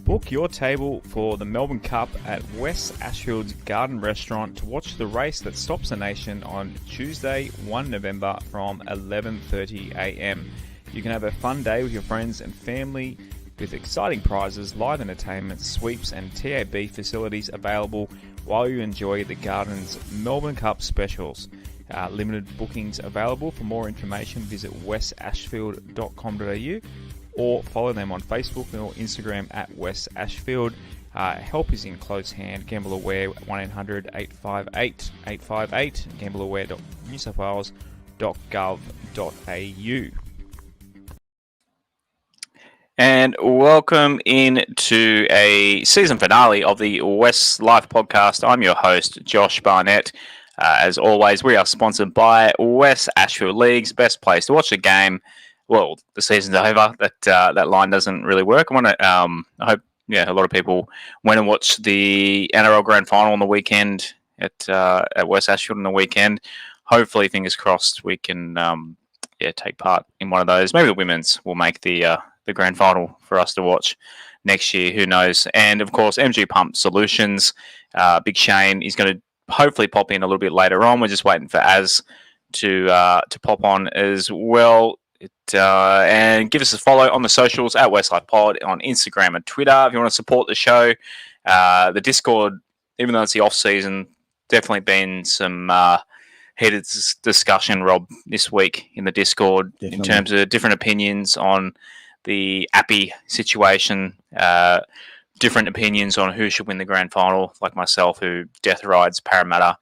Book your table for the Melbourne Cup at West Ashfield's Garden Restaurant to watch the race that stops the nation on Tuesday, 1 November from 11:30am. You can have a fun day with your friends and family with exciting prizes, live entertainment, sweeps and TAB facilities available while you enjoy the Garden's Melbourne Cup specials. Limited bookings available. For more information, visit westashfield.com.au or follow them on Facebook or Instagram at West Ashfield. Help is in close hand. Gamble Aware 1-800-858-858. gambleaware.newsouthwales.gov.au. And welcome in to a season finale of the West Life podcast. I'm your host, Josh Barnett. As always, we are sponsored by West Ashfield League's best place to watch the game. Well, the season's over. That line doesn't really work. I hope a lot of people went and watched the NRL Grand Final on the weekend at West Ashfield on the weekend. Hopefully, fingers crossed, we can take part in one of those. Maybe the women's will make the Grand Final for us to watch next year. Who knows? And of course, MG Pump Solutions. Big Shane is going to hopefully pop in a little bit later on. We're just waiting for Az to pop on as well. And give us a follow on the socials at Westlife Pod on Instagram and Twitter if you want to support the show. The Discord, even though it's the off season, definitely been some heated discussion, Rob, this week in the Discord. Definitely. In terms of different opinions on the Appy situation, different opinions on who should win the grand final, like myself, who death rides Parramatta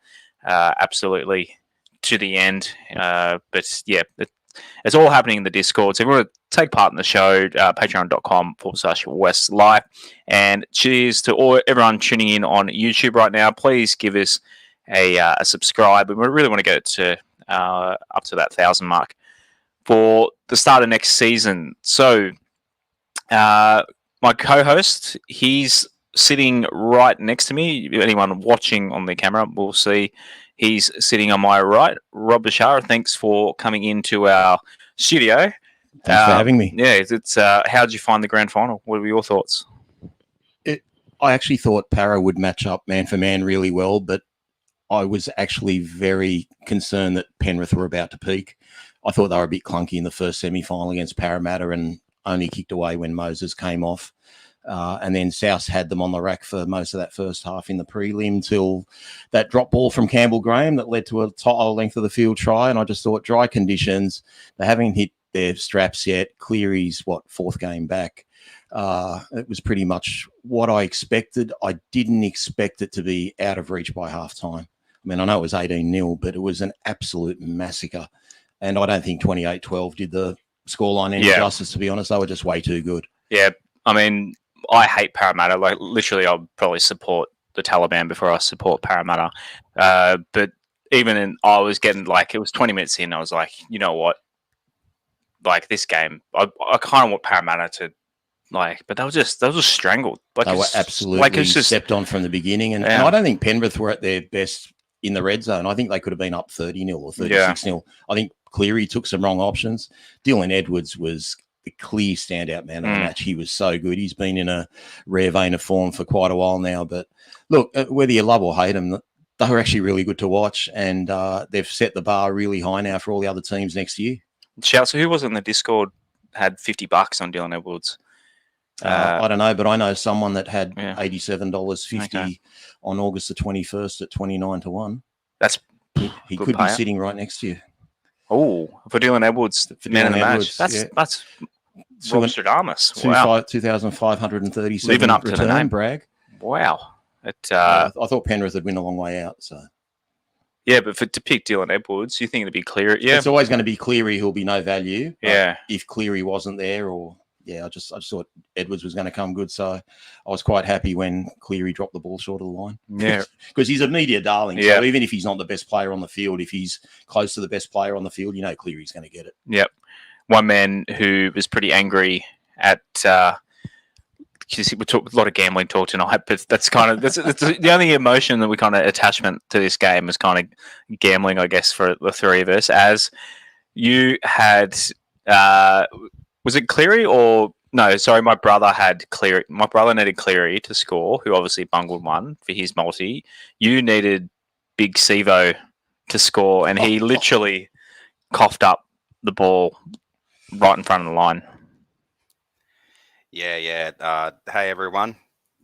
absolutely to the end. But yeah, it's all happening in the Discord. So if you want to take part in the show, patreon.com/Westlife. And cheers to everyone tuning in on YouTube right now. Please give us a subscribe. We really want to get it to up to that 1,000 mark for the start of next season. So my co-host, he's sitting right next to me. Anyone watching on the camera will see he's sitting on my right. Rob Bashara, thanks for coming into our studio. Thanks for having me. Yeah, how did you find the grand final? What were your thoughts? I actually thought Para would match up man for man really well, but I was actually very concerned that Penrith were about to peak. I thought they were a bit clunky in the first semi-final against Parramatta and only kicked away when Moses came off. And then South had them on the rack for most of that first half in the prelim till that drop ball from Campbell Graham that led to a tile length of the field try. And I just thought dry conditions, they haven't hit their straps yet. Cleary's, fourth game back. It was pretty much what I expected. I didn't expect it to be out of reach by halftime. I mean, I know it was 18-0, but it was an absolute massacre. And I don't think 28-12 did the scoreline any justice, to be honest. They were just way too good. Yeah, I mean, I hate Parramatta. Like, literally, I'll probably support the Taliban before I support Parramatta. But I was getting, it was 20 minutes in, I was like, you know what? Like, this game, I kind of want Parramatta to, but they were just strangled. They were absolutely stepped on from the beginning. And I don't think Penrith were at their best in the red zone. I think they could have been up 30-0 or 36-0. I think Cleary took some wrong options. Dylan Edwards was the clear standout man of the match. He was so good. He's been in a rare vein of form for quite a while now. But look, whether you love or hate them, they were actually really good to watch. And they've set the bar really high now for all the other teams next year. Shout, so who was in the Discord had $50 on Dylan Edwards? I don't know, but I know someone that had Yeah. $87.50 on August the 21st at 29-1. That's He good could be payout. sitting right next to you. Oh, for Dylan Edwards, For man Dylan in the Edwards, match. That's Rob Stradamus. Wow. 2,537 Living up to the return, name. brag. Wow. I thought Penrith would win a long way out. So yeah, but to pick Dylan Edwards, you think it'd be Cleary? Yeah, it's always going to be Cleary who'll be no value. Yeah. If Cleary wasn't there, I just thought Edwards was going to come good. So I was quite happy when Cleary dropped the ball short of the line. Yeah, because he's a media darling. Yeah. So even if he's not the best player on the field, if he's close to the best player on the field, Cleary's going to get it. Yep. One man who was pretty angry at. We talk a lot of gambling talk tonight, but that's the only emotion that we kind of attachment to this game is kind of gambling, I guess, for the three of us. As you had, was it Cleary or no? Sorry, my brother had Cleary. My brother needed Cleary to score, who obviously bungled one for his multi. You needed Big Sevo to score, and he literally coughed up the ball right in front of the line. Yeah. Hey, everyone.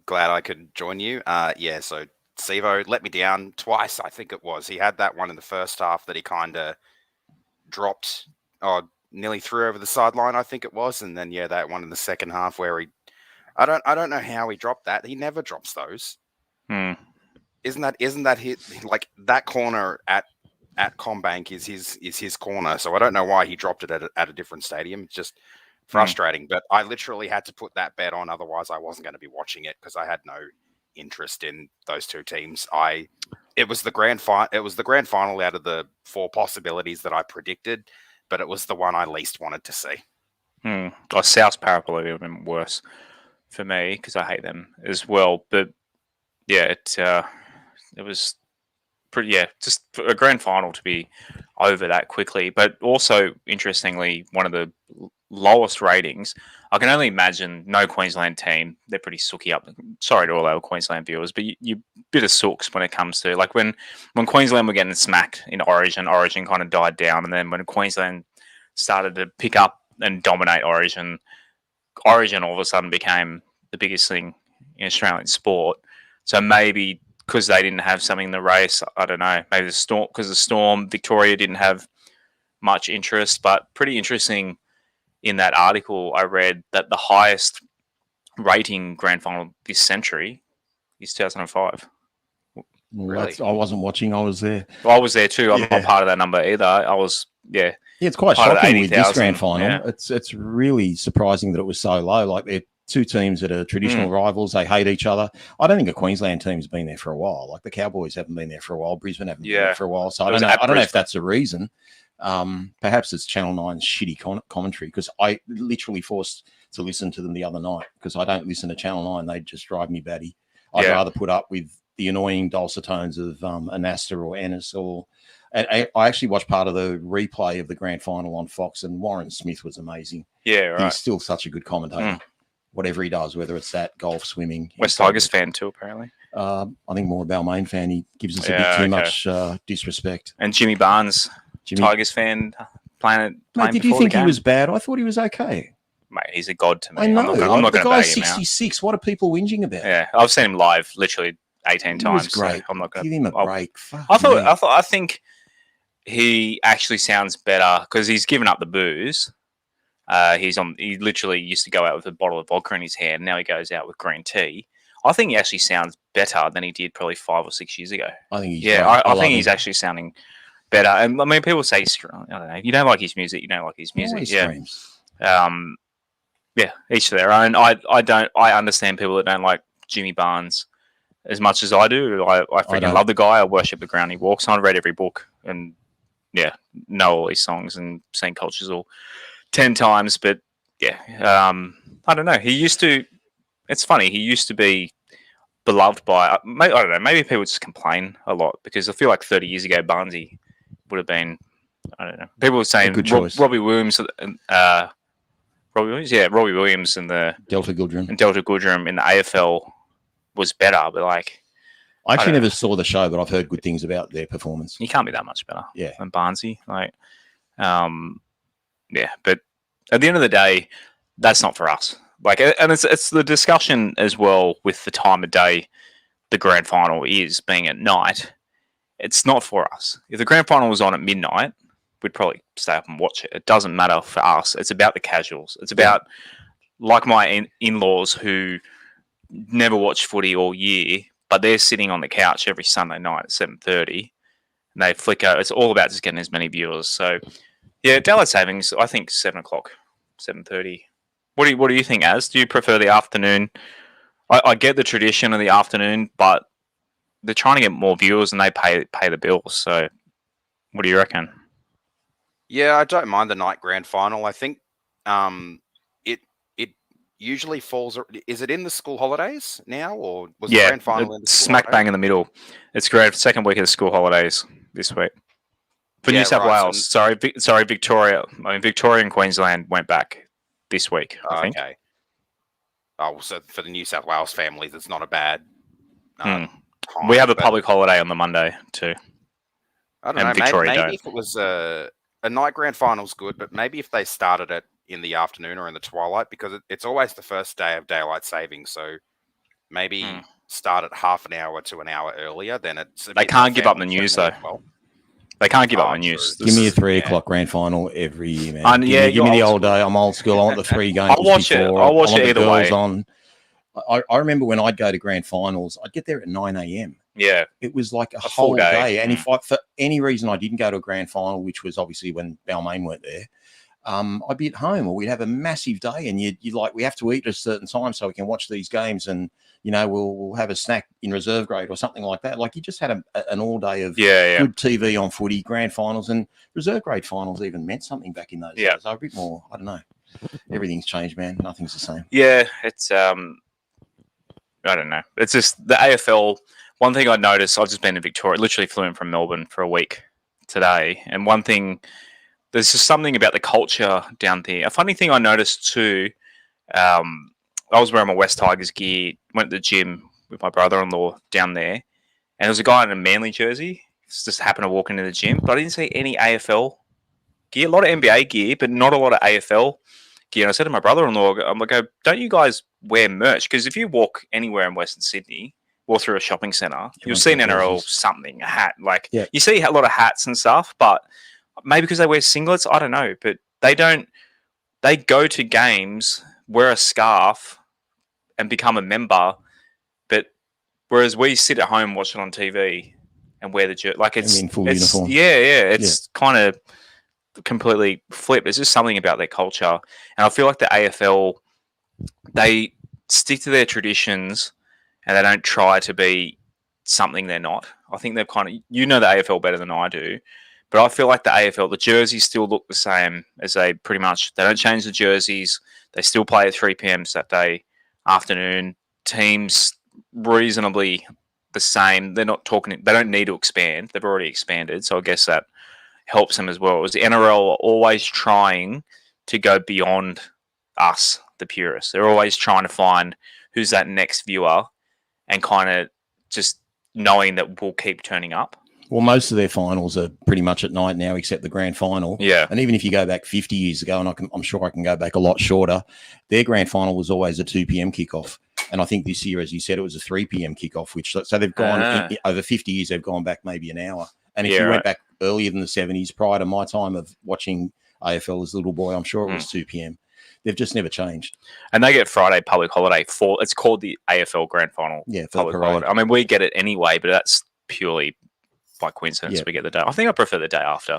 Glad I could join you. So Sevo let me down twice, I think it was. He had that one in the first half that he kind of dropped, nearly threw over the sideline, I think it was. And then, that one in the second half where I don't know how he dropped that. He never drops those. Isn't that hit? Like, that corner at Combank is his corner. So I don't know why he dropped it at a different stadium. It's just frustrating, but I literally had to put that bet on. Otherwise, I wasn't going to be watching it because I had no interest in those two teams. It was the grand final out of the four possibilities that I predicted, but it was the one I least wanted to see. South Parapoli would have been worse for me because I hate them as well. But yeah, it was pretty. Yeah, just for a grand final to be over that quickly, but also interestingly, one of the lowest ratings. I can only imagine no Queensland team. They're pretty sooky up. Sorry to all our Queensland viewers, but you bit of sooks when it comes to like when Queensland were getting smacked in Origin kind of died down, and then when Queensland started to pick up and dominate Origin all of a sudden became the biggest thing in Australian sport. So maybe because they didn't have something in the race, I don't know. Maybe because the Storm, Victoria didn't have much interest, but pretty interesting. In that article, I read that the highest rating grand final this century is 2005. Really? I wasn't watching. I was there. Well, I was there too. I'm not part of that number either. I was, Yeah, it's quite shocking with this grand final. Yeah. It's really surprising that it was so low. Like, they're two teams that are traditional rivals. They hate each other. I don't think a Queensland team's been there for a while. Like, the Cowboys haven't been there for a while. Brisbane haven't been there for a while. So I don't know if that's a reason. Perhaps it's Channel 9's shitty commentary, because I literally forced to listen to them the other night because I don't listen to Channel 9. They just drive me batty. I'd rather put up with the annoying dulcet tones of Anasta or Ennis. And I actually watched part of the replay of the grand final on Fox, and Warren Smith was amazing. Yeah, right. He's still such a good commentator. Whatever he does, whether it's that, golf, swimming. West Tigers fan too, apparently. I think more a Balmain fan. He gives us a bit too much disrespect. And Jimmy Barnes. Tigers fan, playing did you think he was bad? I thought he was okay. Mate, he's a god to me. I know. I'm not the going to guy's bag him out. 66. What are people whinging about? Yeah, I've seen him live literally 18 times. He was great. So I'm not going to give him a break. I think he actually sounds better because he's given up the booze. He literally used to go out with a bottle of vodka in his hand. Now he goes out with green tea. I think he actually sounds better than he did probably 5 or 6 years ago. I think he's I think he's actually sounding better. And I mean, people say, I don't know, you don't like his music, you don't like his music. Each to their own. I understand people that don't like Jimmy Barnes as much as I do. I freaking love the guy. I worship the ground he walks on. I read every book and know all his songs and seen Cultures all 10 times. But I don't know. It's funny. He used to be beloved by, I don't know, maybe people just complain a lot because I feel like 30 years ago, Barnesy would have been, I don't know. People were saying Robbie Williams, Robbie Williams and the Delta Goodrum in the AFL was better, but like, I actually never saw the show, but I've heard good things about their performance. He can't be that much better than Barnesy. Like, but at the end of the day, that's not for us. Like, and it's the discussion as well with the time of day the grand final is being at night. It's not for us. If the grand final was on at midnight, we'd probably stay up and watch it. It doesn't matter for us. It's about the casuals. It's about, like my in-laws who never watch footy all year, but they're sitting on the couch every Sunday night at 7:30, and they flicker. It's all about just getting as many viewers. So, yeah, daylight savings, I think 7 o'clock, 7:30. What do you think, Az? Do you prefer the afternoon? I get the tradition of the afternoon, but they're trying to get more viewers and they pay the bills. So, what do you reckon? Yeah, I don't mind the night grand final. I think it usually falls. Is it in the school holidays now, or was the grand final in the school smack holidays? bang in the middle? It's great. Second week of the school holidays this week for New South Wales. Sorry, Victoria. I mean, Victoria and Queensland went back this week. I think. Okay. Oh, so for the New South Wales families, it's not a bad. Time, we have a public holiday on the Monday too. I don't know. Maybe if it was a night grand final's good, but maybe if they started it in the afternoon or in the twilight, because it's always the first day of daylight saving. So maybe start it half an hour to an hour earlier. Then it's. They can't give up the news though. Well. They can't give up the news. Give me a 3 o'clock grand final every year, man. Give me the old day. I'm old school. I want the 3 games. I'll watch it. I'll watch it either way. I remember when I'd go to grand finals, I'd get there at 9 a.m. Yeah. It was like a whole day. And if for any reason I didn't go to a grand final, which was obviously when Balmain weren't there, I'd be at home, or we'd have a massive day, and you'd like, we have to eat at a certain time so we can watch these games, and we'll have a snack in reserve grade or something like that. Like, you just had an all day of good TV on footy, grand finals, and reserve grade finals even meant something back in those days. So a bit more, I don't know. Everything's changed, man. Nothing's the same. Yeah, it's I don't know. It's just the AFL. One thing I noticed, I've just been in Victoria, literally flew in from Melbourne for a week today, and one thing, there's just something about the culture down there. A funny thing I noticed too, I was wearing my West Tigers gear, went to the gym with my brother-in-law down there, and there was a guy in a Manly jersey. Just happened to walk into the gym, but I didn't see any AFL gear. A lot of NBA gear, but not a lot of AFL gear. And I said to my brother-in-law, I'm like, don't you guys wear merch? Because if you walk anywhere in Western Sydney, walk through a shopping centre, you'll see an NRL something, a hat. Like, you see a lot of hats and stuff, but maybe because they wear singlets, I don't know. But they don't. They go to games, wear a scarf, and become a member. But whereas we sit at home, watch it on TV, and wear the jersey, like it's in full uniform. It's kind of completely flipped. There's just something about their culture, and I feel like the AFL, they stick to their traditions, and they don't try to be something they're not. I think they've kind of, the AFL better than I do, but I feel like the AFL, the jerseys still look the same as they don't change the jerseys. They still play at 3 p.m. Saturday afternoon. Teams reasonably the same. They don't need to expand. They've already expanded. So I guess that helps them as well. It was the NRL are always trying to go beyond us, the purists. They're always trying to find who's that next viewer, and kind of just knowing that we'll keep turning up. Well, most of their finals are pretty much at night now, except the grand final. Yeah. And even if you go back 50 years ago, and I'm sure I can go back a lot shorter, their grand final was always a 2 p.m. kickoff. And I think this year, as you said, it was a 3 p.m. kickoff, so they've gone over 50 years, they've gone back maybe an hour. And if you went back earlier than the 70s, prior to my time of watching AFL as a little boy, I'm sure it was 2 p.m. They've just never changed. And they get Friday public holiday for, it's called the AFL Grand Final. Yeah, public holiday. I mean, we get it anyway, but that's purely by coincidence. We get the day. I think I prefer the day after,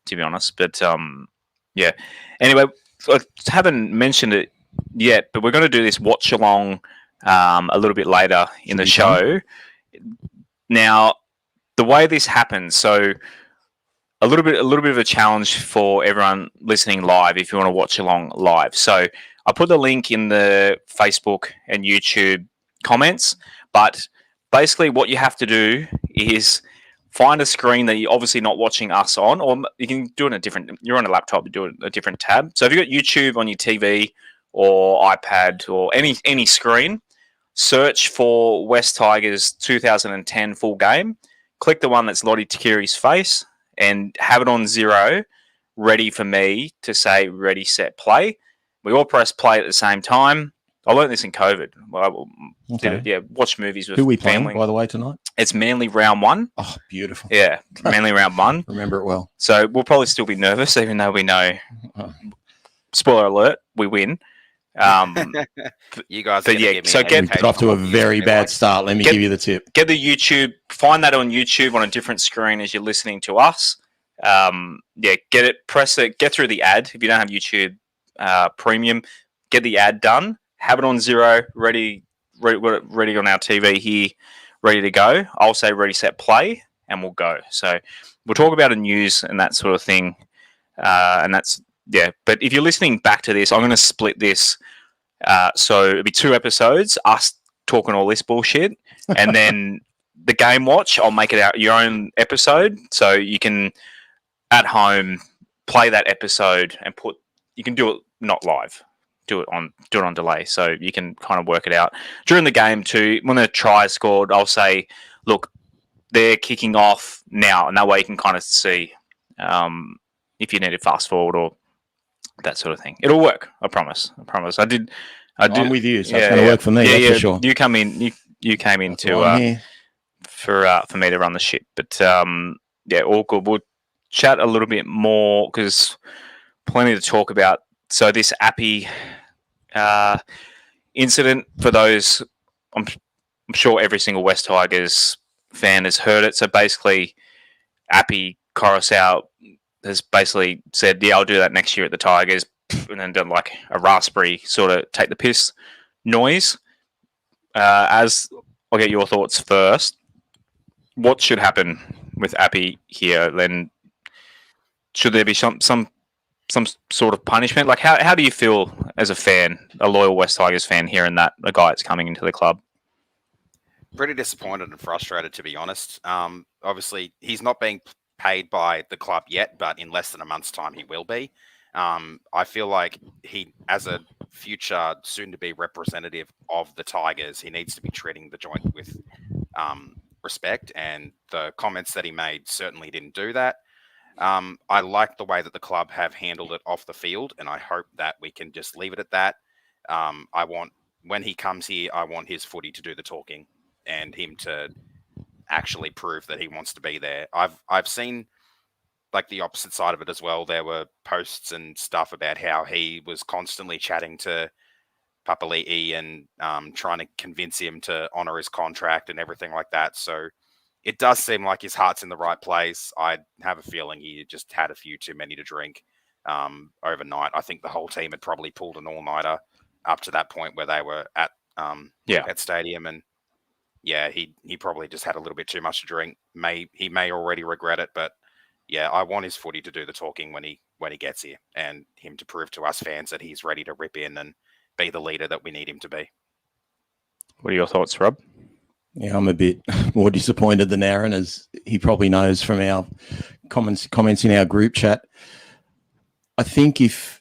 to be honest. But anyway, I haven't mentioned it yet, but we're going to do this watch along a little bit later in the show. Now, the way this happens, so a little bit of a challenge for everyone listening live if you want to watch along live. So I put the link in the Facebook and YouTube comments, but basically what you have to do is find a screen that you're obviously not watching us on, or you can do it in a different, you're on a laptop, you do it in a different tab. So if you've got YouTube on your TV or iPad or any screen, search for West Tigers 2010 full game, click the one that's Lottie Takiri's face, and have it on 0, ready for me to say ready, set, play. We all press play at the same time, I learned this in COVID. Okay. Watch movies with Who are we playing, family. by the way, tonight? It's Manly round 1. Oh, beautiful. Yeah, Manly round 1. Remember it well. So we'll probably still be nervous, even though we know. Oh. Spoiler alert: we win. You guys, but yeah, so We got off to a very bad start. Let me give you the tip. Get the YouTube. Find that on YouTube on a different screen as you're listening to us. Get it. Press it. Get through the ad. If you don't have YouTube Premium, get the ad done. Have it on 0, ready on our TV here, ready to go. I'll say ready, set, play, and we'll go. So we'll talk about the news and that sort of thing. And that's But if you're listening back to this, I'm going to split this. So it'll be 2 episodes, us talking all this bullshit, and then the game watch. I'll make it out your own episode, so you can at home play that episode and you can do it not live. Do it on delay, so you can kind of work it out during the game too. When a try is scored, I'll say, "Look, they're kicking off now," and that way you can kind of see if you need to fast forward or that sort of thing. It'll work. I promise. I'm with you, so it's going to work for me. That's for sure. You come in. You came in for me to run the ship, but all good. We'll chat a little bit more because plenty to talk about. So this Appy incident, for those, I'm sure every single West Tigers fan has heard it. So basically, Appy Coruscant has basically said, "Yeah, I'll do that next year at the Tigers," and then done like a raspberry sort of take the piss noise. As I'll get your thoughts first. What should happen with Appy here? Then should there be some sort of punishment? Like, how do you feel as a fan, a loyal West Tigers fan, hearing that a guy is coming into the club? Pretty disappointed and frustrated, to be honest. Obviously, he's not being paid by the club yet, but in less than a month's time, he will be. I feel like he, as a future soon-to-be representative of the Tigers, he needs to be treating the joint with respect, and the comments that he made certainly didn't do that. I like the way that the club have handled it off the field, and I hope that we can just leave it at that. When he comes here, I want his footy to do the talking and him to actually prove that he wants to be there. I've seen like the opposite side of it as well. There were posts and stuff about how he was constantly chatting to Papali'i and trying to convince him to honour his contract and everything like that. So it does seem like his heart's in the right place. I have a feeling he just had a few too many to drink overnight. I think the whole team had probably pulled an all-nighter up to that point where they were at stadium, and he probably just had a little bit too much to drink. He may already regret it, but yeah, I want his footy to do the talking when he gets here, and him to prove to us fans that he's ready to rip in and be the leader that we need him to be. What are your thoughts, Rob? Yeah, I'm a bit more disappointed than Aaron, as he probably knows from our comments in our group chat. I think if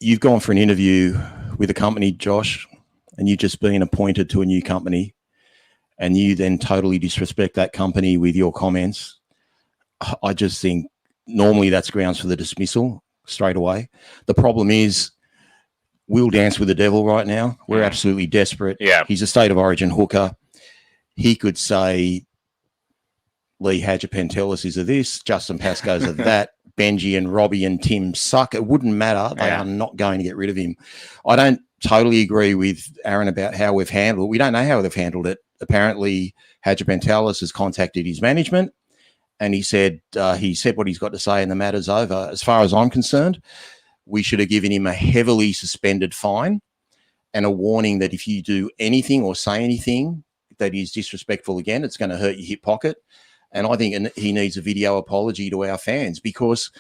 you've gone for an interview with a company, Josh, and you've just been appointed to a new company, and you then totally disrespect that company with your comments, I just think normally that's grounds for the dismissal straight away. The problem is we'll dance with the devil right now. We're absolutely desperate. Yeah. He's a state of origin hooker. He could say Lee Hadjipentelis is of this, Justin Pascoe's of that, Benji and Robbie and Tim suck. It wouldn't matter. They are not going to get rid of him. I don't totally agree with Aaron about how we've handled it. We don't know how they've handled it. Apparently, Hadjipentelis has contacted his management, and he said what he's got to say, and the matter's over. As far as I'm concerned, we should have given him a heavily suspended fine and a warning that if you do anything or say anything that is disrespectful again, it's going to hurt your hip pocket. And I think he needs a video apology to our fans, because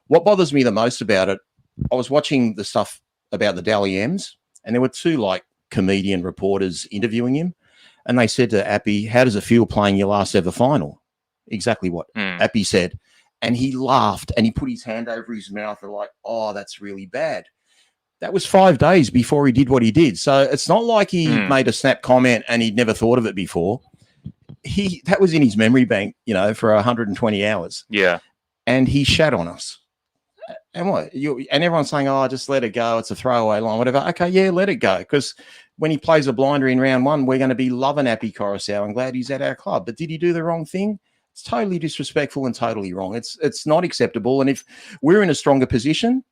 what bothers me the most about it, I was watching the stuff about the Dally M's, and there were 2 like comedian reporters interviewing him, and they said to Appy, "How does it feel playing your last ever final?" Exactly what Appy said. And he laughed and he put his hand over his mouth and like, "Oh, that's really bad." That was 5 days before he did what he did. So it's not like he made a snap comment and he'd never thought of it before. That was in his memory bank, for 120 hours. Yeah. And he shat on us. And what and everyone's saying, "Oh, just let it go. It's a throwaway line, whatever." Okay, yeah, let it go. Because when he plays a blinder in round one, we're going to be loving Appy Coruscant. I'm glad he's at our club. But did he do the wrong thing? It's totally disrespectful and totally wrong. It's not acceptable. And if we're in a stronger position,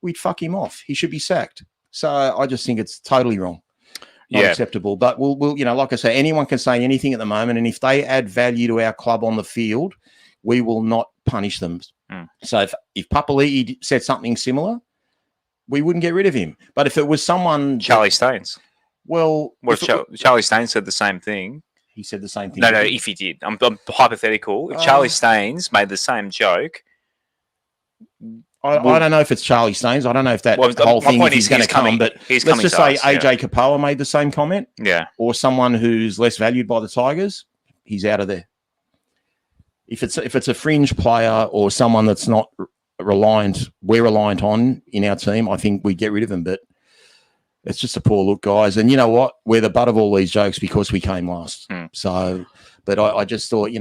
we'd fuck him off. He should be sacked. So I just think it's totally wrong. Not acceptable. But we'll like I say, anyone can say anything at the moment. And if they add value to our club on the field, we will not punish them. So if Papali'i said something similar, we wouldn't get rid of him. But if it was someone... Charlie Staines. Well... Charlie Staines said the same thing. He said the same thing. No, if he did. I'm hypothetical. If Charlie Staines made the same joke... I don't know if it's Charlie Staines. I don't know if that whole thing if he's going to come. But let's just say AJ Kapoa made the same comment. Yeah. Or someone who's less valued by the Tigers, he's out of there. If it's a fringe player or someone that's not we're reliant on in our team, I think we get rid of him. But it's just a poor look, guys. And you know what? We're the butt of all these jokes because we came last. So, but I just thought,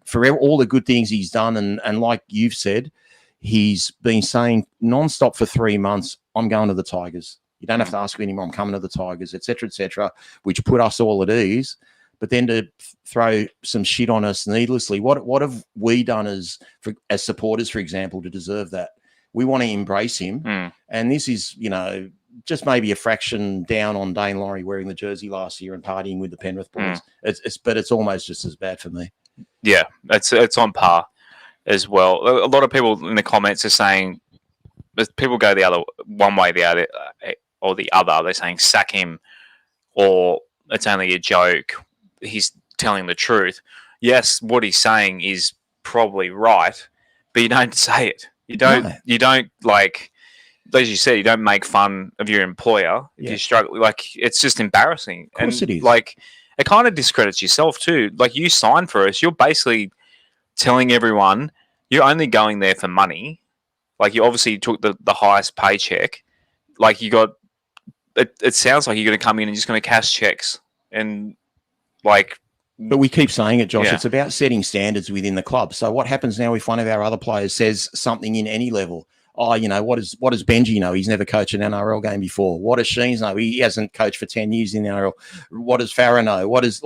for all the good things he's done, and like you've said, he's been saying nonstop for 3 months, I'm going to the Tigers. You don't have to ask me anymore. I'm coming to the Tigers, et cetera, which put us all at ease. But then to throw some shit on us needlessly, what have we done as supporters, for example, to deserve that? We want to embrace him. And this is, just maybe a fraction down on Dane Laurie wearing the jersey last year and partying with the Penrith boys. But it's almost just as bad for me. Yeah, it's on par as well. A lot of people in the comments are saying, people go the other one way, the other or the other. They're saying sack him, or it's only a joke. He's telling the truth. Yes, what he's saying is probably right, but you don't say it. You don't like, as you said, you don't make fun of your employer if you struggle. Like, it's just embarrassing. Of course it is. Like, it kind of discredits yourself too. Like, you signed for us. You're basically telling everyone you're only going there for money. Like, you obviously took the highest paycheck. Like, you got, it sounds like you're going to come in and just going to cash checks and but we keep saying it, Josh. It's about setting standards within the club. So what happens now if one of our other players says something in any level? Oh, what does Benji know? He's never coached an NRL game before. What does Sheens know? He hasn't coached for 10 years in the NRL. What does Farah know? What is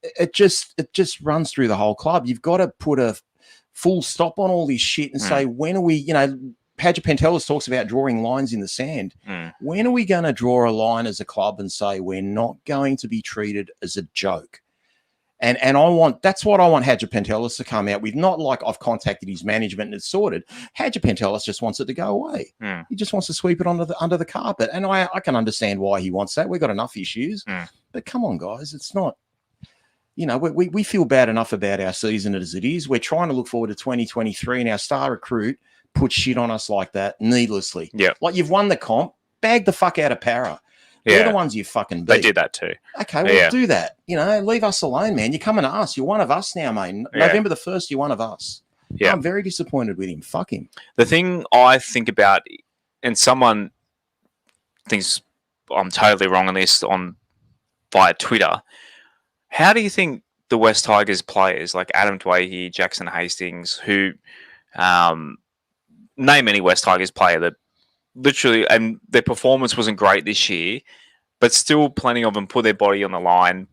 it just runs through the whole club. You've got to put a full stop on all this shit and say, when are we, Padgett Pentelis talks about drawing lines in the sand. When are we going to draw a line as a club and say we're not going to be treated as a joke? And that's what I want Padgett Pentelis to come out with. Not like I've contacted his management and it's sorted. Padgett Pentelis just wants it to go away. He just wants to sweep it under the carpet. And I can understand why he wants that. We've got enough issues. But come on, guys, it's not. We feel bad enough about our season as it is. We're trying to look forward to 2023, and our star recruit put shit on us like that needlessly. Yeah. Like, you've won the comp, bag the fuck out of Para. They're the ones you fucking beat. They did that too. Okay, well, do that. Leave us alone, man. You're coming to us. You're one of us now, mate. November the 1st, you're one of us. Yeah. I'm very disappointed with him. Fuck him. The thing I think about, and someone thinks I'm totally wrong on this via Twitter, how do you think the West Tigers players like Adam Twahey, Jackson Hastings, who name any West Tigers player that literally, and their performance wasn't great this year, but still plenty of them put their body on the line,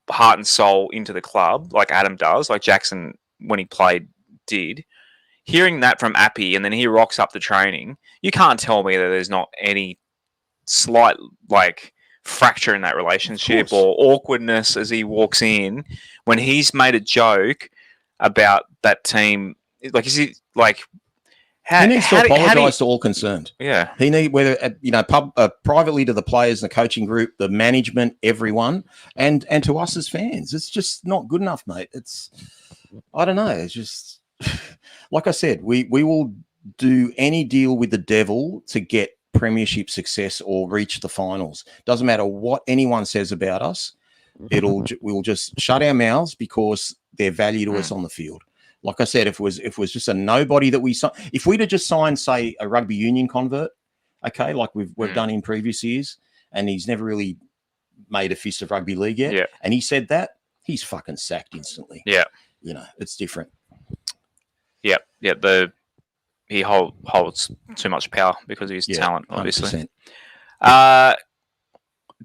heart and soul into the club, like Adam does, like Jackson when he played did. Hearing that from Appy, and then he rocks up the training, you can't tell me that there's not any slight fracture in that relationship or awkwardness as he walks in when he's made a joke about that team. Like, is he like? He needs to apologise to all concerned. Yeah, he need privately to the players, the coaching group, the management, everyone, and to us as fans. It's just not good enough, mate. I don't know. It's just like I said. We will do any deal with the devil to get premiership success or reach the finals. Doesn't matter what anyone says about us. We'll just shut our mouths because they're value to us on the field. Like I said, if it was just a nobody that we signed, if we'd have just signed, say, a rugby union convert, okay, like we've done in previous years, and he's never really made a fist of rugby league yet, and he said that, he's fucking sacked instantly. Yeah, it's different. Yeah. he holds too much power because of his talent, obviously. 100%.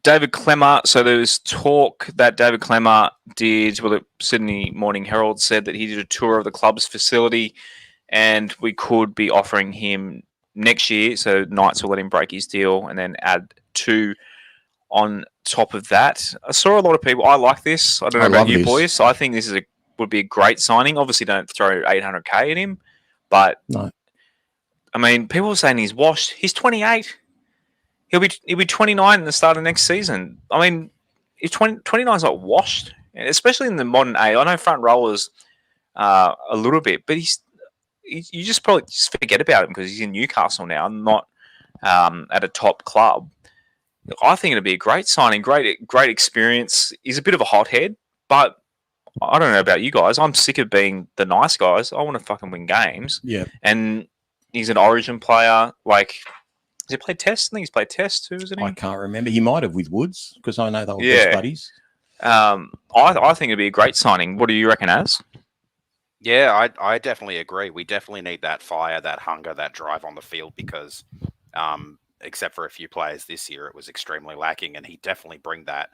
David Clemmer. So there was talk that David Clemmer did. Well, the Sydney Morning Herald said that he did a tour of the club's facility, and we could be offering him next year. So Knights will let him break his deal and then add 2 on top of that. I saw a lot of people. I like this. I don't know about you boys. I think this would be a great signing. Obviously, don't throw 800K at him, but no. I mean, people are saying he's washed. He's 28. He'll be 29 at the start of next season. I mean, if 29 is not washed, especially in the modern age. I know front rollers a little bit, but you just probably just forget about him because he's in Newcastle now, not at a top club. I think it'd be a great signing, great experience. He's a bit of a hothead, but I don't know about you guys. I'm sick of being the nice guys. I want to fucking win games. Yeah. And he's an Origin player. Like, has he played Test? I think he's played Test too, isn't he? I can't remember. He might have with Woods because I know they were best buddies. I think it'd be a great signing. What do you reckon, Az? Yeah, I definitely agree. We definitely need that fire, that hunger, that drive on the field because except for a few players this year, it was extremely lacking, and he definitely bring that.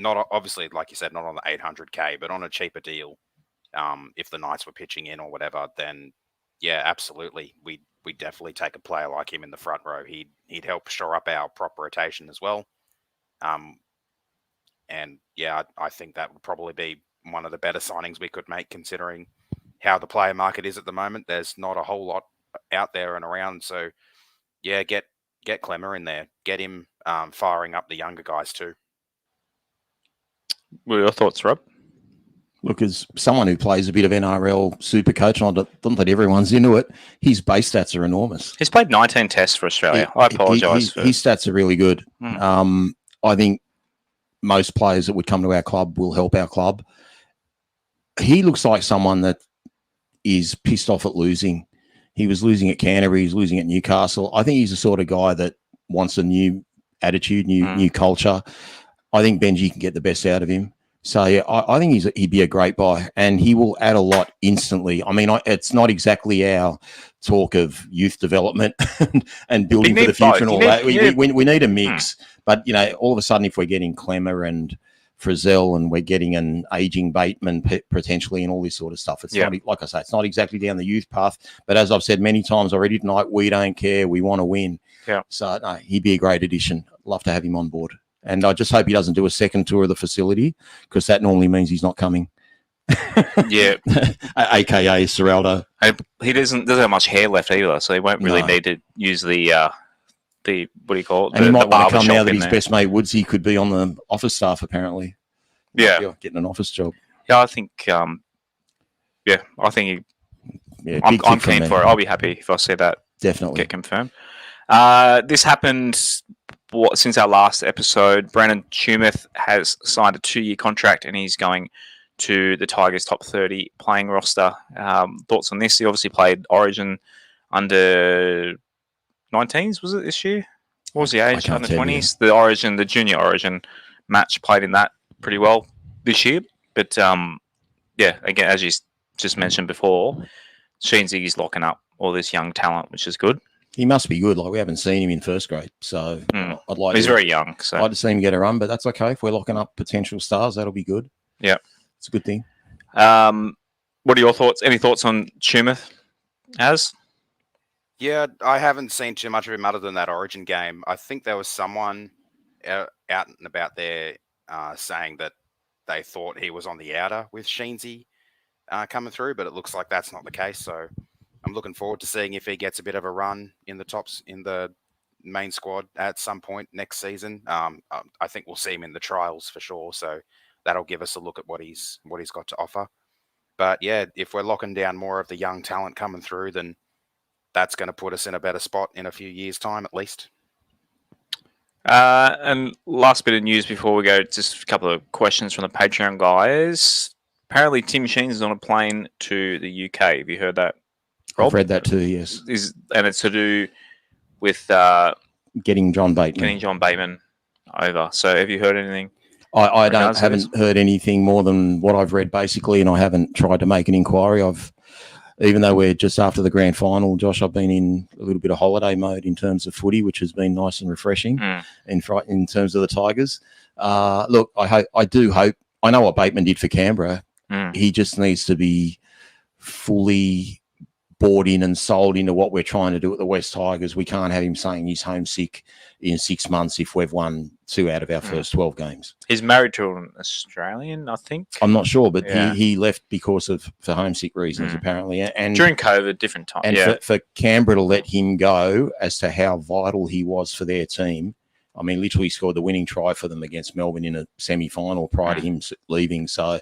Not obviously, like you said, not on the 800K, but on a cheaper deal. If the Knights were pitching in or whatever, then yeah, absolutely, we definitely take a player like him in the front row. He'd help shore up our prop rotation as well. And yeah, I think that would probably be one of the better signings we could make, considering how the player market is at the moment. There's not a whole lot out there and around, so yeah, get Clemmer in there, get him firing up the younger guys too. What are your thoughts, Rob? Look, as someone who plays a bit of NRL super coach, and I don't that everyone's into it, his base stats are enormous. He's played 19 tests for Australia. I apologise. His stats are really good. I think most players that would come to our club will help our club. He looks like someone that is pissed off at losing. He was losing at Canterbury. He's losing at Newcastle. I think he's the sort of guy that wants a new attitude, new culture. I think Benji can get the best out of him. So yeah, I think he'd be a great buy, and he will add a lot instantly. I mean, it's not exactly our talk of youth development and building for the future and all that. We need a mix, but you know, all of a sudden, if we're getting Clemmer and Frizzell and we're getting an aging Bateman potentially and all this sort of stuff, it's not, like I say, it's not exactly down the youth path. But as I've said many times already tonight, we don't care. We want to win. Yeah. So no, he'd be a great addition. I'd love to have him on board. And I just hope he doesn't do a second tour of the facility because that normally means he's not coming. Yeah. AKA Serraldo. He doesn't have much hair left either, so he won't really need to use the what do you call it? And he might want to come now that his best mate Woodsy could be on the office staff apparently. Yeah. Getting an office job. Yeah, I think I'm keen for it. I'll be happy if I see that definitely get confirmed. This happened since our last episode. Brandon Tumeth has signed a 2-year contract and he's going to the Tigers top 30 playing roster. Thoughts on this? He obviously played Origin under 19s, was it this year? What was the age? Under 20s? The junior Origin match, played in that pretty well this year. But yeah, again, as you just mentioned before, Sheensy's locking up all this young talent, which is good. He must be good. Like, we haven't seen him in first grade, so I'd like. He's very young, so I'd like to see him get a run, but that's okay. If we're locking up potential stars, that'll be good. Yeah, it's a good thing. What are your thoughts? Any thoughts on Tumeth? Yeah, I haven't seen too much of him other than that Origin game. I think there was someone out and about there saying that they thought he was on the outer with Sheensy coming through, but it looks like that's not the case. So I'm looking forward to seeing if he gets a bit of a run in the main squad at some point next season. I think we'll see him in the trials for sure. So that'll give us a look at what he's got to offer. But yeah, if we're locking down more of the young talent coming through, then that's going to put us in a better spot in a few years' time at least. And last bit of news before we go, just a couple of questions from the Patreon guys. Apparently Tim Sheens is on a plane to the UK. Have you heard that, Rob? I've read that too, yes. And it's to do with getting John Bateman over. So have you heard anything? I haven't heard anything more than what I've read basically, and I haven't tried to make an inquiry. I've even though we're just after the grand final, Josh, I've been in a little bit of holiday mode in terms of footy, which has been nice and refreshing in terms of the Tigers. Look, I do hope. I know what Bateman did for Canberra. He just needs to be fully bought in and sold into what we're trying to do at the West Tigers. We can't have him saying he's homesick in 6 months if we've won 2 out of our first 12 games. He's married to an Australian, I think. I'm not sure, but he left because for homesick reasons, apparently. And during COVID, different time. And for Canberra to let him go as to how vital he was for their team, I mean, literally scored the winning try for them against Melbourne in a semi-final prior to him leaving. So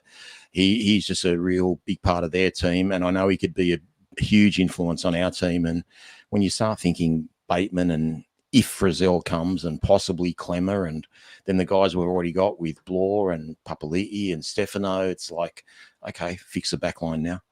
he's just a real big part of their team, and I know he could be a huge influence on our team. And when you start thinking Bateman and if Frizzell comes and possibly Clemmer and then the guys we've already got with Blore and Papali'i and Stefano, it's like, okay, fix the back line now.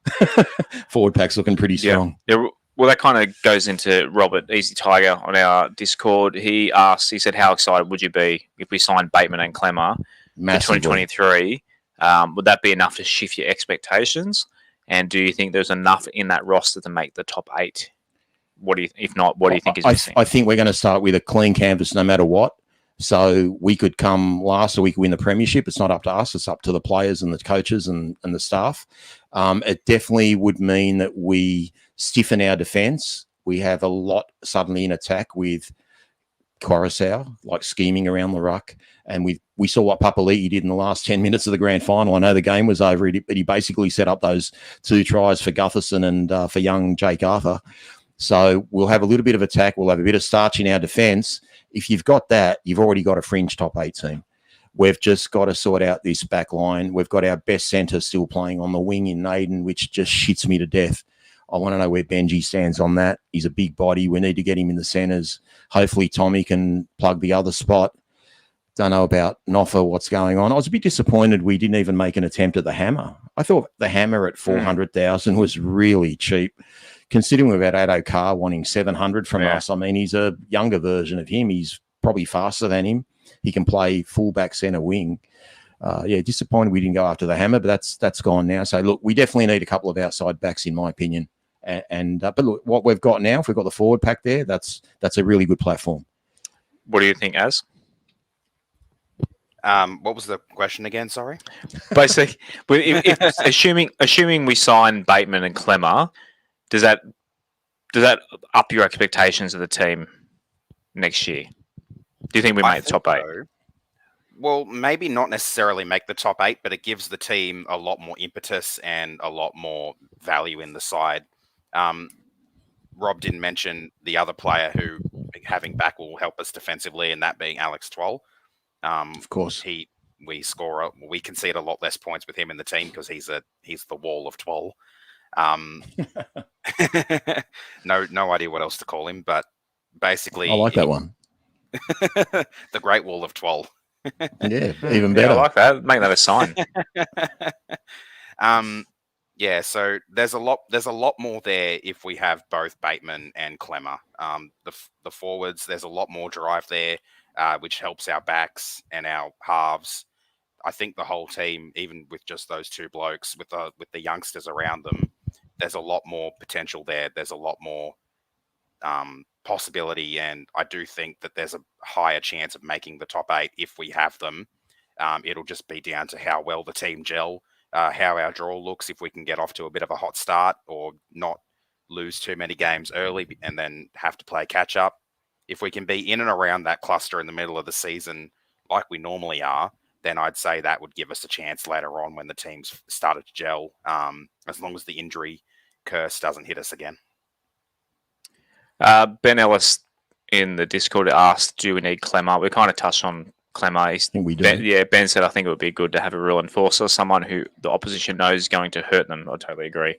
Forward pack's looking pretty strong. Yeah. Well, that kind of goes into Robert Easy Tiger on our Discord. He said, how excited would you be if we signed Bateman and Clemmer for 2023? Would that be enough to shift your expectations? And do you think there's enough in that roster to make the top 8? If not, what do you think is missing? I think we're going to start with a clean canvas no matter what. So we could come last or we could win the premiership. It's not up to us. It's up to the players and the coaches and the staff. It definitely would mean that we stiffen our defence. We have a lot suddenly in attack with Coruscant, like scheming around the ruck. And we saw what Papali'i did in the last 10 minutes of the grand final. I know the game was over, but he basically set up those 2 tries for Gutherson and for young Jake Arthur. So we'll have a little bit of attack. We'll have a bit of starch in our defence. If you've got that, you've already got a fringe top 8 team. We've just got to sort out this back line. We've got our best centre still playing on the wing in Naden, which just shits me to death. I want to know where Benji stands on that. He's a big body. We need to get him in the centres. Hopefully Tommy can plug the other spot. Don't know about Noffa, what's going on. I was a bit disappointed we didn't even make an attempt at the hammer. I thought the hammer at 400,000 was really cheap. Considering we've had Ado Carr wanting 700 from us, I mean, he's a younger version of him. He's probably faster than him. He can play fullback centre wing. Disappointed we didn't go after the hammer, but that's gone now. So, look, we definitely need a couple of outside backs, in my opinion. But look, what we've got now, if we've got the forward pack there, that's a really good platform. What do you think, Az? What was the question again? Sorry. Basically, assuming we sign Bateman and Clemmer, does that up your expectations of the team next year? Do you think we make the top 8? So. Well, maybe not necessarily make the top 8, but it gives the team a lot more impetus and a lot more value in the side. Rob didn't mention the other player who having back will help us defensively, and that being Alex Twoll. Of course, we concede a lot less points with him in the team because he's the wall of Twoll. No idea what else to call him, but basically, I like that one. The Great Wall of Twoll. Yeah, even better. I like that. Make that a sign. So there's a lot more there if we have both Bateman and Clemmer. The forwards, there's a lot more drive there, which helps our backs and our halves. I think the whole team, even with just those 2 blokes, with the youngsters around them, there's a lot more potential there. There's a lot more possibility, and I do think that there's a higher chance of making the top 8 if we have them. It'll just be down to how well the team gel, how our draw looks, if we can get off to a bit of a hot start or not lose too many games early and then have to play catch up. If we can be in and around that cluster in the middle of the season like we normally are, then I'd say that would give us a chance later on when the team's started to gel, as long as the injury curse doesn't hit us again. Ben Ellis in the Discord asked, do we need Clemmer? We kind of touched on Clemmer. I think we do. Ben said, I think it would be good to have a real enforcer, someone who the opposition knows is going to hurt them. I totally agree.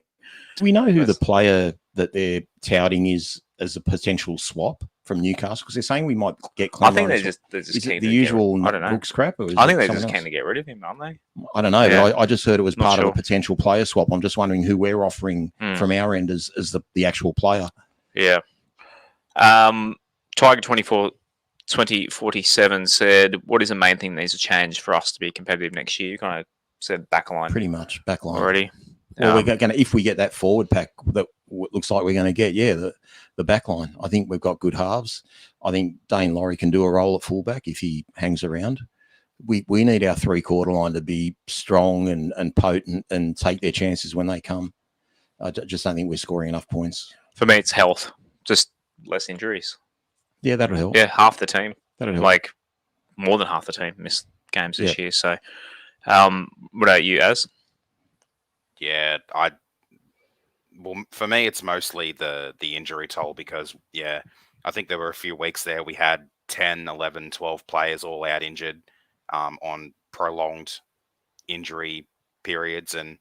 Do we know who the player that they're touting is as a potential swap from Newcastle? Because they're saying we might get Clemmer. I think they're just is it the usual Brooks crap? Or I think they're just keen to get rid of him, aren't they? I don't know, but I just heard it was part of a potential player swap. I'm just wondering who we're offering from our end as the actual player. Yeah. Tiger 2047 said, what is the main thing that needs to change for us to be competitive next year? You kind of said backline. Pretty much backline. Already. Well, we're going to, if we get that forward pack that looks like we're going to get, the back line. I think we've got good halves. I think Dane Laurie can do a role at fullback if he hangs around. We need our 3-quarter line to be strong and potent and take their chances when they come. I just don't think we're scoring enough points. For me, it's health, just less injuries. Yeah, that'll help. Yeah, half the team, That'll help. like more than half the team missed games this year. So, what about you, Az? Yeah, well, for me, it's mostly the injury toll because, I think there were a few weeks there we had 10, 11, 12 players all out injured on prolonged injury periods. And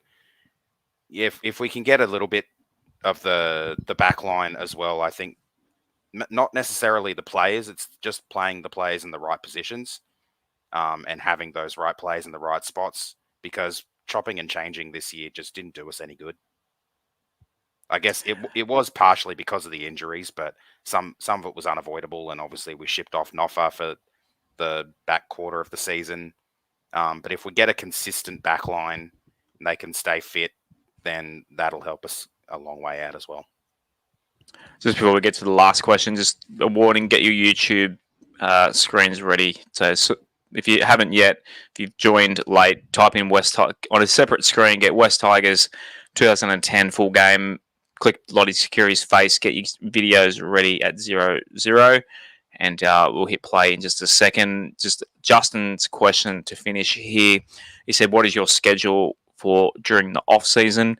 if we can get a little bit of the back line as well, I think not necessarily the players, it's just playing the players in the right positions and having those right players in the right spots, because chopping and changing this year just didn't do us any good. I guess it was partially because of the injuries, but some of it was unavoidable, and obviously we shipped off Noffa for the back quarter of the season. But if we get a consistent back line and they can stay fit, then that'll help us a long way out as well. Just before we get to the last question, just a warning, get your YouTube screens ready. So if you haven't yet, if you've joined late, type in on a separate screen, get West Tigers 2010 full game, click Lottie Security's face, get your videos ready at 00, and we'll hit play in just a second. Just Justin's question to finish here. He said, what is your schedule for during the off-season?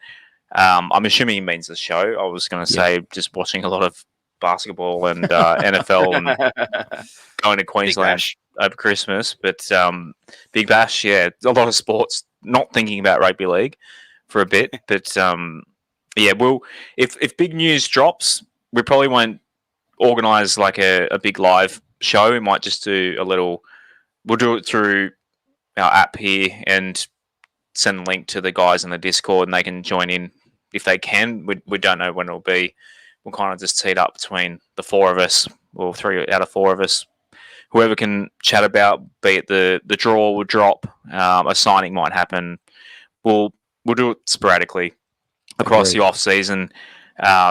I'm assuming he means the show. I was going to say just watching a lot of basketball and NFL and going to Queensland over Christmas. But Big Bash, a lot of sports, not thinking about rugby league for a bit. But if big news drops, we probably won't organise like a big live show. We might just do we'll do it through our app here and send a link to the guys in the Discord, and they can join in if they can. We don't know when it'll be. We'll kind of just tee it up between the 4 of us, or 3 out of 4 of us. Whoever can chat about, be it the draw will drop, a signing might happen. We'll do it sporadically across the off season.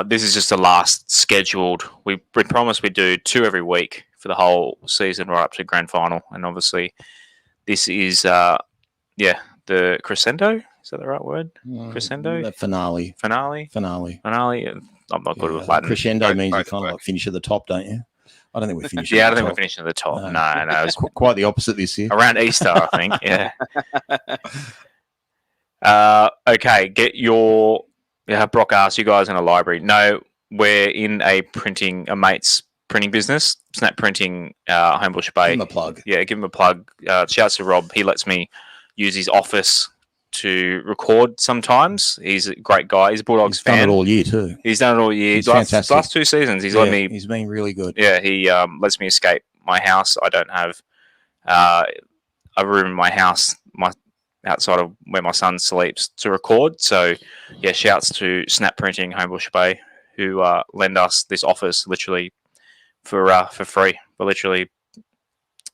This is just the last scheduled. We promised we'd do 2 every week for the whole season right up to grand final, and obviously this is the crescendo. Is that the right word? Crescendo? The finale. Finale. I'm not good with Latin. Crescendo means you kind of like finish at the top, don't you? I don't think we're finishing. I don't think we're finishing at the top. No. It's quite the opposite this year. Around Easter, I think. Yeah. Okay. Get your. Brock asked you guys in a library. No, we're in a mate's printing business, Snap Printing, Homebush Bay. Give him a plug. Yeah, give him a plug. Shouts to Rob. He lets me use his office to record sometimes. He's a great guy. He's a Bulldogs fan. He's done it all year too. He's done it all year. He's fantastic. Last 2 seasons, he's let me. He's been really good. Yeah, he lets me escape my house. I don't have a room in my house, outside of where my son sleeps, to record. So, shouts to Snap Printing, Homebush Bay, who lend us this office literally for free. But literally,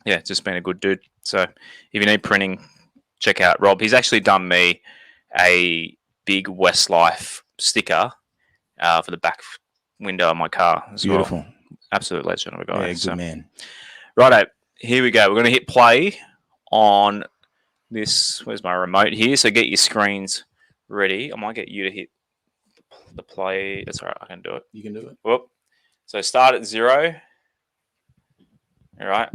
just been a good dude. So, if you need printing, check out Rob. He's actually done me a big Westlife sticker for the back window of my car as Beautiful. Well. Absolute legend of a guy. Yeah, good man. Righto, here we go. We're going to hit play on this. Where's my remote here? So get your screens ready. I might get you to hit the play. That's all right. I can do it. You can do it. Whoop. So start at 0. All right.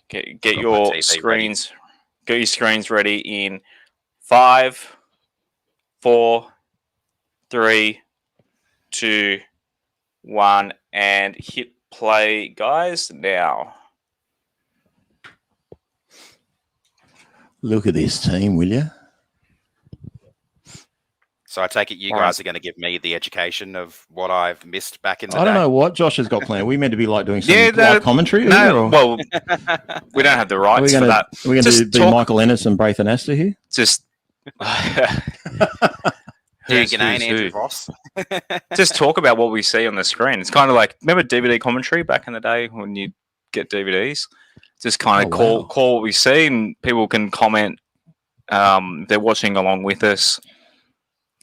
Get your screens. Ready. Get your screens ready in 5, 4, 3, 2, 1, and hit play, guys, now. Look at this team, will you? So I take it you guys are going to give me the education of what I've missed back in the day. I don't know what Josh has got planned. We meant to be like doing some live commentary? No, well, we don't have the rights for that. Are we going to be Michael Ennis and Braithen Astor here? Just... Andrew Ross. Just talk about what we see on the screen. It's kind of like, remember DVD commentary back in the day when you get DVDs? Just kind of call what we see, and people can comment they're watching along with us.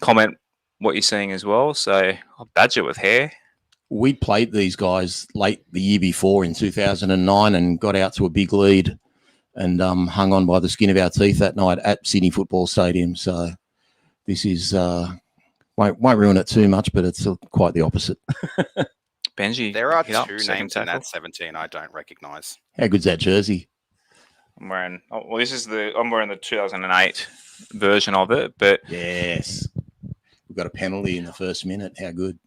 Comment what you're seeing as well. So, Badger with hair. We played these guys late the year before in 2009 and got out to a big lead and hung on by the skin of our teeth that night at Sydney Football Stadium. So this is won't ruin it too much, but it's quite the opposite. Benji, There are hit up, two second names in tackle. that 17 I don't recognise. How good's that jersey? I'm wearing. I'm wearing the 2008 version of it, but Yes. We've got a penalty in the first minute. How good?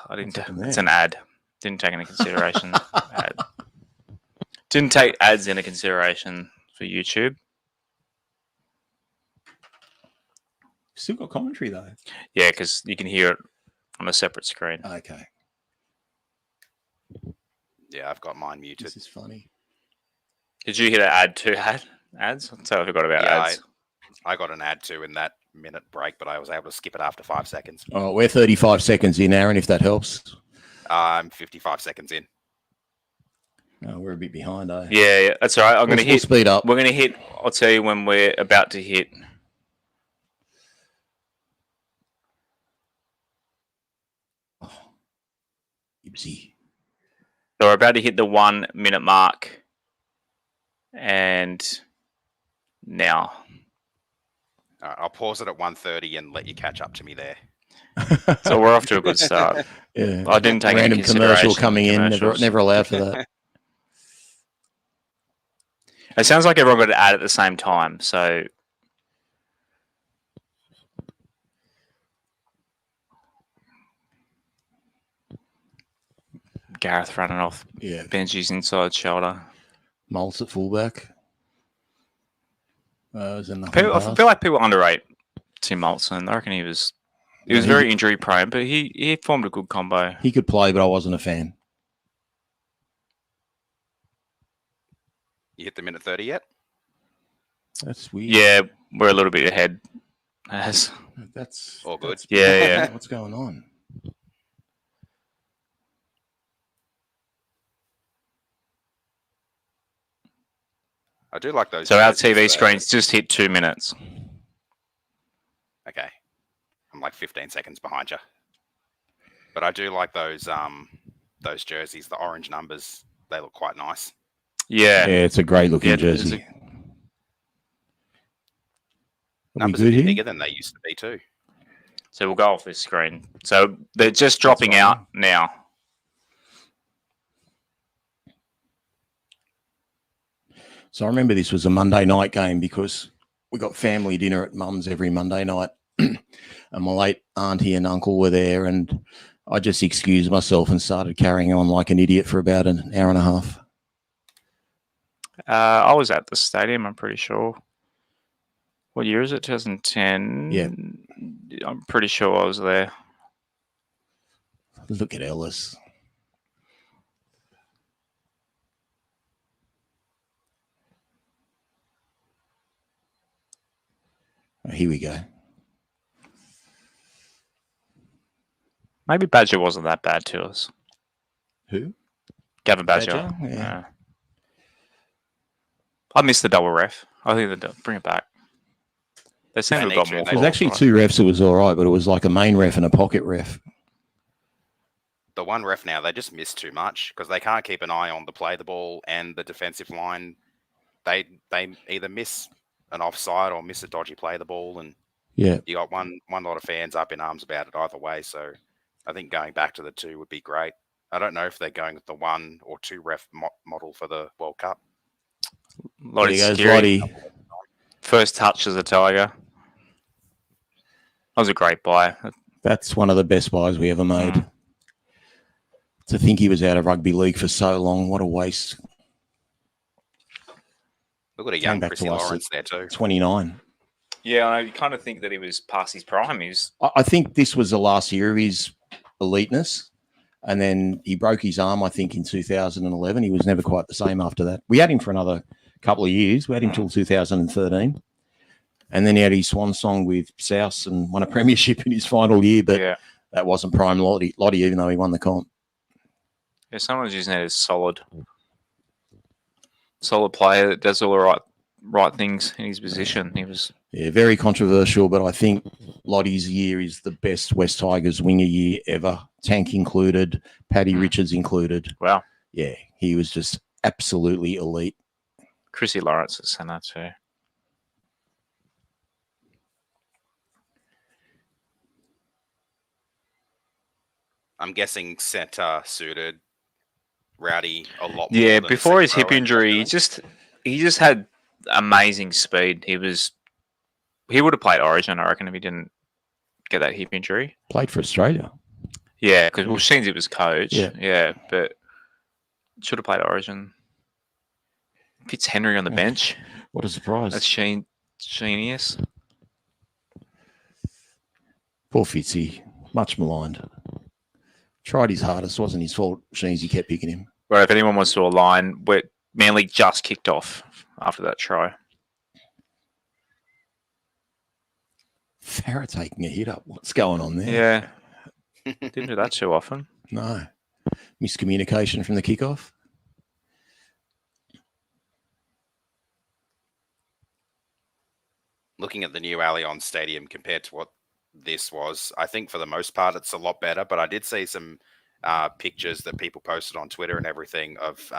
I didn't. What's happened It's there? an ad. Didn't take into consideration. Didn't take ads into consideration for YouTube. Still got commentary though. Yeah, because you can hear it on a separate screen. Okay. Yeah, I've got mine muted. This is funny. Did you hit an ad too? Ads? So I forgot about Yeah, ads. I got an ad too in that minute break, but I was able to skip it after 5 seconds. Oh, we're 35 seconds in, Aaron, if that helps. I'm 55 seconds in. Oh, we're a bit behind, eh? Yeah, that's all right. I'm going to We'll hit. speed up. We're going to hit. I'll tell you when we're about to hit. Ibsy. So we're about to hit the 1 minute mark. And now. All right, I'll pause it at 1:30 and let you catch up to me there. So we're off to a good start. Yeah. I didn't take any Random commercial consideration coming in. commercials. Never allowed for that. It sounds like everyone got an ad at the same time. So Gareth running off Yeah. Benji's inside shoulder. Maltz at fullback. Is there nothing I past? feel like people underrate Tim Maltson. I reckon he was Yeah, very injury prone, but he formed a good combo. He could play, but I wasn't a fan. You hit the minute 30 yet? That's weird. Yeah, we're a little bit ahead. As That's All good. Yeah. What's going on? I do like those. So our jerseys, TV screens just hit 2 minutes. Okay, I'm like 15 seconds behind you, but I do like those jerseys. The orange numbers, they look quite nice. Yeah. Yeah, it's a great looking Yeah, jersey. it's Are we Numbers are good a bit here? bigger than they used to be too. So we'll go off this screen. So they're just dropping fine. out now. So I remember this was a Monday night game because we got family dinner at Mum's every Monday night, and my late auntie and uncle were there, and I just excused myself and started carrying on like an idiot for about an hour and a half. I was at the stadium, I'm pretty sure. What year is it? 2010? Yeah. I'm pretty sure I was there. Look at Ellis. Oh, here we go. Maybe Badger wasn't that bad to us. Who? Gavin Badger. Badger? Yeah. I missed the double ref. I think they bring it back. They seem They to have need got to. more. There was calls, actually right? 2 refs. It was all right, but it was like a main ref and a pocket ref. The one ref now, they just miss too much because they can't keep an eye on the play the ball and the defensive line. They either miss an offside or miss a dodgy play the ball, and Yeah. you got one lot of fans up in arms about it either way. So I think going back to the 2 would be great. I don't know if they're going with the 1 or 2 ref model for the World Cup. Lottie There you go, Skiri. Lottie. First touch as a Tiger. That was a great buy. That's one of the best buys we ever made. Mm. To think he was out of rugby league for so long, what a waste. Look at a Came young back to Chrissy us Lawrence there too. 29. Yeah, you kind of think that he was past his prime. I think this was the last year of his eliteness. And then he broke his arm, I think, in 2011. He was never quite the same after that. We had him for another couple of years. We had him till 2013. And then he had his swan song with South and won a premiership in his final year. But Yeah. that wasn't prime Lottie, even though he won the comp. Yeah, someone's using it as solid player that does all the right right things in his position. He was very controversial, but I think Lottie's year is the best West Tigers winger year ever, Tank included, Paddy Richards included. wow. Yeah, he was just absolutely elite. Chrissy Lawrence at centre too. I'm guessing centre suited Rowdy a lot more. Yeah, than before his second hip row, injury, don't he just had amazing speed. He would have played Origin, I reckon, if he didn't get that hip injury. Played for Australia. Yeah, because Sheensy was coach. Yeah. But should have played Origin. Fitzhenry on the bench. What a surprise. That's genius. Poor Fitzy, much maligned. Tried his hardest, wasn't his fault. Sheensy kept picking him. Well, if anyone wants to align, Manly just kicked off after that try. Farah taking a hit up. What's going on there? Yeah. Didn't do that too often. No. Miscommunication from the kickoff. Looking at the new Allianz Stadium compared to what this was, I think for the most part it's a lot better. But I did see some pictures that people posted on Twitter and everything of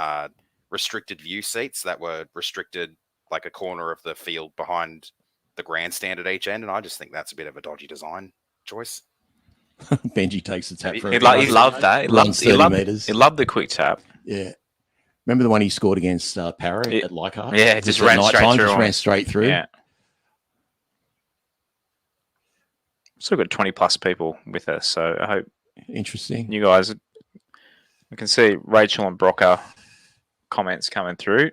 restricted view seats that were restricted like a corner of the field behind the grandstand at each end, and I just think that's a bit of a dodgy design choice. Benji takes the tap for He loved that. He loved the quick tap. Yeah. Remember the one he scored against Para at Leichhardt? Yeah, it just ran straight through. Yeah. Still got 20 plus people with us, so I hope interesting. You guys, I can see Rachel and Brocker comments coming through.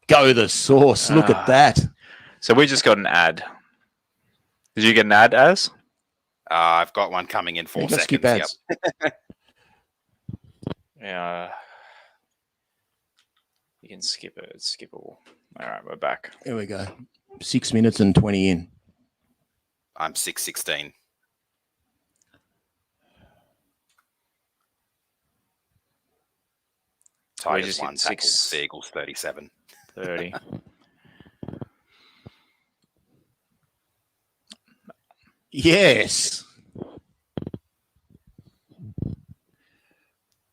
Go the sauce. Look at that. So we just got an ad. Did you get an ad, Az? I've got one coming in 4 seconds. Skip ads. Yep. Yeah. You can skip it. It's skippable. All right, we're back. Here we go. 6 minutes and 20 in. I'm 6:16. Tigers 1 tackles, the Eagles 37. 30. Yes.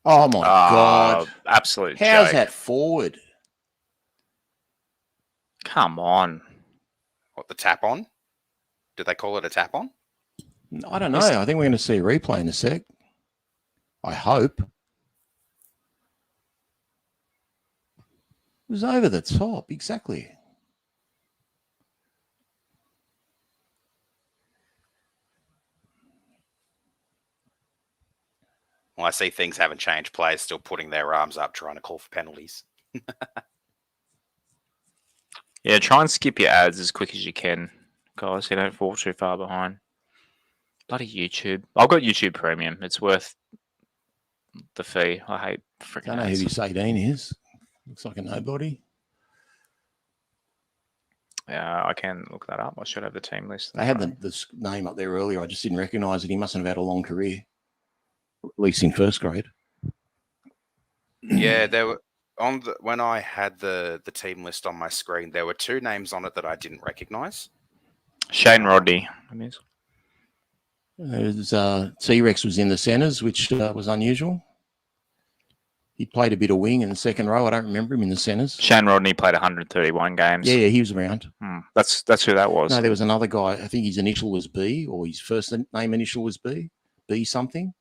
Oh my God. Absolute How's joke. that forward? Come on. What, the tap on? Did they call it a tap on? I don't know. I think we're going to see a replay in a sec. I hope. It was over the top. Exactly. Well, I see things haven't changed. Players still putting their arms up trying to call for penalties. Yeah, try and skip your ads as quick as you can, guys. You don't fall too far behind. Bloody YouTube. I've got YouTube Premium. It's worth the fee. I hate freaking Don't know who this 18 is. Looks like a nobody. Yeah, I can look that up. I should have the team list. They had the name up there earlier. I just didn't recognise it. He mustn't have had a long career, at least in first grade. Yeah, there were when I had the team list on my screen, there were 2 names on it that I didn't recognise. Shane Rodney. T-Rex was in the centres, which was unusual. He played a bit of wing in the second row. I don't remember him in the centres. Shane Rodney played 131 games. Yeah, he was around. That's who that was. No, there was another guy. I think his initial was B, or his first name initial was B. B something.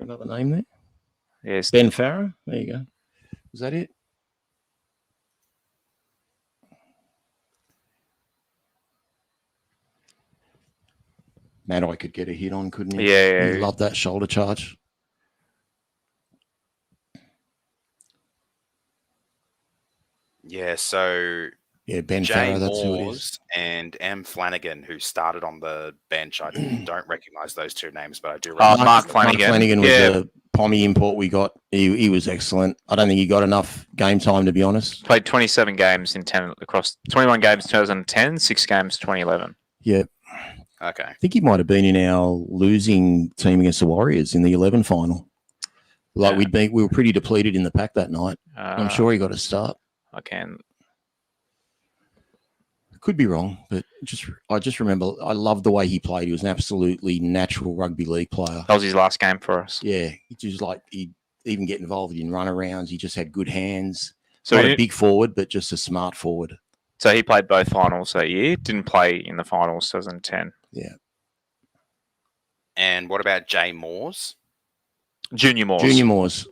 Another name there? Yes. Ben Farah. There you go. Was that it? Man, I could get a hit on, couldn't he? Yeah. He loved that shoulder charge. Yeah, so Ben Jay Farah, that's who it Moores is. and M. Flanagan, who started on the bench. I don't recognise those 2 names, but I do Oh, recognise Mark them. Flanagan. Mark Flanagan was the Pommy import we got. He was excellent. I don't think he got enough game time, to be honest. Played 27 games in 10 across 21 games 2010, 6 games 2011. Yeah. Okay. I think he might have been in our losing team against the Warriors in the 11 final. We were pretty depleted in the pack that night. I'm sure he got a start. I can. Could be wrong, but I just remember I loved the way he played. He was an absolutely natural rugby league player. That was his last game for us. Yeah, he'd even get involved in runarounds. He just had good hands. So Not a big forward, but just a smart forward. So he played both finals that year. Didn't play in the finals 2010. Yeah. And what about Jay Moores? Junior Moores. Junior Moores.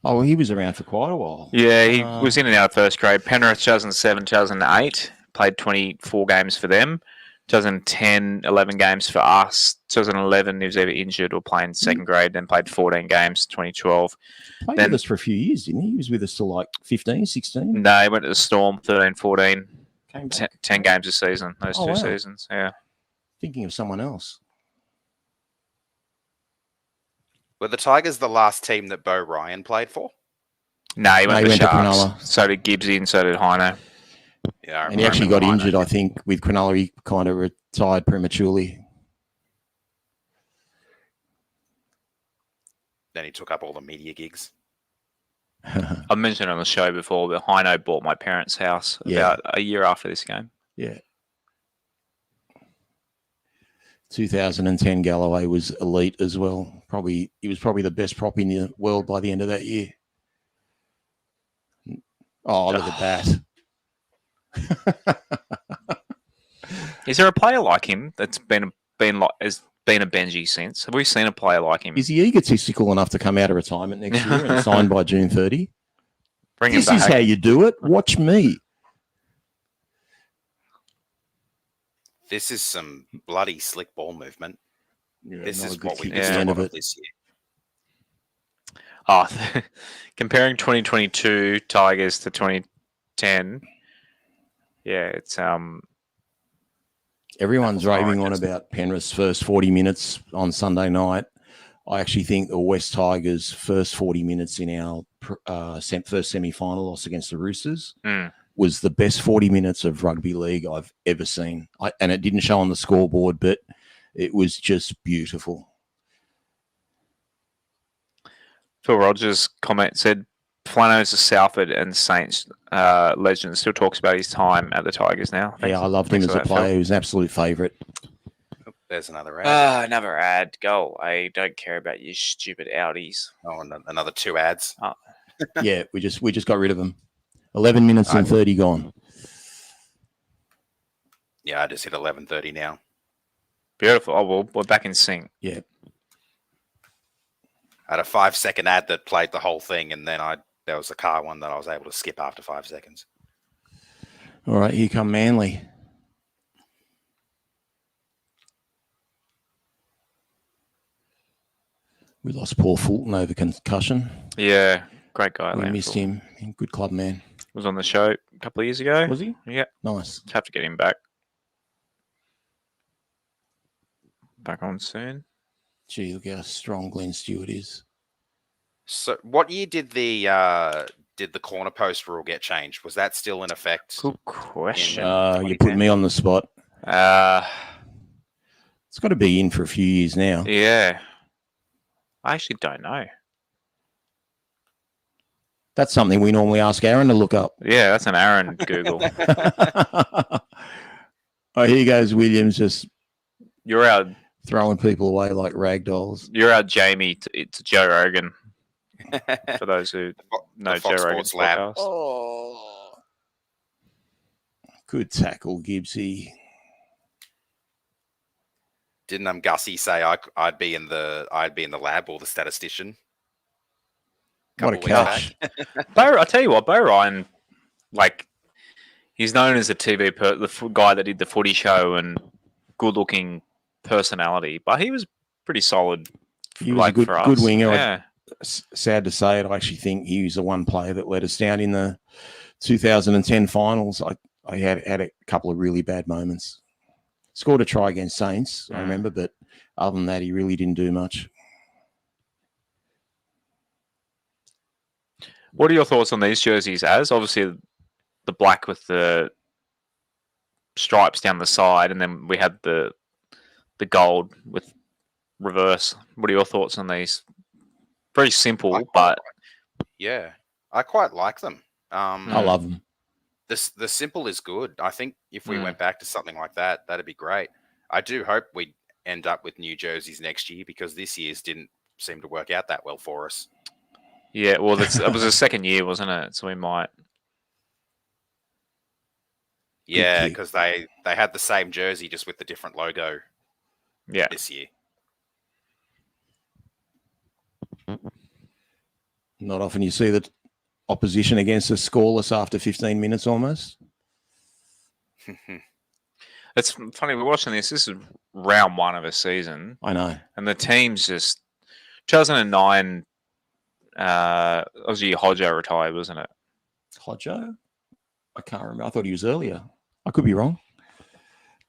Oh, well, he was around for quite a while. Yeah, he was in and out of first grade. Penrith 2007, 2008. Played 24 games for them. 2010, 11 games for us. 2011, he was either injured or playing second grade, then played 14 games, 2012. Played with us for a few years, didn't he? He was with us till like 15, 16? No, he went to the Storm, 13, 14. Came back. 10 games a season, those two seasons, yeah. Thinking of someone else. Were the Tigers the last team that Bo Ryan played for? No, he went to Sharks. Cronulla. So did Gibbsy and so did Hino. Yeah, and he actually got injured, I think, with Cronulla. He kind of retired prematurely. Then he took up all the media gigs. I mentioned on the show before, but Hino bought my parents' house about a year after this game. Yeah. 2010 Galloway was elite as well. He was probably the best prop in the world by the end of that year. Oh, look at that. Is there a player like him that's been a Benji since? Have we seen a player like him? Is he egotistical enough to come out of retirement next year and sign by June 30? Bring him This back. is how you do it. Watch me. This is some bloody slick ball movement. Yeah, this is what we at missed the end of it this year. Oh, comparing 2022 Tigers to 2010, yeah, it's Everyone's raving on about Penrith's first 40 minutes on Sunday night. I actually think the West Tigers' first 40 minutes in our first semi-final loss against the Roosters was the best 40 minutes of rugby league I've ever seen. And it didn't show on the scoreboard, but it was just beautiful. Phil Rogers' comment said, Flano's a Salford and Saints legend. Still talks about his time at the Tigers now. I loved him as a player. He was an absolute favourite. Oh, there's another ad. Another ad. Go away. Don't care about your stupid Audis. Oh, another 2 ads. Oh. Yeah, we just got rid of them. 11 minutes and 30 gone. Yeah, I just hit 11:30 now. Beautiful. Oh, well, we're back in sync. Yeah. I had a 5-second ad that played the whole thing, and then there was a car one that I was able to skip after 5 seconds. All right, here come Manly. We lost Paul Fulton over concussion. Yeah, great guy. We missed him. Good club man. Was on the show a couple of years ago. Was he? Yeah. Nice. Have to get him back. Back on soon. Gee, look how strong Glenn Stewart is. So, what year did the corner post rule get changed? Was that still in effect? Good question. You put me on the spot. It's got to be in for a few years now. Yeah. I actually don't know. That's something we normally ask Aaron to look up. Yeah, that's an Aaron Google. Oh, here goes Williams just You're our throwing people away like rag dolls. You're our Jamie to Joe Rogan. For those who know Joe Rogan's podcast. Oh. Good tackle, Gibbsy. Didn't Gussie say I'd be in the lab or the statistician? What a catch! I tell you what, Bo Ryan, he's known as the the guy that did the Footy Show and good-looking personality, but he was pretty solid. He was a good winger. Yeah. Sad to say it, I actually think he was the one player that let us down in the 2010 finals. I had a couple of really bad moments. Scored a try against Saints, I remember, but other than that, he really didn't do much. What are your thoughts on these jerseys, Az? Obviously, the black with the stripes down the side, and then we had the gold with reverse. What are your thoughts on these? Very simple, but... Yeah, I quite like them. I love them. The simple is good. I think if we went back to something like that, that'd be great. I do hope we end up with new jerseys next year because this year's didn't seem to work out that well for us. Yeah, well, it was the second year, wasn't it? So we might. Yeah, because they had the same jersey just with the different logo. Yeah. This year. Not often you see the opposition against us scoreless after 15 minutes almost. It's funny, we're watching this. This is round one of a season. I know. And the team's just 2009. Obviously, Hodjo retired, wasn't it? Hodjo? I can't remember. I thought he was earlier. I could be wrong.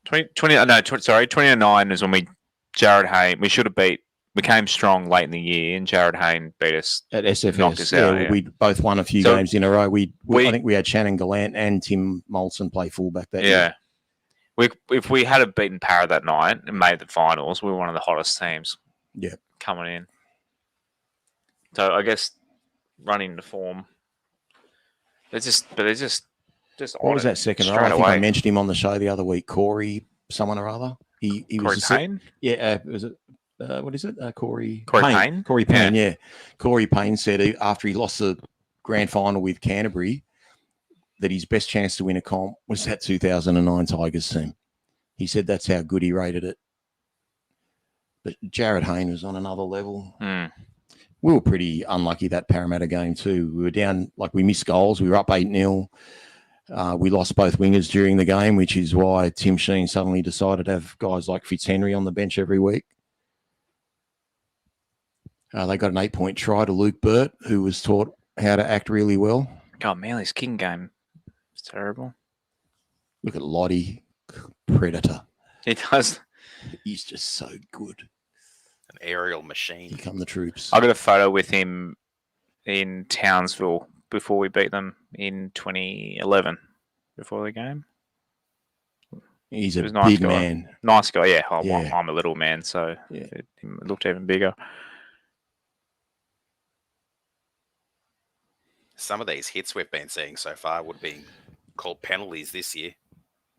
2009 is when Jared Hayne. We should have we came strong late in the year, and Jared Hayne beat us at SFS. Knocked us out, We both won a few games in a row. I think we had Shannon Gallant and Tim Molson play fullback that year. If we had beaten Para that night and made the finals, we were one of the hottest teams. Yeah, coming in. So I guess running the form. It's just what was that second row? I think I mentioned him on the show the other week. Corey, someone or other. He Corey was Payne? Was it? What is it? Corey Payne? Corey Payne, yeah. Corey Payne said after he lost the grand final with Canterbury that his best chance to win a comp was that 2009 Tigers team. He said that's how good he rated it. But Jared Hayne was on another level. We were pretty unlucky that Parramatta game too. We were down, we missed goals. We were up 8-0. We lost both wingers during the game, which is why Tim Sheen suddenly decided to have guys like Fitzhenry on the bench every week. They got an 8-point try to Luke Burt, who was taught how to act really well. God, Manly's kicking game. It's terrible. Look at Lottie, predator. He does. He's just so good. An aerial machine. Here come the troops. I got a photo with him in Townsville before we beat them in 2011, before the game. He's a nice big guy. man. Nice guy, yeah. I'm a little man, so it looked even bigger. Some of these hits we've been seeing so far would be called penalties this year.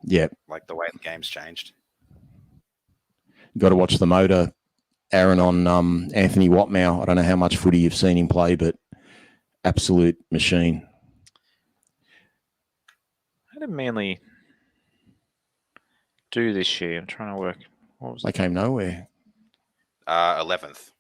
Yeah. Like the way the game's changed. Got to watch the motor, Aaron, on Anthony Watmow. I don't know how much footy you've seen him play, but absolute machine. How did Manly do this year? I'm trying to work. They came nowhere. 11th.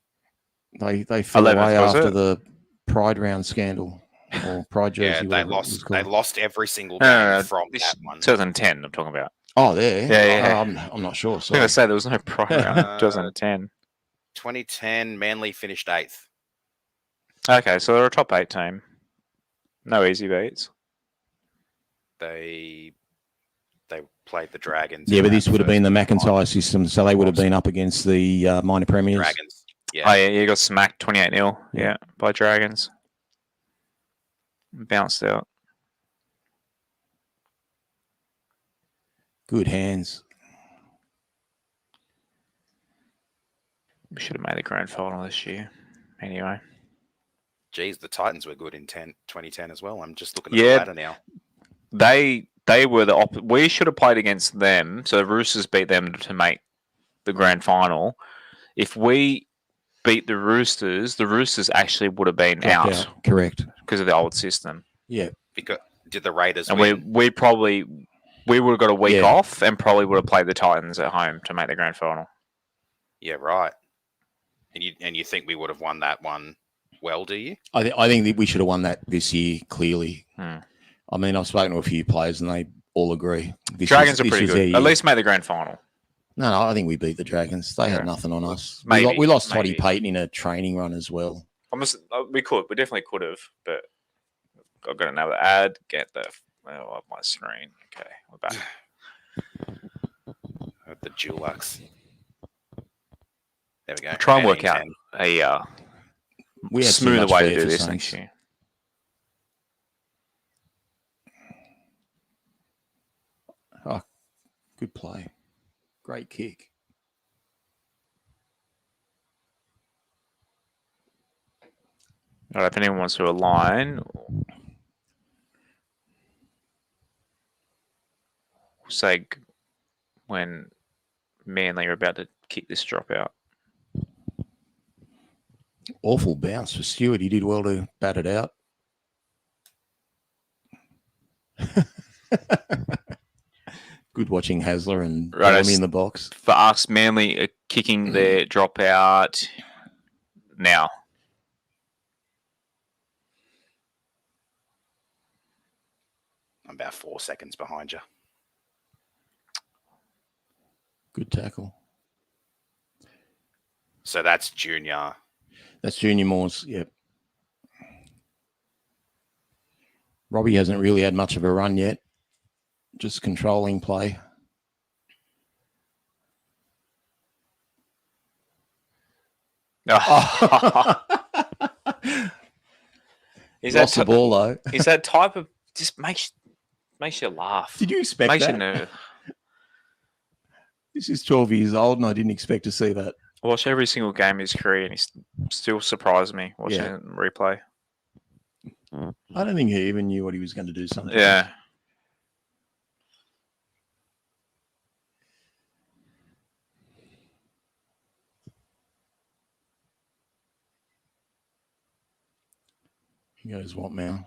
They fell 11th, away after it? the Pride round scandal. Or Pride jersey. Yeah, they lost every single game from that one. 2010, I'm talking about. Oh, there. Yeah. I'm not sure. I was going to say there was no Pride round 2010. 2010, Manly finished 8th. Okay, so they're a top 8 team. No easy beats. They played the Dragons. Yeah, but this would have been the McIntyre system, so they would have been up against the minor premiers. Dragons. Yeah. Oh, yeah, you got smacked 28-0, by Dragons. Bounced out. Good hands. We should have made the grand final this year. Anyway. Geez, the Titans were good in 2010 as well. I'm just looking at the ladder now. They were the opposite. We should have played against them. So the Roosters beat them to make the grand final. If we beat the Roosters actually would have been out. Correct. Because of the old system. Yeah. Because did the Raiders and win? we would have got a week off and probably would have played the Titans at home to make the grand final. Yeah, right. And you think we would have won that one well, do you? I think that we should have won that this year, clearly. I mean, I've spoken to a few players and they all agree. Dragons are pretty good. At least made the grand final. No, I think we beat the Dragons. They had nothing on us. Maybe, we lost Toddy Payton in a training run as well. We definitely could have, but I've got another ad. Get off my screen. Okay, we're back. The Dulux. There we go. Try and work out a smoother way to do this next year. Oh, good play. Great kick. All right, if anyone wants to align, sake when Manly are about to kick this drop out. Awful bounce for Stewart. He did well to bat it out. Good watching Hasler and Bellamy in the box. For us, Manly are kicking their drop out now. I'm about 4 seconds behind you. Good tackle. So that's Junior. That's Junior Moores, yep. Robbie hasn't really had much of a run yet. Just controlling play. Oh. Lost the ball, though. Is that type of... Just makes you laugh. Did you expect makes that? You nerve. This is 12 years old, and I didn't expect to see that. I watch every single game of his career, and he still surprised me watching it in replay. I don't think he even knew what he was going to do sometimes. Yeah. He goes, what, man?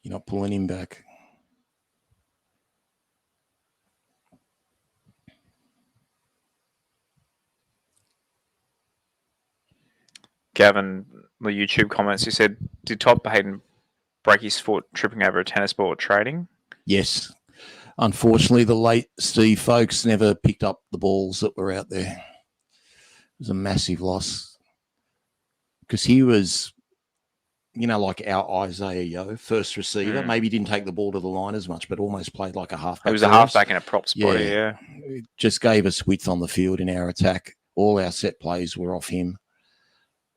You're not pulling him back. Gavin, the YouTube comments, he said, did Todd Hayden break his foot tripping over a tennis ball at trading? Yes. Unfortunately, the late Steve Folkes never picked up the balls that were out there. It was a massive loss. Because he was, like our Isaiah Yeo, first receiver. Maybe didn't take the ball to the line as much, but almost played like a halfback. He was a halfback in a prop spot, yeah. It just gave us width on the field in our attack. All our set plays were off him.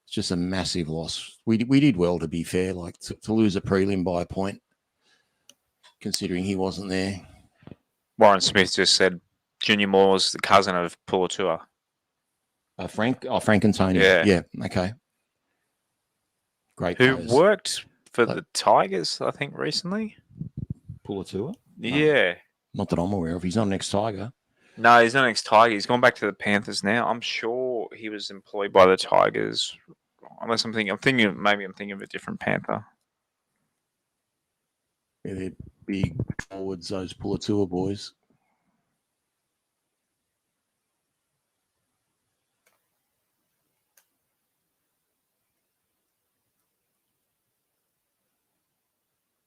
It's just a massive loss. We did well, to be fair, like to lose a prelim by a point, considering he wasn't there. Warren Smith just said Junior Moore's the cousin of Pulatua. Frank and Tony. Yeah, okay. Great. Who players. worked for the Tigers, I think, recently? Pulatua? No, Yeah. not that I'm aware of. He's not an ex-Tiger. No, he's not an ex-Tiger. He's gone back to the Panthers now. I'm sure he was employed by the Tigers. Unless I'm thinking of a different Panther. Yeah, they're big forwards, those Pulatua boys.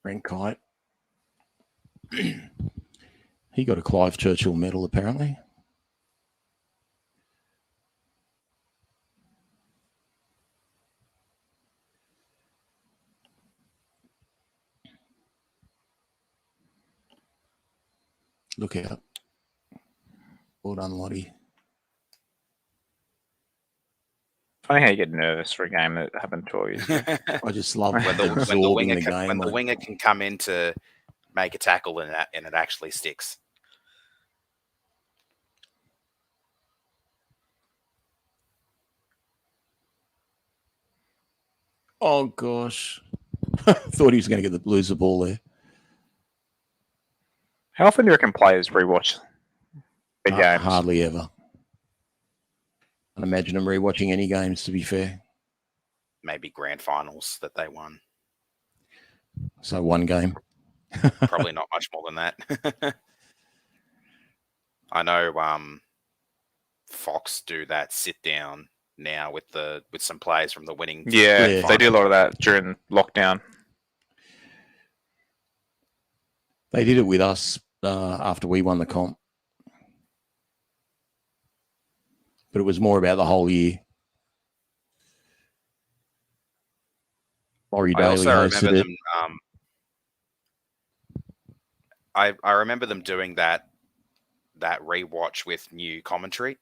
Brent Kite. He got a Clive Churchill medal, apparently. Look out. Well done, Lottie. Funny how you get nervous for a game that happened 12 years ago. I just love when absorbing the game. When the winger can come in to make a tackle and it actually sticks. Oh, gosh. Thought he was going to lose the ball there. How often do you reckon players rewatch the games? Hardly ever. I can't imagine them rewatching any games, to be fair. Maybe grand finals that they won. So one game. Probably not much more than that. I know Fox do that sit down now with some players from the winning. Yeah, they did a lot of that during lockdown. They did it with us after we won the comp. But it was more about the whole year. Laurie Daly hosted it. I remember them doing that rewatch with new commentary.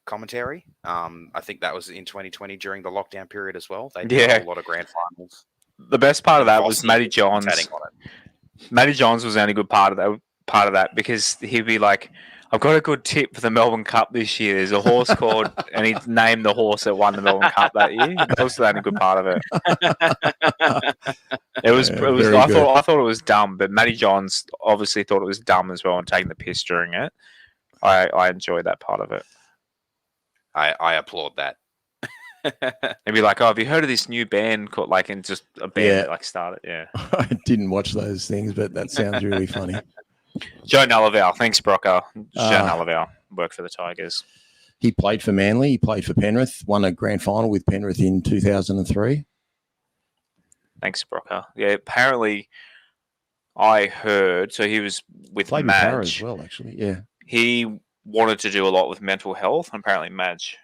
I think that was in 2020 during the lockdown period as well. They did a lot of grand finals. The best part of that was Matty Johns. Matty Johns was the only good part of that because he'd be like, I've got a good tip for the Melbourne Cup this year. There's a horse called, and he named the horse that won the Melbourne Cup that year. That was the only good part of it. It was. Very I good. thought it was dumb, but Matty Johns obviously thought it was dumb as well and taking the piss during it. I enjoyed that part of it. I applaud that. It'd be like, oh, have you heard of this new band called like, and just a band that like started? Yeah. I didn't watch those things, but that sounds really funny. Joe Nullival, thanks, Brocker. Joe Nullival worked for the Tigers. He played for Manly. He played for Penrith. Won a grand final with Penrith in 2003. Thanks, Brocker. Yeah, apparently I heard, so he was with Played with Para Madge. as well, actually. Yeah. He wanted to do a lot with mental health, and apparently Madge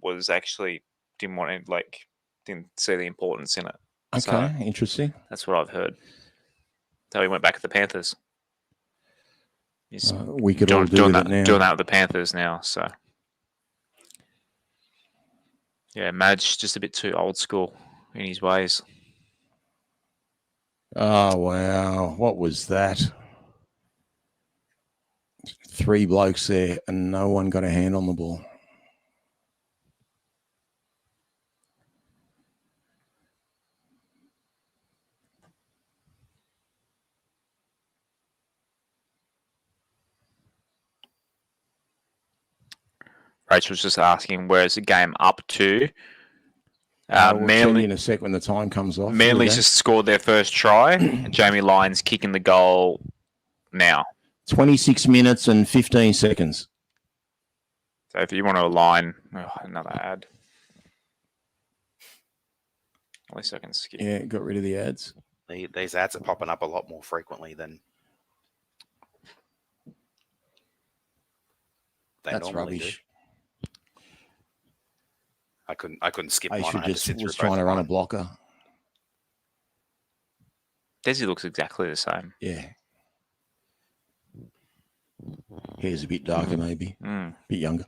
was actually didn't see the importance in it. Okay, So interesting. that's what I've heard. So he went back to the Panthers. He's We could all do with it now. doing that with the Panthers now. So yeah, Madge just a bit too old school in his ways. Oh, wow. What was that? 3 blokes there and no one got a hand on the ball. Rachel's just asking, where's the game up to? We'll tell you Manly, in a sec when the time comes off. Manly's just scored their first try. And Jamie Lyons kicking the goal now. 26 minutes and 15 seconds. So if you want to align, another ad. At least I can skip. Yeah, got rid of the ads. These ads are popping up a lot more frequently than they That's normally rubbish. do. I couldn't skip one. Aisha I had to just sit was through both trying to of run a mine. blocker. Desi looks exactly the same. Yeah. Hair's a bit darker, maybe. Mm. Bit younger.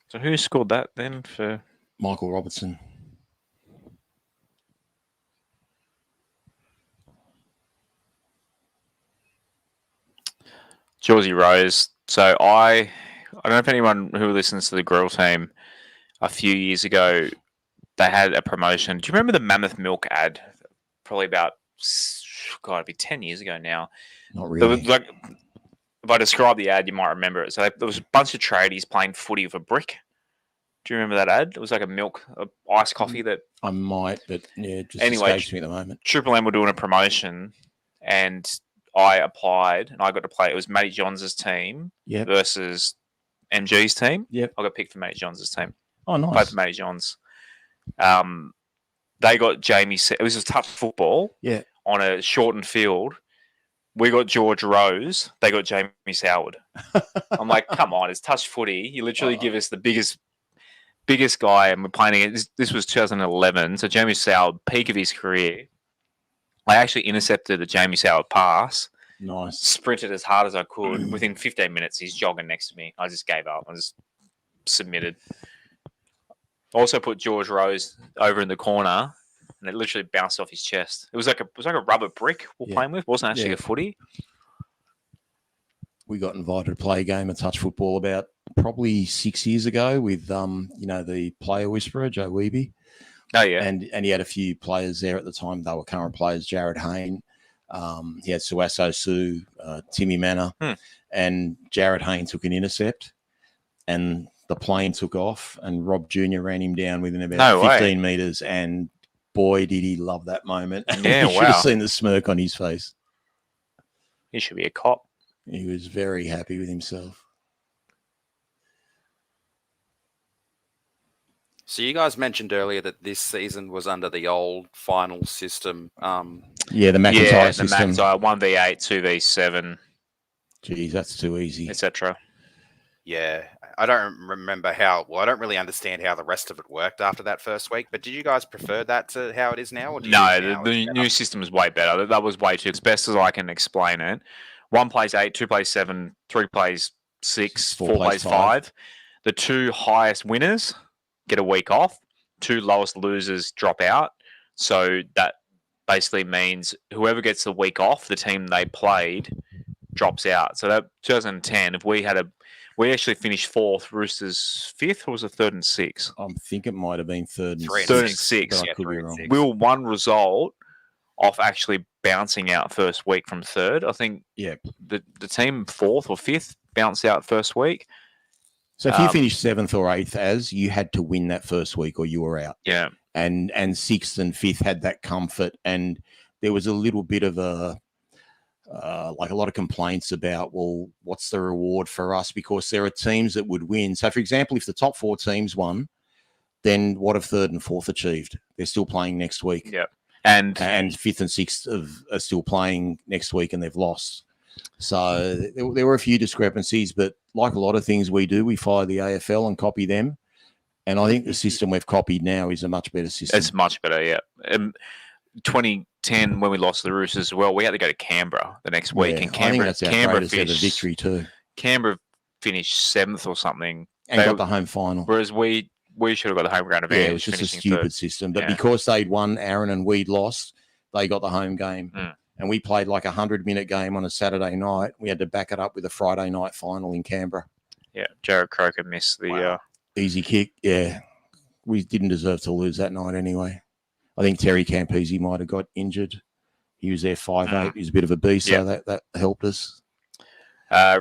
So who scored that then for? Michael Robertson. Georgie Rose. So I don't know if anyone who listens to the Grill team a few years ago, they had a promotion. Do you remember the Mammoth Milk ad? Probably about, God, it'd be 10 years ago now. Not There really. was, like, if I describe the ad, you might remember it. So there was a bunch of tradies playing footy with a brick. Do you remember that ad? It was like a iced coffee that I might, but yeah, it just Anyway, escapes me at the moment. Triple M were doing a promotion, and I applied, and I got to play. It was Matty Johns' team Yep. versus MG's team. Yep. I got picked for Matty Johns' team. Oh, Played nice. for Matty Johns. They got Jamie. It was a touch football. Yeah. On a shortened field. We got George Rose. They got Jamie Soward. I'm like, come on, it's touch footy. You literally give us the biggest guy, and we're playing against. This was 2011, so Jamie Soward, peak of his career. I actually intercepted a Jamie Soward pass, Nice. sprinted as hard as I could. Within 15 minutes, he's jogging next to me. I just gave up. I just submitted. Also put George Rose over in the corner, and it literally bounced off his chest. It was like a rubber brick we're playing with. It wasn't actually a footy. We got invited to play a game of touch football about probably 6 years ago with the player whisperer, Joe Weeby. Oh yeah. And he had a few players there at the time. They were current players, Jared Hayne. He had Suaso Su, Timmy Manor, and Jared Hayne took an intercept, and the plane took off, and Rob Jr. ran him down within about 15 metres, and boy, did he love that moment. Yeah, you should have seen the smirk on his face. He should be a cop. He was very happy with himself. So you guys mentioned earlier that this season was under the old final system. Yeah, the McIntyre system. The McIntyre 1v8, 2v7. Geez, that's too easy. Etc. Yeah, I don't remember how. Well, I don't really understand how the rest of it worked after that first week. But did you guys prefer that to how it is now? Or No, the new system is way better. That was way too. As best as I can explain it, 1 plays 8, 2 plays 7, 3 plays 6, 4 plays 5. The 2 highest winners get a week off. 2 lowest losers drop out. So that basically means whoever gets the week off, the team they played drops out. So that 2010, if we actually finished fourth, Roosters fifth, or was it third and sixth? I think it might have been third and Three six. and Third and six. But I Yeah, could be 3 and wrong. 6. We were one result off actually bouncing out first week from third. I think Yeah. the team fourth or fifth bounced out first week. So if you finished 7th or 8th, you had to win that first week or you were out. Yeah. And 6th and 5th had that comfort. And there was a little bit of like a lot of complaints about, well, what's the reward for us? Because there are teams that would win. So, for example, if the top 4 teams won, then what have 3rd and 4th achieved? They're still playing next week. Yeah. And 5th and 6th are still playing next week and they've lost. So there were a few discrepancies, but like a lot of things we do, we follow the AFL and copy them. And I think the system we've copied now is a much better system. it's much better, yeah. 2010, when we lost to the Roosters as well, we had to go to Canberra the next week. Yeah, And I think Canberra, that's our Canberra greatest ever finished, victory too. Canberra finished 7th or something. And They- got the home final. Whereas we should have got the home ground Yeah, advantage. it was just a finishing stupid third. system. But Yeah. because they'd won, Aaron and we'd lost, they got the home game. And we played like a 100-minute game on a Saturday night. We had to back it up with a Friday night final in Canberra. Yeah, Jared Croker missed the. Wow. Easy kick. Yeah. We didn't deserve to lose that night anyway. I think Terry Campese might have got injured. He was there 5'8". He's a bit of a beast, so that helped us.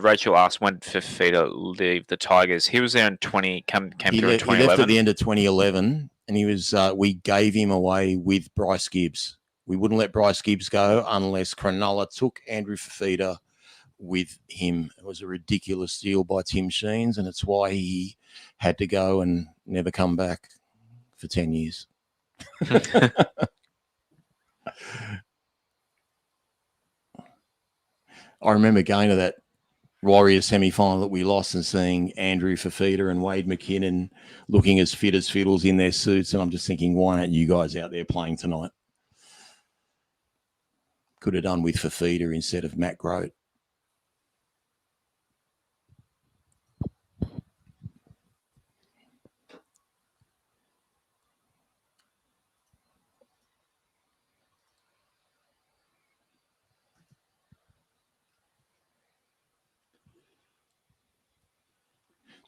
Rachel asked when Fifita leave the Tigers. He was there in 20. Came He through in left at 2011. the end of 2011, and he was. We gave him away with Bryce Gibbs. We wouldn't let Bryce Gibbs go unless Cronulla took Andrew Fifita with him. It was a ridiculous deal by Tim Sheens, and it's why he had to go and never come back for 10 years. I remember going to that Warriors semi-final that we lost and seeing Andrew Fifita and Wade McKinnon looking as fit as fiddles in their suits, and I'm just thinking, why aren't you guys out there playing tonight? Could have done with Fifita instead of Matt Grote.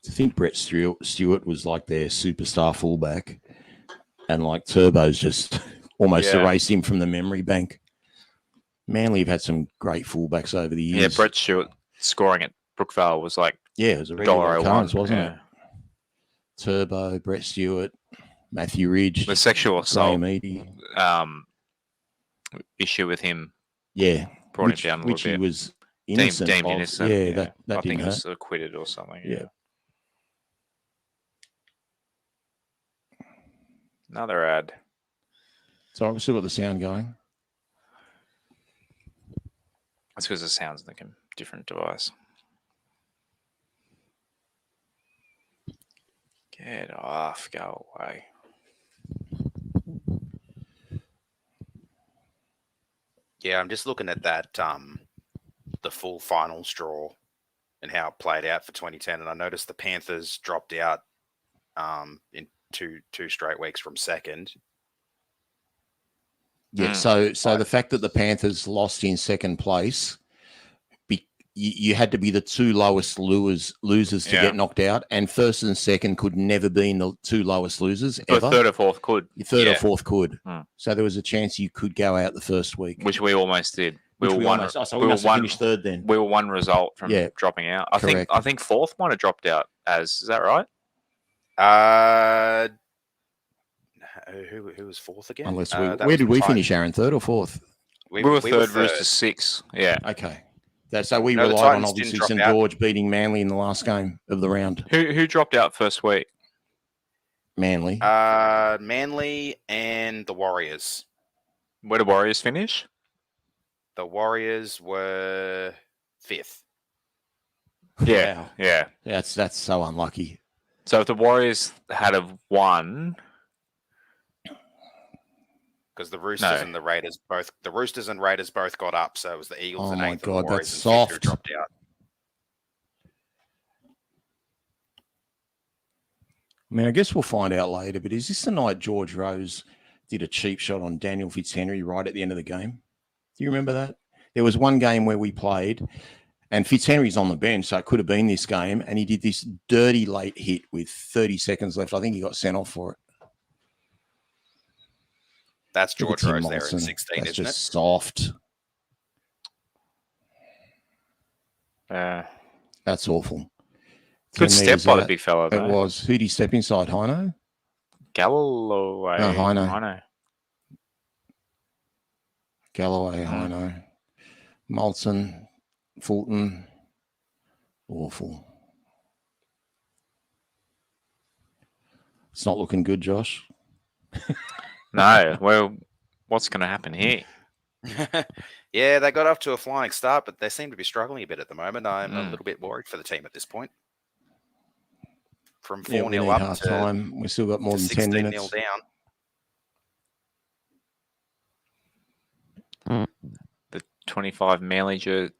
I think Brett Stewart was like their superstar fullback, and like Turbo's just almost erased him from the memory bank. Manly have had some great fullbacks over the years. Yeah, Brett Stewart scoring at Brookvale was like it was a regular $1.01, occurrence, wasn't yeah. it? Turbo, Brett Stewart, Matthew Ridge, The sexual assault Graham Eady. issue with him him brought him down a which little he bit. was innocent. Deemed of. innocent. Yeah, that I didn't think it hurt. was acquitted or something. Yeah. Another ad. So I've still got the sound going. That's because the sound's in a different device. Get off. Go away. Yeah, I'm just looking at that, the full finals draw and how it played out for 2010, and I noticed the Panthers dropped out in two straight weeks from second. Yeah, so the fact that the Panthers lost in second place, you had to be the two lowest losers to get knocked out, and first and second could never be in the two lowest losers But ever. third or fourth could. Third or fourth could. Mm. So there was a chance you could go out the first week. Which we almost did. We Which were we one. almost, so we we were must have one. finished third then. We were one result from dropping out. I Correct. think fourth might have dropped out. Is that right? Who was fourth again? Unless That where was did we Tigers. finish, Aaron? Third or fourth? We were third, Roosters sixth. Yeah. Okay. So we No, the relied on Titans obviously didn't St drop out. George beating Manly in the last game of the round. Who dropped out first week? Manly. Manly and the Warriors. Where did Warriors finish? The Warriors were fifth. Yeah. Wow. Yeah. That's so unlucky. So if the Warriors had have won, Because the Roosters and the Raiders both got up, so it was the Eagles Oh and my eighth, God, and the Warriors that's and fifth who soft. dropped out. I mean, I guess we'll find out later, but is this the night George Rose did a cheap shot on Daniel Fitzhenry right at the end of the game? Do you remember that? There was one game where we played And Fitzhenry's on the bench, so it could have been this game. And he did this dirty late hit with 30 seconds left. I think he got sent off for it. That's George Tim Rose there Mollison. in 16, That's isn't it? just soft. That's awful. Good 10 step metres by the out. big fella, It though. was. Who did he step inside? Hino? Galloway. No, Hino. Hino. Galloway, Hino. Moulton, Fulton. Awful. It's not looking good, Josh. No. Well, what's going to happen here? Yeah, they got off to a flying start, but they seem to be struggling a bit at the moment. I'm a little bit worried for the team at this point. From 4-0 we need up half to, time. We've still got more to than 10 16-0 minutes. down. The 25 Manly. Can't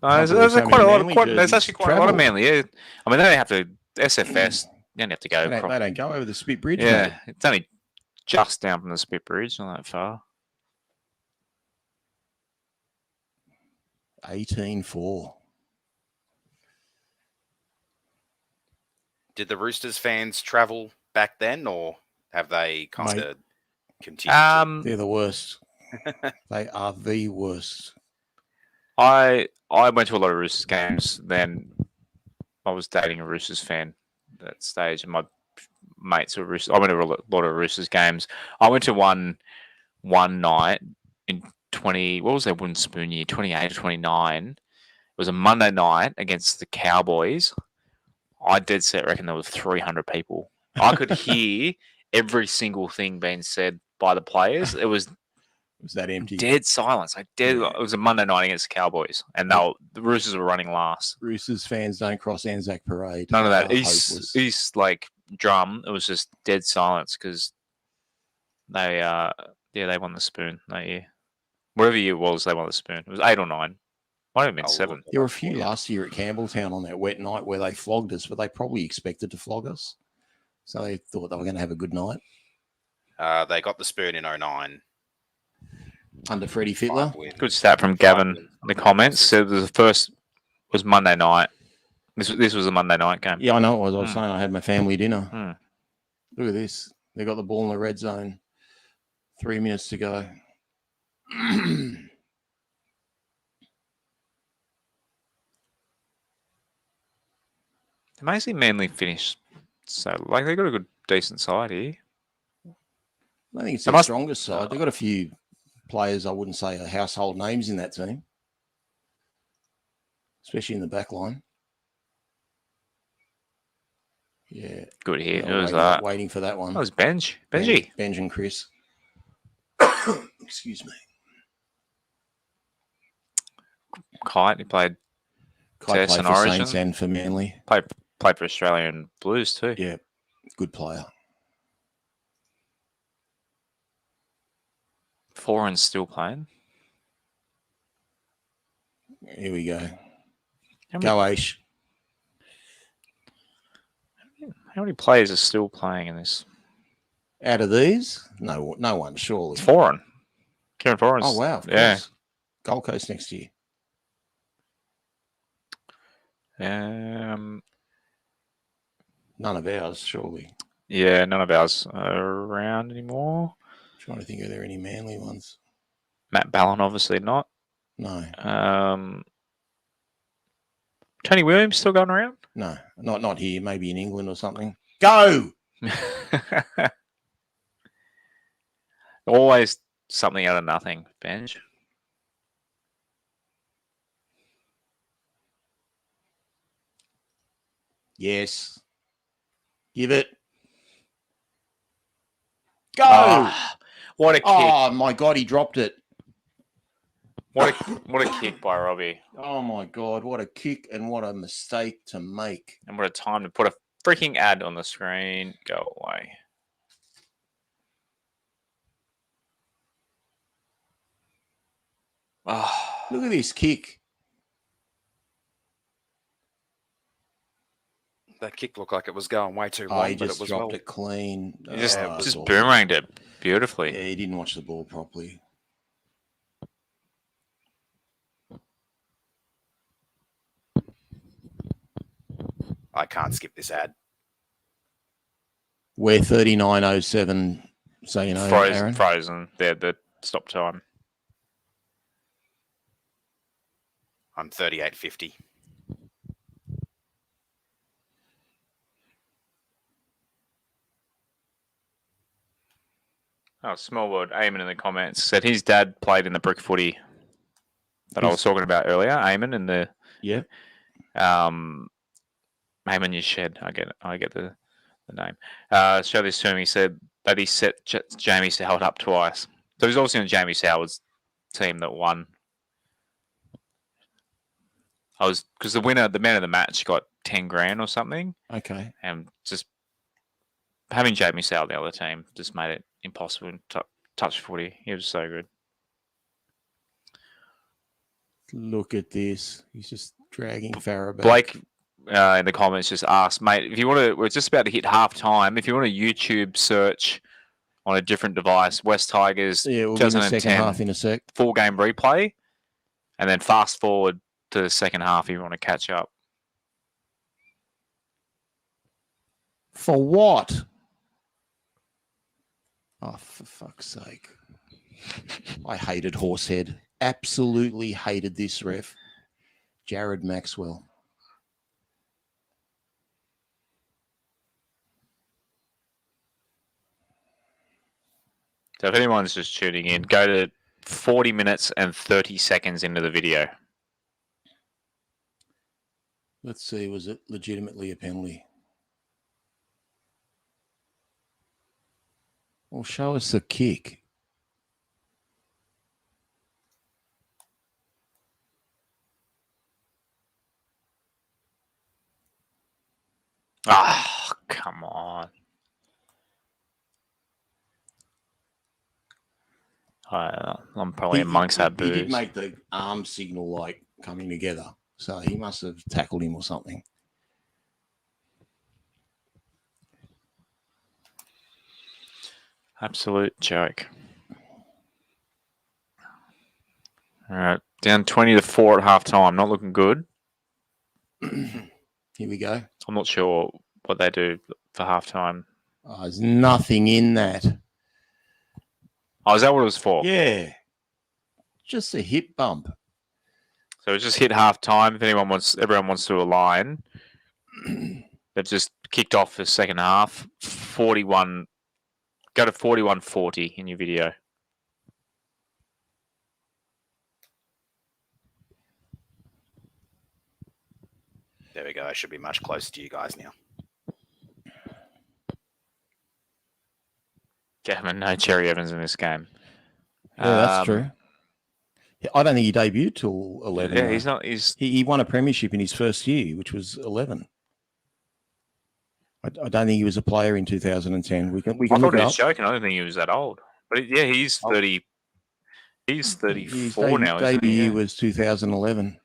There's believe so quite a many lot. Manly There's jerseys actually quite a lot of travel. Manly. Yeah. I mean, they don't have to SFS. You don't have to go. They don't go over the Spit Bridge. Yeah, mate. it's only just down from the Spit Bridge, not that far. 18-4. Did the Roosters fans travel back then, or have they kind Mate, of continued? They're the worst. They are the worst. I went to a lot of Roosters games. Then I was dating a Roosters fan at that stage, and my mates were Roosters. I went to a lot of Roosters games. I went to one night in 20. What was that wooden spoon year? 28 or 29. It was a Monday night against the Cowboys. I dead set reckon there was 300 people. I could hear every single thing being said by the players. It was that empty? dead silence. It was a Monday night against the Cowboys, and the Roosters were running last. Roosters fans don't cross Anzac Parade. None of that. They are hopeless. East like drum. It was just dead silence because they won the spoon that year. Whatever year it was, they won the spoon. It was 8 or 9. Might have been 7. There were a few last year at Campbelltown on that wet night where they flogged us, but they probably expected to flog us. So they thought they were going to have a good night. They got the spoon in 09. Under Freddie Fittler. Good stat from Gavin in the comments. So the first was Monday night. This was a Monday night game. Yeah, I know it was. I was saying I had my family dinner. Mm. Look at this. They got the ball in the red zone. 3 minutes to go. Amazing Manly finished. So they got a good decent side here. I think it's their strongest side. They've got a few players I wouldn't say are household names in that team, especially in the back line. Yeah. Good hit. It was waiting for that one. That was Benji. Benji and Chris. Excuse me. Kite. He played Kite Test played and for Origin. Saints and for Manly. Played for Australian Blues too. Yeah. Good player. Foreign's still playing. Here we go. Go Aish. How many players are still playing in this? Out of these? No one, surely. It's foreign. Kieran Foreign's. Oh, wow. Of yeah. course. Gold Coast next year. None of ours, surely. Yeah, none of ours are around anymore. Trying to think, are there any Manly ones? Matt Ballon, obviously not. No. Tony Williams still going around? No, not here. Maybe in England or something. Go! Always something out of nothing, Benj. Yes. Give it. Go! Oh, what a kick. Oh, my God, he dropped it. What a kick by Robbie. Oh, my God, what a kick and what a mistake to make. And what a time to put a freaking ad on the screen. Go away. Oh. Look at this kick. That kick looked like it was going way too long, He but just it was dropped it clean. He just Awful. boomeranged it beautifully. Yeah, he didn't watch the ball properly. I can't skip this ad. We're 39.07, so you know, Aaron. Frozen. They're the stop time. I'm 38.50. Oh, small world. Eamon in the comments said his dad played in the brick footy that I was talking about earlier. Eamon in the Eamon your shed. I get the name. Show this to him. He said that he set Jamie Soward up twice. So he's obviously on Jamie Soward's team that won. Because the man of the match got 10 grand or something. Okay. And just having Jamie Soward the other team just made it impossible to touch footy. He was so good. Look at this. He's just dragging Farah back. Blake in the comments just asked, mate, if you want to, we're just about to hit half time. If you want to YouTube search on a different device, West Tigers, we'll be in the second half in a sec. 4-game replay, and then fast forward to the second half if you want to catch up. For what? Oh, for fuck's sake. I hated Horsehead. Absolutely hated this ref. Jared Maxwell. So if anyone's just tuning in, go to 40 minutes and 30 seconds into the video. Let's see, was it legitimately a penalty? Well, show us the kick. Oh, come on. I'm probably amongst that booze. He did make the arm signal like coming together. So he must have tackled him or something. Absolute joke. All right. Down 20-4 at half time. Not looking good. Here we go. I'm not sure what they do for half time. Oh, there's nothing in that. Oh, is that what it was for? Yeah. Just a hip bump. So it just hit half time. If everyone wants to align, they've just kicked off the second half. 41. Go to 41-40 in your video. There we go. I should be much closer to you guys now. Gavin, no Cherry Evans in this game. Yeah, that's true. I don't think he debuted till 11. Yeah, though. he's not. He won a premiership in his first year, which was 11. I don't think he was a player in 2010. We can I look thought it he up. was joking. I don't think he was that old. But yeah, he's 30. He's 34 now. His debut year was 2011.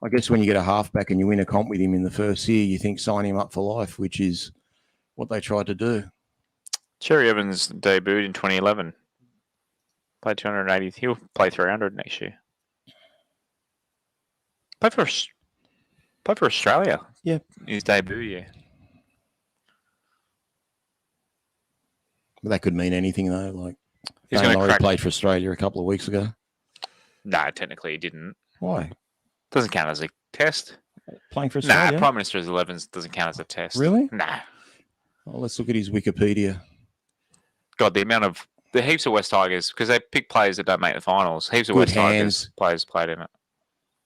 I guess when you get a halfback and you win a comp with him in the first year, you think sign him up for life, which is what they tried to do. Cherry Evans debuted in 2011. Played 280. He'll play 300 next year. Play for Australia. Yeah. His debut year. But that could mean anything, though. Like, He's Dane going to Laurie crack. played for Australia a couple of weeks ago. No, technically he didn't. Why? Doesn't count as a test. Playing for Australia? Nah, Prime Minister's 11s doesn't count as a test. Really? Nah. Well, let's look at his Wikipedia. God, the heaps of West Tigers, because they pick players that don't make the finals. Heaps of Good West Tigers hands. players played in it.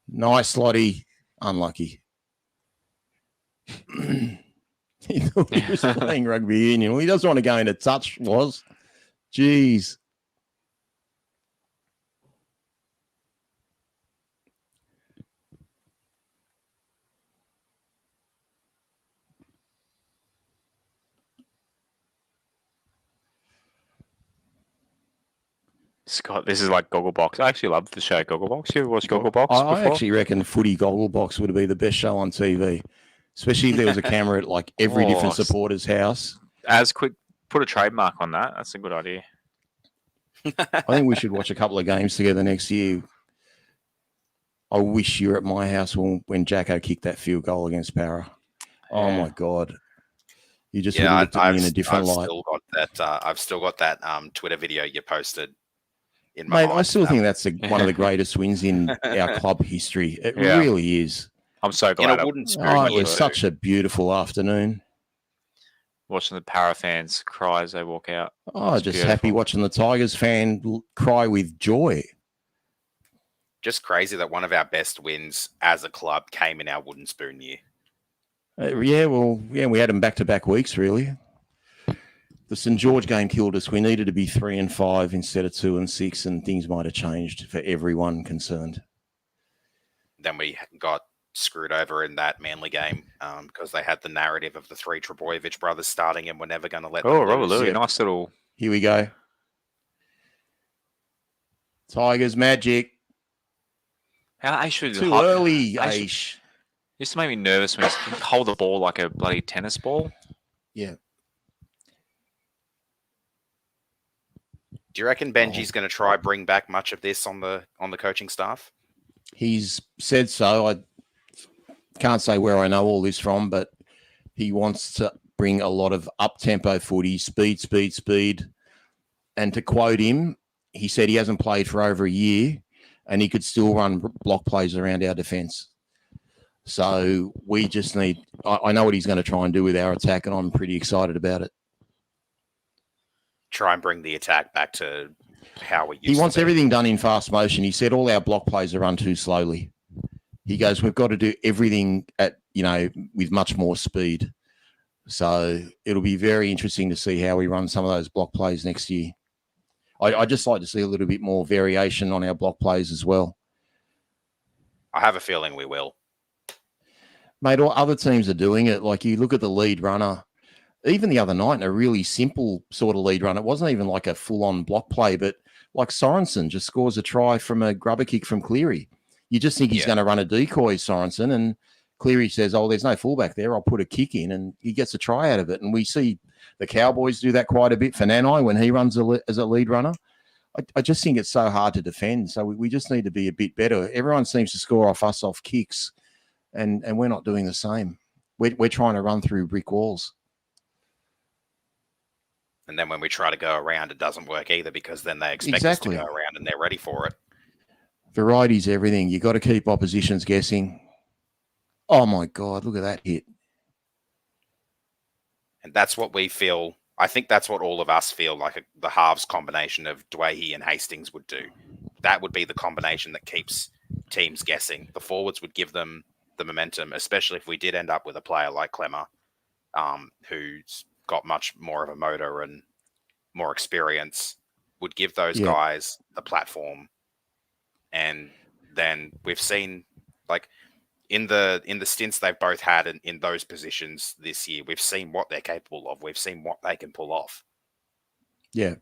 Nice, Lottie. Unlucky. He thought he was playing rugby union. Well, he doesn't want to go into touch, was. Jeez. Scott, this is like Gogglebox. I actually love the show Gogglebox. You ever watched Gogglebox I before? actually reckon Footy Gogglebox would be the best show on TV, especially if there was a camera at like every different supporter's house. Put a trademark on that. That's a good idea. I think we should watch a couple of games together next year. I wish you were at my house when Jacko kicked that field goal against Para. Oh Yeah. my God. You just would have looked at me in a different light. I've still got that Twitter video you posted in my Mate, mind. I still think that's one of the greatest wins in our club history. It really is. I'm so in glad a I'm wooden spoon. Oh, it you was too. such a beautiful afternoon. watching the Para fans cry as they walk out. Oh, It's just beautiful. happy watching the Tigers fan cry with joy. Just crazy that one of our best wins as a club came in our wooden spoon year. We had them back-to-back weeks, really. The St. George game killed us. We needed to be 3-5 instead of 2-6, and things might have changed for everyone concerned. Then we got screwed over in that Manly game because they had the narrative of the three Trebojevic brothers starting and we're never going to let them Robert lose. Louis, Yeah. nice little. Here we go. Tigers magic. How Aish should Too early, Aish- Aish. Used to make me nervous when he hold the ball like a bloody tennis ball. Yeah. Do you reckon Benji's going to try bring back much of this on the coaching staff? He's said so. I can't say where I know all this from, but he wants to bring a lot of up-tempo footy, speed. And to quote him, he said he hasn't played for over a year and he could still run block plays around our defence. So we just need – I know what he's going to try and do with our attack, and I'm pretty excited about it. Try and bring the attack back to how we used to He wants be. everything done in fast motion. He said all our block plays are run too slowly. He goes, we've got to do everything at, with much more speed. So it'll be very interesting to see how we run some of those block plays next year. I'd just like to see a little bit more variation on our block plays as well. I have a feeling we will. Mate, all other teams are doing it. Like you look at the lead runner, even the other night in a really simple sort of lead run. It wasn't even like a full-on block play, but like Sorensen just scores a try from a grubber kick from Cleary. You just think he's going to run a decoy, Sorensen, and Cleary says, oh, there's no fullback there. I'll put a kick in, and he gets a try out of it. And we see the Cowboys do that quite a bit for Nanai when he runs as a lead runner. I just think it's so hard to defend. So we just need to be a bit better. Everyone seems to score off us off kicks, and we're not doing the same. We're trying to run through brick walls. And then when we try to go around, it doesn't work either because then they expect us to go around and they're ready for it. Variety's everything. You got to keep oppositions guessing. Oh, my God, look at that hit. And that's what we feel. I think that's what all of us feel like the halves combination of Dwayne and Hastings would do. That would be the combination that keeps teams guessing. The forwards would give them the momentum, especially if we did end up with a player like Clemmer, who's got much more of a motor and more experience, would give those guys the platform. And then we've seen, like, in the stints they've both had in those positions this year, we've seen what they're capable of. We've seen what they can pull off. Yeah.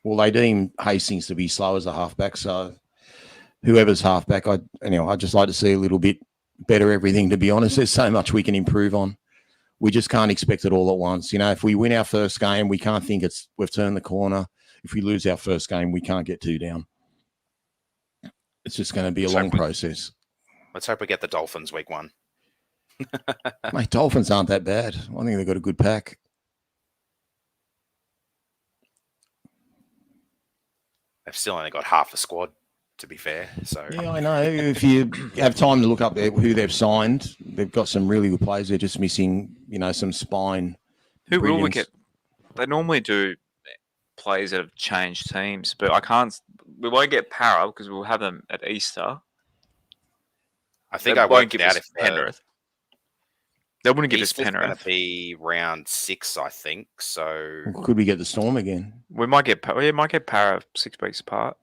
Well, they deem Hastings to be slow as a halfback, so whoever's halfback, I'd just like to see a little bit better everything, to be honest. There's so much we can improve on. We just can't expect it all at once. If we win our first game, we can't think we've turned the corner. If we lose our first game, we can't get 2 down. It's just going to be a long process. Let's hope we get the Dolphins week 1. Mate, Dolphins aren't that bad. I think they've got a good pack. They've still only got half the squad, to be fair. So yeah, I know. If you have time to look up who they've signed, they've got some really good players. They're just missing, some spine. Who will we get? They normally do players that have changed teams, but we won't get Para because we'll have them at Easter. I think they I won't won't give give us Penrith. They wouldn't give us Penrith. It's going to be round 6, I think. So could we get the Storm again? We might get Para 6 weeks apart.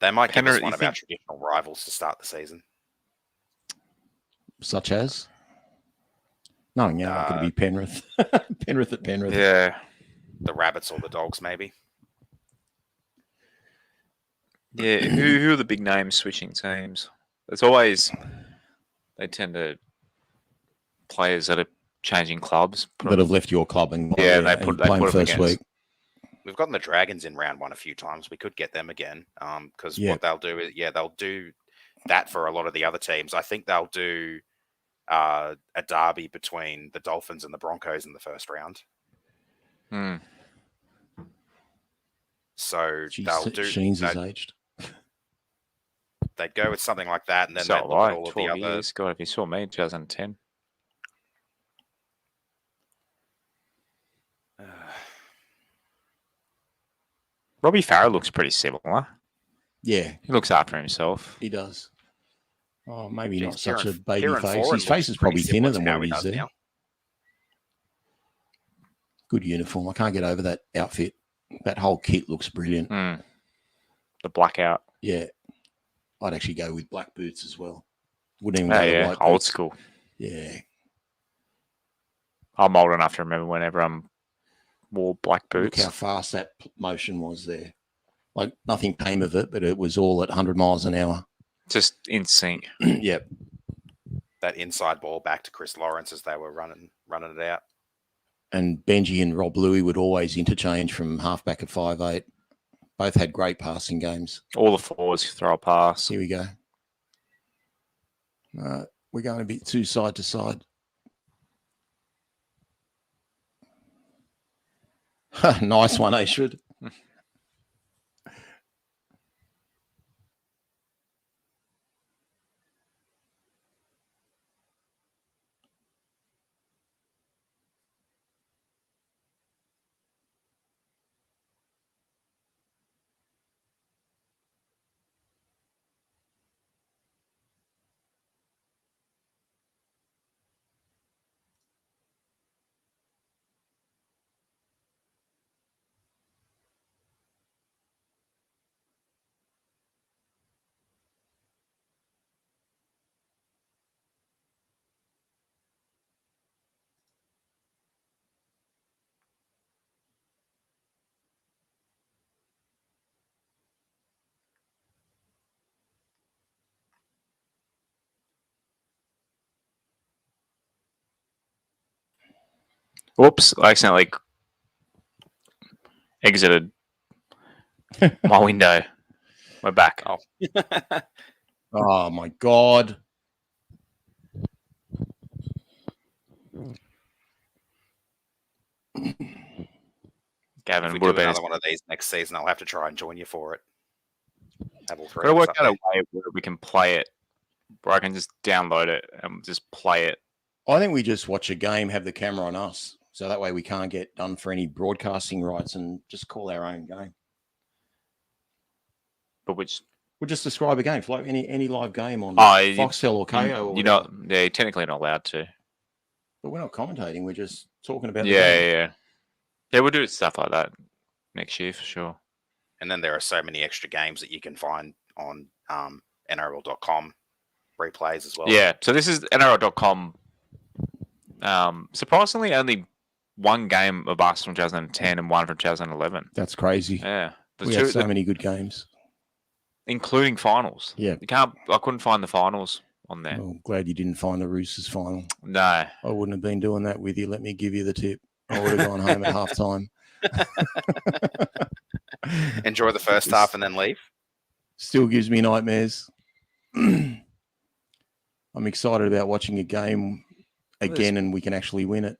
They might give us one of our traditional rivals to start the season. Such as? No, not going to be Penrith. Penrith at Penrith. Yeah. The Rabbits or the Dogs, maybe. Yeah, who are the big names switching teams? It's always they tend to players that are changing clubs that have left your club and they put first week. We've gotten the Dragons in round 1 a few times. We could get them again because what they'll do is they'll do that for a lot of the other teams. I think they'll do a derby between the Dolphins and the Broncos in the first round. Hmm. So Jeez, they'll do. Sheens is aged. They'd go with something like that, and then So they'd look at all of the 12 other. years. God, if you saw me in 2010. Robbie Farah looks pretty similar. Yeah, He looks after himself. he does. Oh, maybe Jeez, not such a Kieran- baby Kieran face. Foran His face looks is pretty probably similar thinner to than how what he he is does there. now. Good uniform. I can't get over that outfit. That whole kit looks brilliant. Hmm. The blackout. Yeah. I'd actually go with black boots as well. Wouldn't even Oh, go the yeah. white Old boots. school. Yeah. I'm old enough to remember whenever I wore black Look boots. how fast that motion was there. Like nothing came of it, but it was all at 100 miles an hour. Just in sync. Yep. That inside ball back to Chris Lawrence as they were running it out. And Benji and Rob Louis would always interchange from halfback at 5'8". Both had great passing games. All the forwards throw a pass. Here we go. We're going a bit too side to side. Nice one, Ashford. Whoops, I accidentally exited my window. We're back. Oh. Oh, my God. Gavin If we would have do been. another one of these next season, I'll have to try and join you for it. Have all three Got to of us work up out a there. way where we can play it, where I can just download it and just play it. I think we just watch a game, have the camera on us. So that way we can't get done for any broadcasting rights and just call our own game. But which We'll just describe a game, like any live game on Oh, Foxtel or KO. Or you're not, yeah, you're technically not allowed to. But we're not commentating. We're just talking about the Yeah, game. yeah. Yeah, we'll do stuff like that next year for sure. And then there are so many extra games that you can find on NRL.com replays as well. Yeah, so this is NRL.com. Surprisingly, only one game of us from 2010 and one from 2011. That's crazy. Yeah, We had so many good games. including finals. Yeah. I couldn't find the finals on there. Well, glad you didn't find the Roosters final. No. I wouldn't have been doing that with you. Let me give you the tip. I would have gone home at halftime. Enjoy the first half and then leave. Still gives me nightmares. I'm excited about watching a game again and we can actually win it.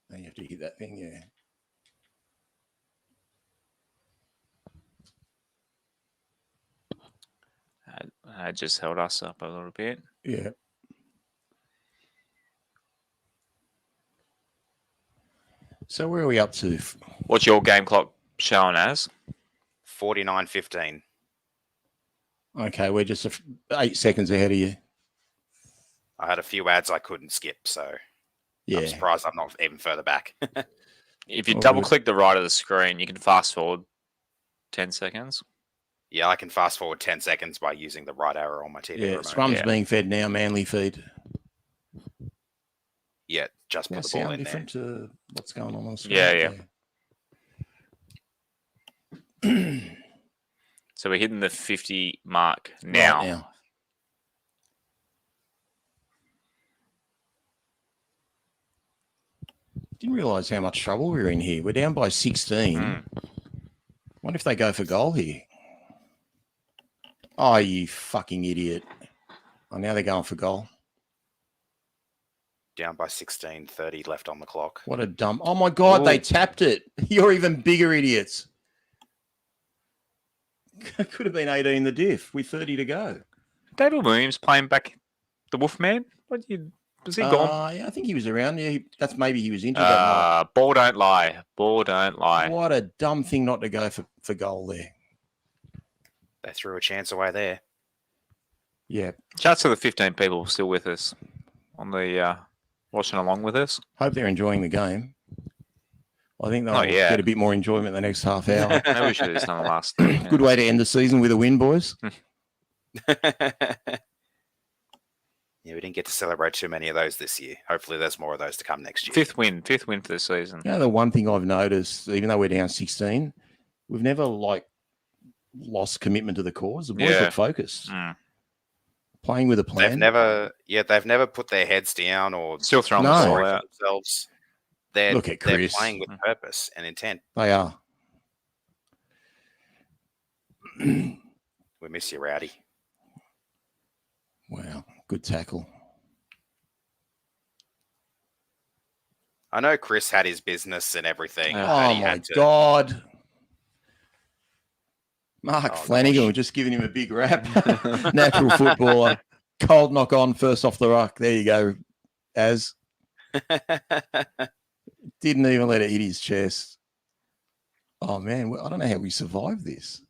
Then you have to hit that thing, yeah. I just held us up a little bit. Yeah. So where are we up to? What's your game clock showing as? 49-15. Okay, we're just 8 seconds ahead of you. I had a few ads I couldn't skip, so Yeah. I'm surprised I'm not even further back. If you Oh, double good. click the right of the screen, you can fast forward 10 seconds. Yeah, I can fast forward 10 seconds by using the right arrow on my TV Yeah, remote. Scrum's Yeah. being fed now, Manly feed. Yeah, just Now put the ball sound in there. different to what's going on the screen. Yeah, yeah. So we're hitting the 50 mark now. Right now. Didn't realise how much trouble we're in here. We're down by 16. Wonder if they go for goal here. Oh, you fucking idiot. Oh, now they're going for goal. Down by 16, 30 left on the clock. What a dumb... Oh, my God, they tapped it. You're even bigger idiots. Could have been 18 the diff with 30 to go. David Williams playing back the Wolfman? Was he gone? Yeah, I think he was around. Yeah, that's maybe he was injured that night. Ball don't lie. Ball don't lie. What a dumb thing not to go for goal there. They threw a chance away there. Yeah. Shouts to the 15 people still with us on the watching along with us. Hope they're enjoying the game. I think they'll get a bit more enjoyment the next half hour. Maybe we should have done the last. Good way to end the season with a win, boys. Yeah, we didn't get to celebrate too many of those this year. Hopefully there's more of those to come next year. Fifth win for the season. You know, the one thing I've noticed, even though we're down 16, we've never lost commitment to the cause. The boys look focused. Playing with a plan. They've never put their heads down or still throwing the ball out themselves. They're Chris. Playing with purpose and intent. They are. We miss you, Rowdy. Wow, good tackle. I know Chris had his business and everything. Oh, my God. Mark Flanagan, we're just giving him a big rap. Natural footballer. Cold knock on, first off the ruck. There you go, Az. Didn't even let it hit his chest. Oh, man, I don't know how we survived this.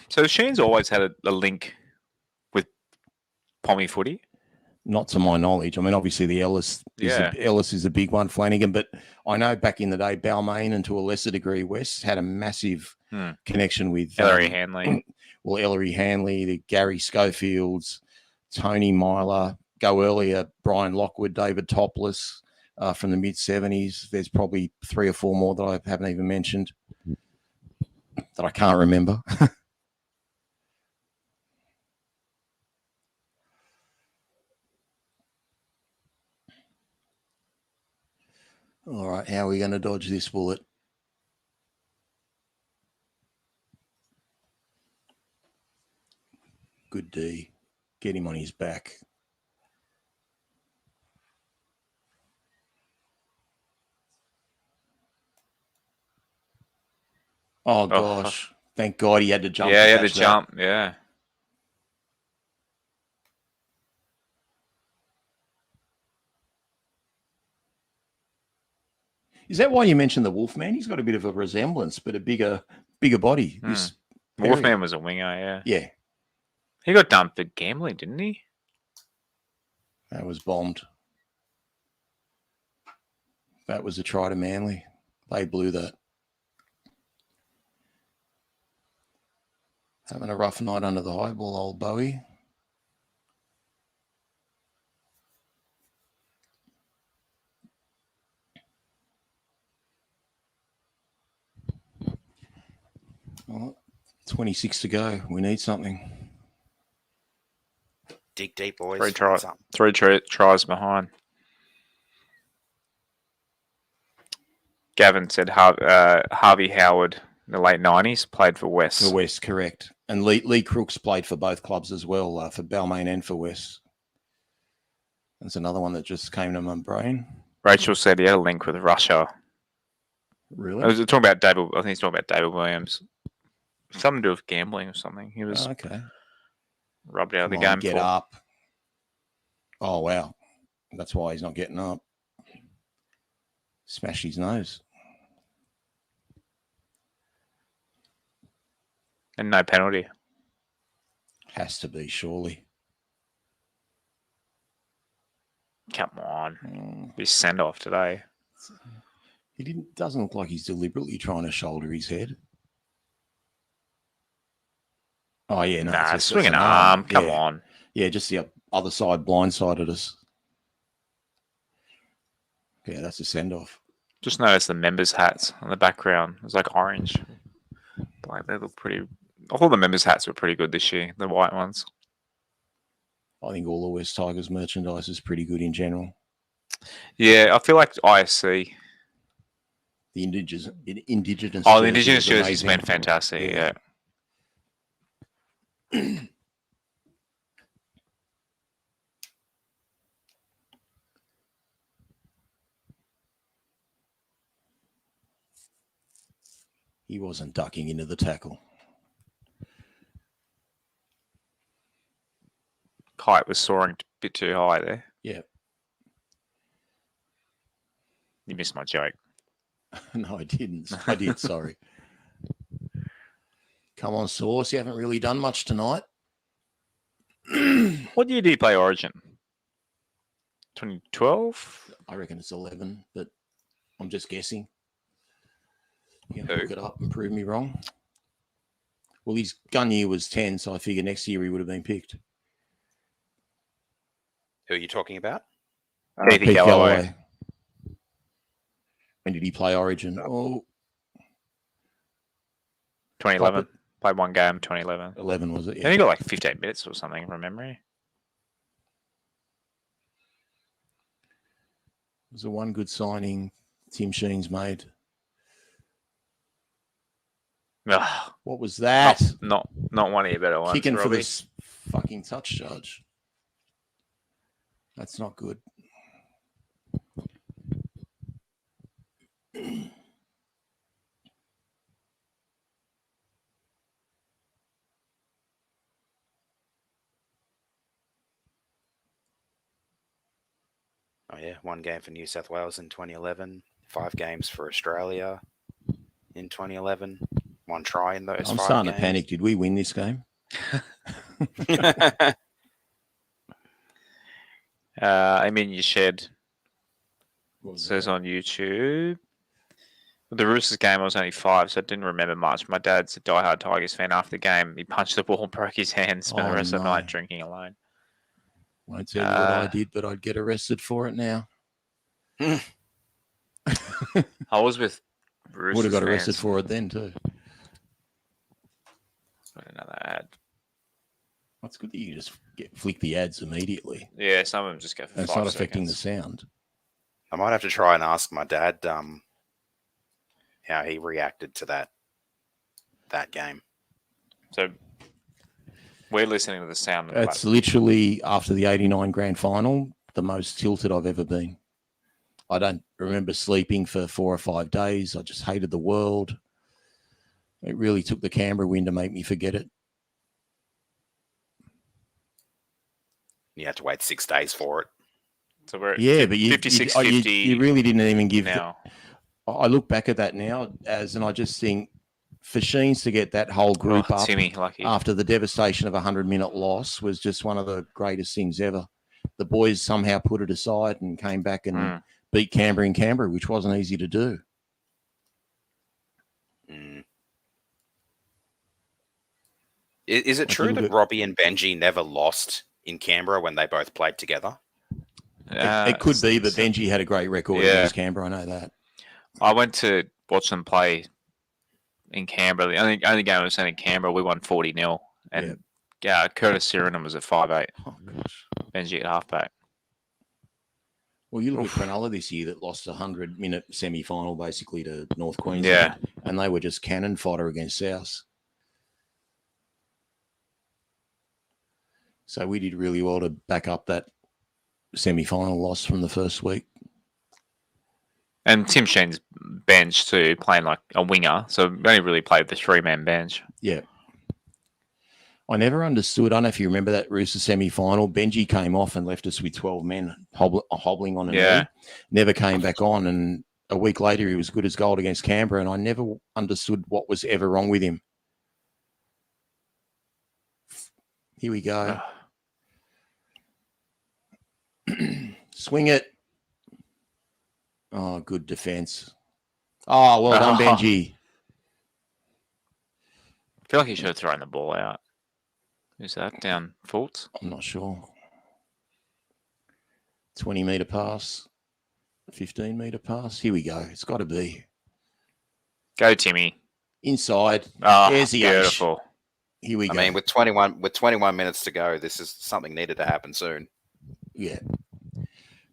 So Sheen's always had a link with Pommy footy? Not to my knowledge. I mean, obviously the Ellis is a big one, Flanagan, but I know back in the day, Balmain and to a lesser degree West had a massive connection with Ellery Hanley. Ellery Hanley, the Gary Schofields, Tony Myler, go earlier, Brian Lockwood, David Topless from the mid-70s. There's probably 3 or 4 more that I haven't even mentioned that I can't remember. All right, how are we going to dodge this bullet? Good D. Get him on his back. Oh, gosh. Thank God he had to jump. Yeah, he had to jump. Yeah. Is that why you mentioned the Wolfman? He's got a bit of a resemblance, but a bigger body. This Wolfman was a winger, yeah. Yeah. He got dumped for gambling, didn't he? That was bombed. That was a try to Manly. They blew that. Having a rough night under the high ball, old Bowie. Well, 26 to go. We need something. Dig deep, boys. 3 tries behind. Gavin said Harvey Howard in the late 90s played for West. For West, correct. And Lee Crooks played for both clubs as well, for Balmain and for West. That's another one that just came to my brain. Rachel said he had a link with Russia. Really? I was talking about David. I think he's talking about David Williams. Something to do with gambling or something. He was rubbed out of the game. Get up. Oh, wow. That's why he's not getting up. Smashed his nose. And no penalty. Has to be, surely. Come on. Be send off today. Doesn't look like he's deliberately trying to shoulder his head. Oh, yeah. No, swing an arm. Come on. Yeah, just the other side blindsided us. Yeah, that's a send-off. Just notice the members' hats on the background. It's like orange. Like they look pretty All the members' hats were pretty good this year, the white ones. I think all the West Tigers merchandise is pretty good in general. Yeah, I feel like ISC. The Indigenous The jersey Indigenous is jersey's amazing. been fantastic. Yeah. He wasn't ducking into the tackle. Kite was soaring a bit too high there. Yeah. You missed my joke. No, I didn't. I did, sorry. Come on, Sauce. You haven't really done much tonight. What year did he play Origin? 2012? I reckon it's 11, but I'm just guessing. You Who? can look it up and prove me wrong. Well, his gun year was 10, so I figure next year he would have been picked. Who are you talking about? Pete Galloway. When did he play Origin? Oh, 2011. Played one game, 2011. 11 was it? And he got like 15 minutes or something from memory. It was the one good signing Tim Sheen's made. Ugh, What was that? not one of your better ones. Kicking for Robbie. this fucking touch charge. That's not good. Oh yeah, one game for New South Wales in 2011, 5 games for Australia in 2011, 1 try in those. I'm 5 starting games. to panic. Did we win this game? I mean, you shared. What was Says that? on YouTube. The Roosters game, I was only 5, so I didn't remember much. My dad's a diehard Tigers fan. After the game, he punched the ball and broke his hand. Spent the Oh, rest of the no. night drinking alone. Won't tell you what I did, but I'd get arrested for it now. I was with Roosters Would have got arrested fans. for it then too. Got another ad. That's good that you just flick the ads immediately. Yeah, some of them just go for And it's 5 not affecting the seconds. sound. I might have to try and ask my dad how he reacted to that game. So we're listening to the sound. Of It's literally after the 89 grand final, the most tilted I've ever been. I don't remember sleeping for 4 or 5 days. I just hated the world. It really took the Canberra win to make me forget it. You had to wait 6 days for it. So we're at Yeah, but 56-50 you really didn't even give. now. I look back at that now and I just think for Sheens to get that whole group up Timmy, lucky. after the devastation of a 100-minute loss was just one of the greatest things ever. The boys somehow put it aside and came back and beat Canberra in Canberra, which wasn't easy to do. Mm. Is it I true think that that- Robbie and Benji never lost in Canberra when they both played together? It could be, but Benji had a great record against Canberra. I know that. I went to watch them play in Canberra. The only game I was in Canberra, we won 40-0. And Curtis Sirenham was at 5'8". Oh, gosh. Benji at halfback. Well, you look at Cronulla this year that lost a 100-minute semi-final basically to North Queensland. Yeah. And they were just cannon fodder against South. So we did really well to back up that semi-final loss from the first week. And Tim Sheen's bench too, playing like a winger. So we only really played the 3-man bench. Yeah. I never understood. I don't know if you remember that Rooster semi-final. Benji came off and left us with 12 men hobbling on a knee. Never came back on. And a week later, he was good as gold against Canberra. And I never understood what was ever wrong with him. Here we go. Swing it. Oh, good defense. Oh, well done, Benji. I feel like he should have thrown the ball out. Who's that? Down Fultz? I'm not sure. 20-metre pass. 15-metre pass. Here we go. It's got to be. Go, Timmy. Inside. Oh, There's the beautiful. Here we I go. mean, with 21 minutes to go, this is something needed to happen soon. Yeah.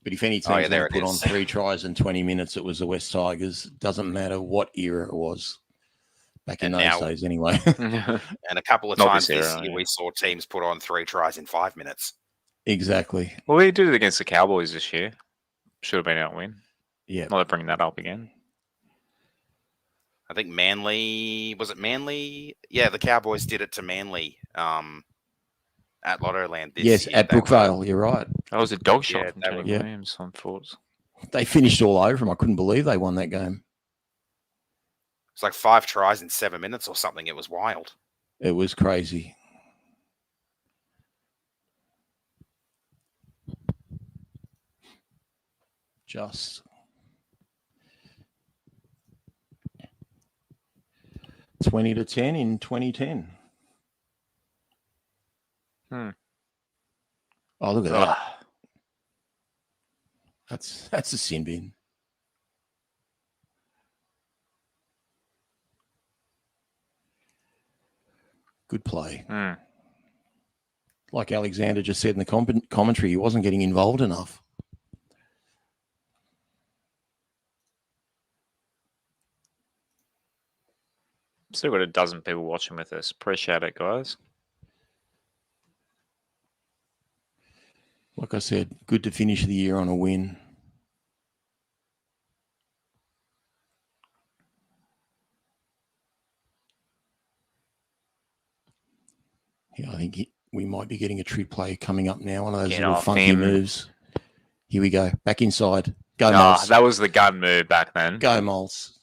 But if any team's Oh, yeah, going there to it put on is. 3 tries in 20 minutes, it was the West Tigers. Doesn't matter what era it was. Back in And those now- days, anyway. And a couple of Not times this this era, year, yeah. we saw teams put on 3 tries in 5 minutes. Exactly. Well, we did it against the Cowboys this year. Should have been our win. Yeah. Not bringing that up again. I think Manly, was it Manly? Yeah, the Cowboys did it to Manly at Lottoland this Yes, year. at They were- Brookvale. You're right. That was a dog shot Yeah, from that Tony was- Yeah. Williams on thoughts. They finished all over them. I couldn't believe they won that game. It's like 5 tries in 7 minutes or something. It was wild. It was crazy. Just 20-10 in 2010. Hmm. Oh, look at that. Ugh. That's a sin bin. Good play. Hmm. Like Alexander just said in the commentary, he wasn't getting involved enough. Still got a dozen people watching with us. Appreciate it, guys. Like I said, good to finish the year on a win. Yeah, I think we might be getting a trip play coming up now. One of those Get little off funky him. moves. Here we go. Back inside. Go, Nah, Moles. that was the gun move back then. Go, Moles.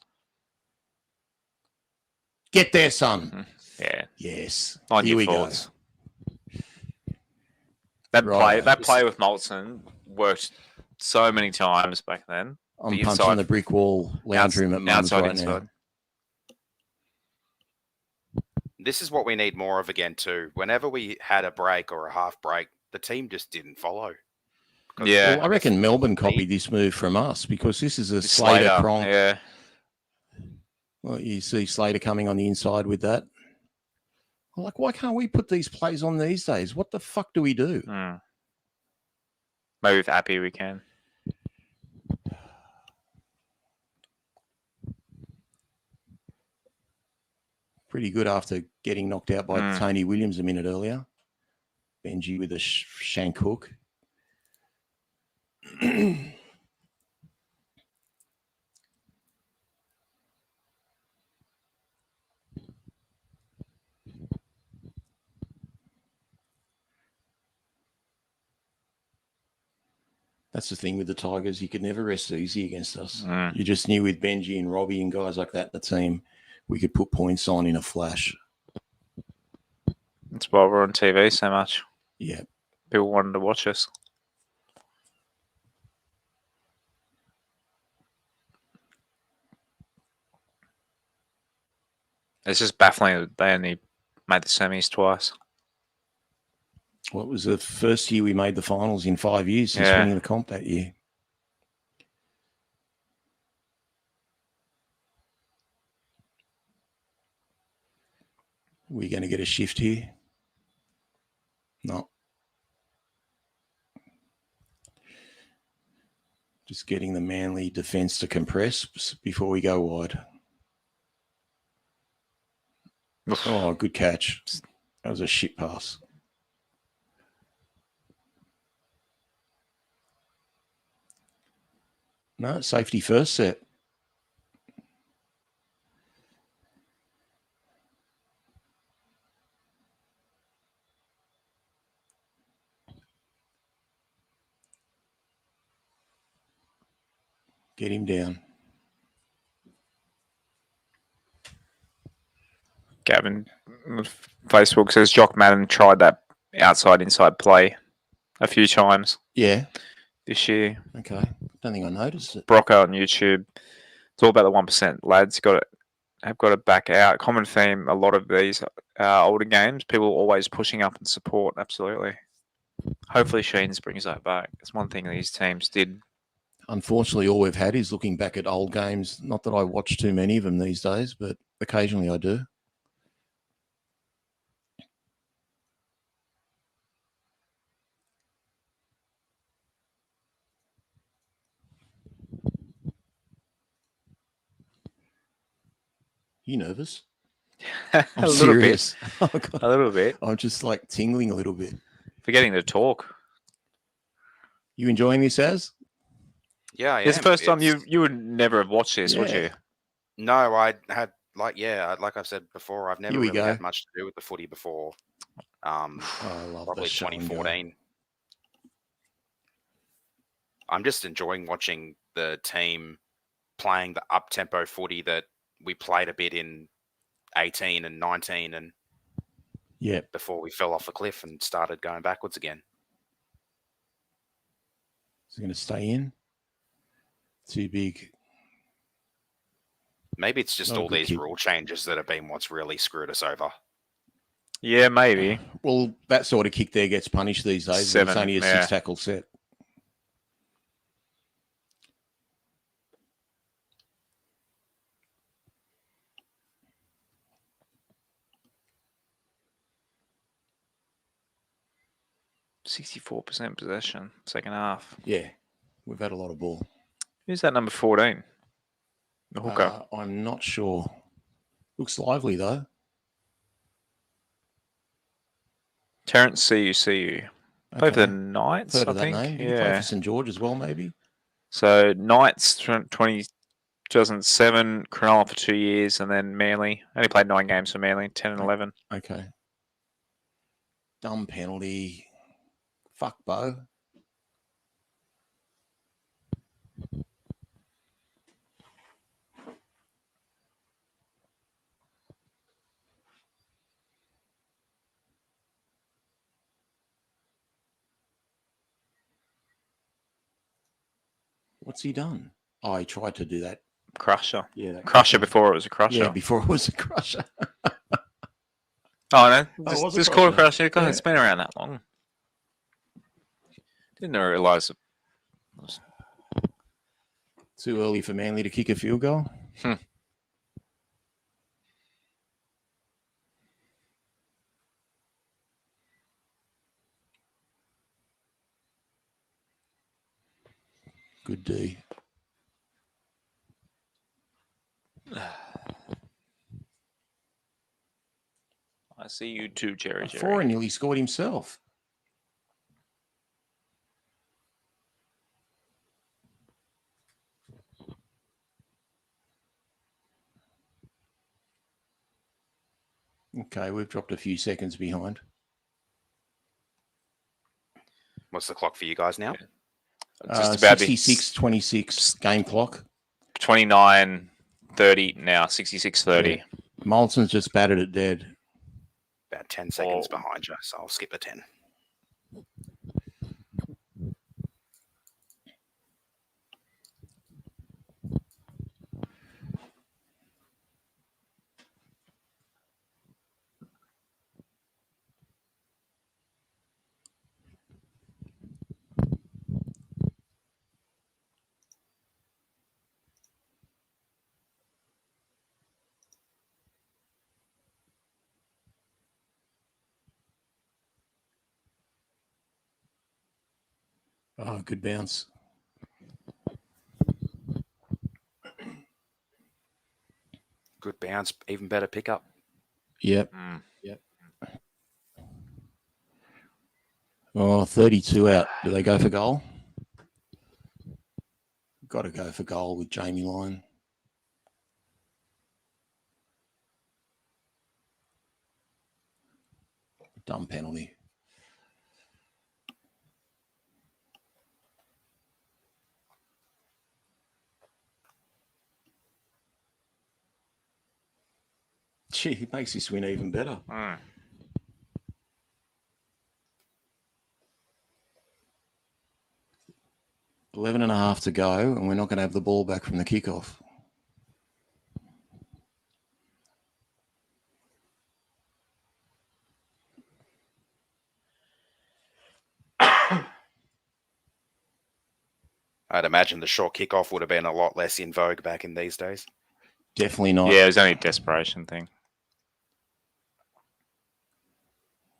Get there, son. Yeah. Yes. On Here your we thoughts. go. That Right. play with Molson worked so many times back then. I'm The punching inside- the brick wall lounge room at Mum's outside, right inside. now. This is what we need more of again, too. Whenever we had a break or a half break, the team just didn't follow. Because- Yeah. Well, I reckon Melbourne copied this move from us because this is a The Slater Cronk. Yeah. Well, you see Slater coming on the inside with that. I'm like, why can't we put these plays on these days? What the fuck do we do? Hmm. Maybe with Appy we can. Pretty good after getting knocked out by Mm. Tony Williams a minute earlier. Benji with a shank hook. That's the thing with the Tigers. You could never rest easy against us. Mm. You just knew with Benji and Robbie and guys like that in the team, we could put points on in a flash. That's why we're on TV so much. Yeah. People wanted to watch us. It's just baffling that they only made the semis twice. Well, it was the first year we made the finals in 5 years since Yeah. winning the comp that year. We're going to get a shift here. No. Just getting the Manly defence to compress before we go wide. Oh, good catch. That was a shit pass. No, safety first set. Get him down. Gavin Facebook says Jock Madden tried that outside inside play a few times Yeah. this year. Okay. Don't think I noticed it. Brocco on YouTube. It's all about the 1%. Lads have got to back out. Common theme, a lot of these older games, people always pushing up and support. Absolutely. Hopefully Sheens brings that back. It's one thing these teams did. Unfortunately, all we've had is looking back at old games. Not that I watch too many of them these days, but occasionally I do. You nervous? A I'm little serious. Oh, bit. God. A little bit. I'm just like tingling a little bit. Forgetting to talk. You enjoying this, Az? Yeah, I It's the am. first time It's- you would never have watched this, would Yeah. you? No, I had like I've said before, I've never Here we really go. had much to do with the footy before. Oh, I love Probably the show and go. 2014. I'm just enjoying watching the team playing the up-tempo footy that we played a bit in 18 and 19 and Yeah. before we fell off a cliff and started going backwards again. Is it going to stay in? Too big. Maybe it's just Not a all good these kick. rule changes that have been what's really screwed us over. Yeah, maybe. Well, that sort of kick there gets punished these days. It's 7, only a yeah. 6-tackle set. %64% possession, second half. Yeah. We've had a lot of ball. Who's that number 14? The hooker. I'm not sure. Looks lively, though. Terrence CU. Played for the Knights, Heard I of that think. name. Did he play for St. George as well, maybe? So Knights 2007, Cronulla for 2 years, and then Manly. Only played 9 games for Manly, 10 and 11. Okay. Dumb penalty. Fuck, Bo. What's he done? Oh, he tried to do that. Crusher. Yeah, that Crusher before it was a crusher. Yeah, before it was a crusher. Oh, no. Oh, it was a Just call it crusher. crusher. God, Yeah. it's been around that long. Didn't realise it was. Too early for Manly to kick a field goal. Good D. I see you too, Jerry. Foreign nearly scored himself. Okay, we've dropped a few seconds behind. What's the clock for you guys now? Just about 66-26 game clock. 29-30 now, 66-30. Yeah. Molson's just batted it dead. About 10 seconds behind you, so I'll skip the 10. Oh, good bounce. Good bounce, even better pickup. Yep. Mm. Yep. Oh, 32 out. Do they go for goal? Got to go for goal with Jamie Lyon. Dumb penalty. Gee, it makes this win even better. Mm. 11 and a half to go, and we're not going to have the ball back from the kickoff. I'd imagine the short kickoff would have been a lot less in vogue back in these days. Definitely not. Yeah, it was only a desperation thing.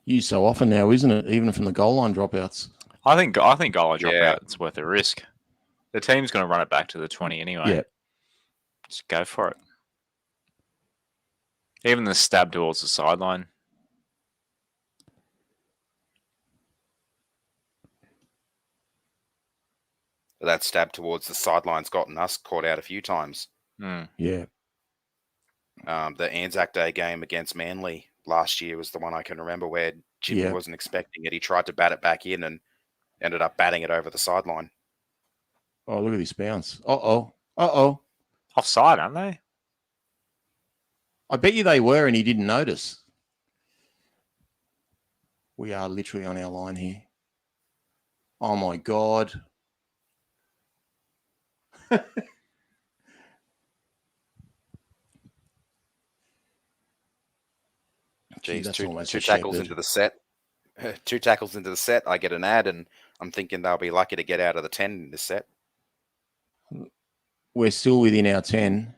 Used so often now, isn't it? Even from the goal line dropouts. I think goal line dropout Yeah. it's worth a risk. The team's going to run it back to the 20 anyway. Yeah. Just go for it. Even the stab towards the sideline. That stab towards the sideline's gotten us caught out a few times. Yeah. The Anzac Day game against Manly last year was the one I can remember where Jimmy wasn't expecting it. He tried to bat it back in and ended up batting it over the sideline. Oh, look at this bounce. Uh-oh. Offside, aren't they? I bet you they were and he didn't notice. We are literally on our line here. Oh, my God. Geez, that's two almost two a tackles shepherd. into the set. 2 tackles into the set, I get an ad, and I'm thinking they'll be lucky to get out of the 10 in this set. We're still within our 10.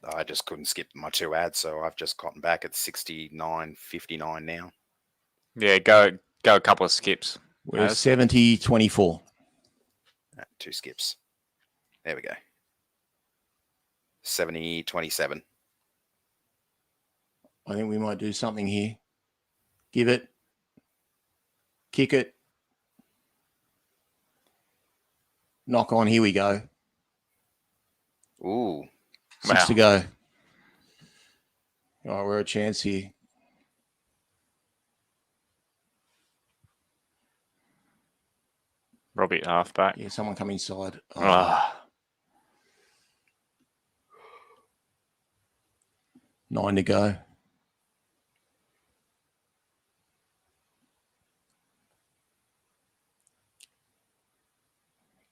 I just couldn't skip my 2 ads, so I've just gotten back at 69.59 now. Yeah, go a couple of skips. We're 70-24. 2 skips. There we go. 70-27. I think we might do something here. Give it. Kick it. Knock on. Here we go. Ooh. 6 to go. All right, we're a chance here. Robbie at halfback. Yeah, someone come inside. Ah. 9 to go.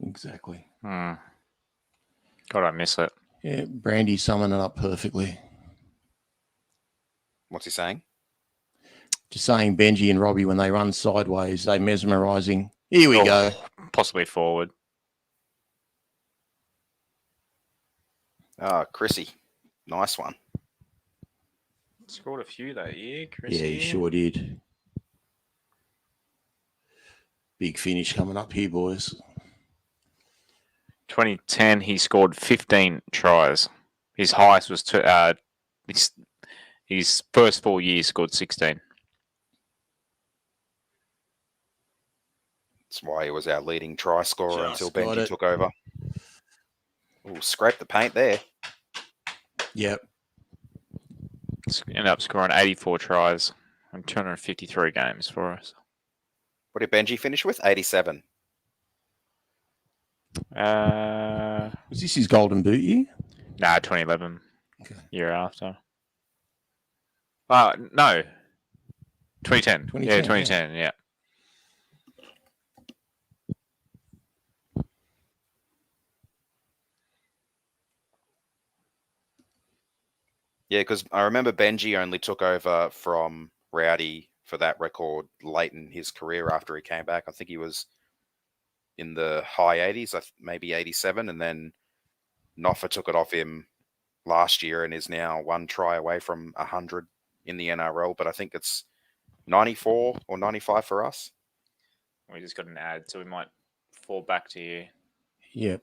Exactly. God, I miss it. Yeah, Brandy summing it up perfectly. What's he saying? Just saying Benji and Robbie, when they run sideways, they're mesmerising. Here we go. Possibly forward. Chrissy. Nice one. Scored a few that year, Chris. Yeah, he sure did. Big finish coming up here, boys. 2010, he scored 15 tries. His highest was his first 4 years scored 16. That's why he was our leading try scorer Just until got Benji it. took over. Ooh, scrape the paint there. Yep. Ended up scoring 84 tries and 253 games for us. What did Benji finish with? 87. Was this his golden boot year? Nah, 2011. Okay. Year after. No. 2010. 2010, Yeah, 2010, yeah. Yeah, because I remember Benji only took over from Rowdy for that record late in his career after he came back. I think he was in the high 80s, maybe 87, and then Noffa took it off him last year and is now 1 try away from 100 in the NRL, but I think it's 94 or 95 for us. We just got an ad, so we might fall back to you. Yep.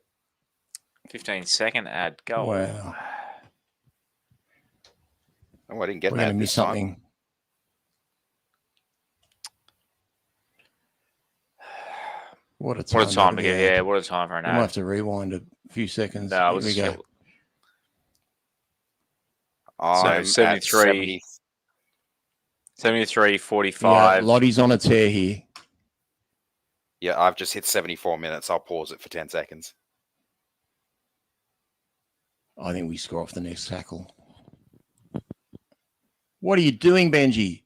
15-second ad. Go. Wow. Oh, I didn't get We're that going to miss this time. something. What a time. What a time to get. Yeah, what a time for an We might ad. have to rewind a few seconds. No, Here we go. I'm So, at 73. 73, Yeah, 45. Lottie's on a tear here. Yeah, I've just hit 74 minutes. I'll pause it for 10 seconds. I think we score off the next tackle. What are you doing, Benji?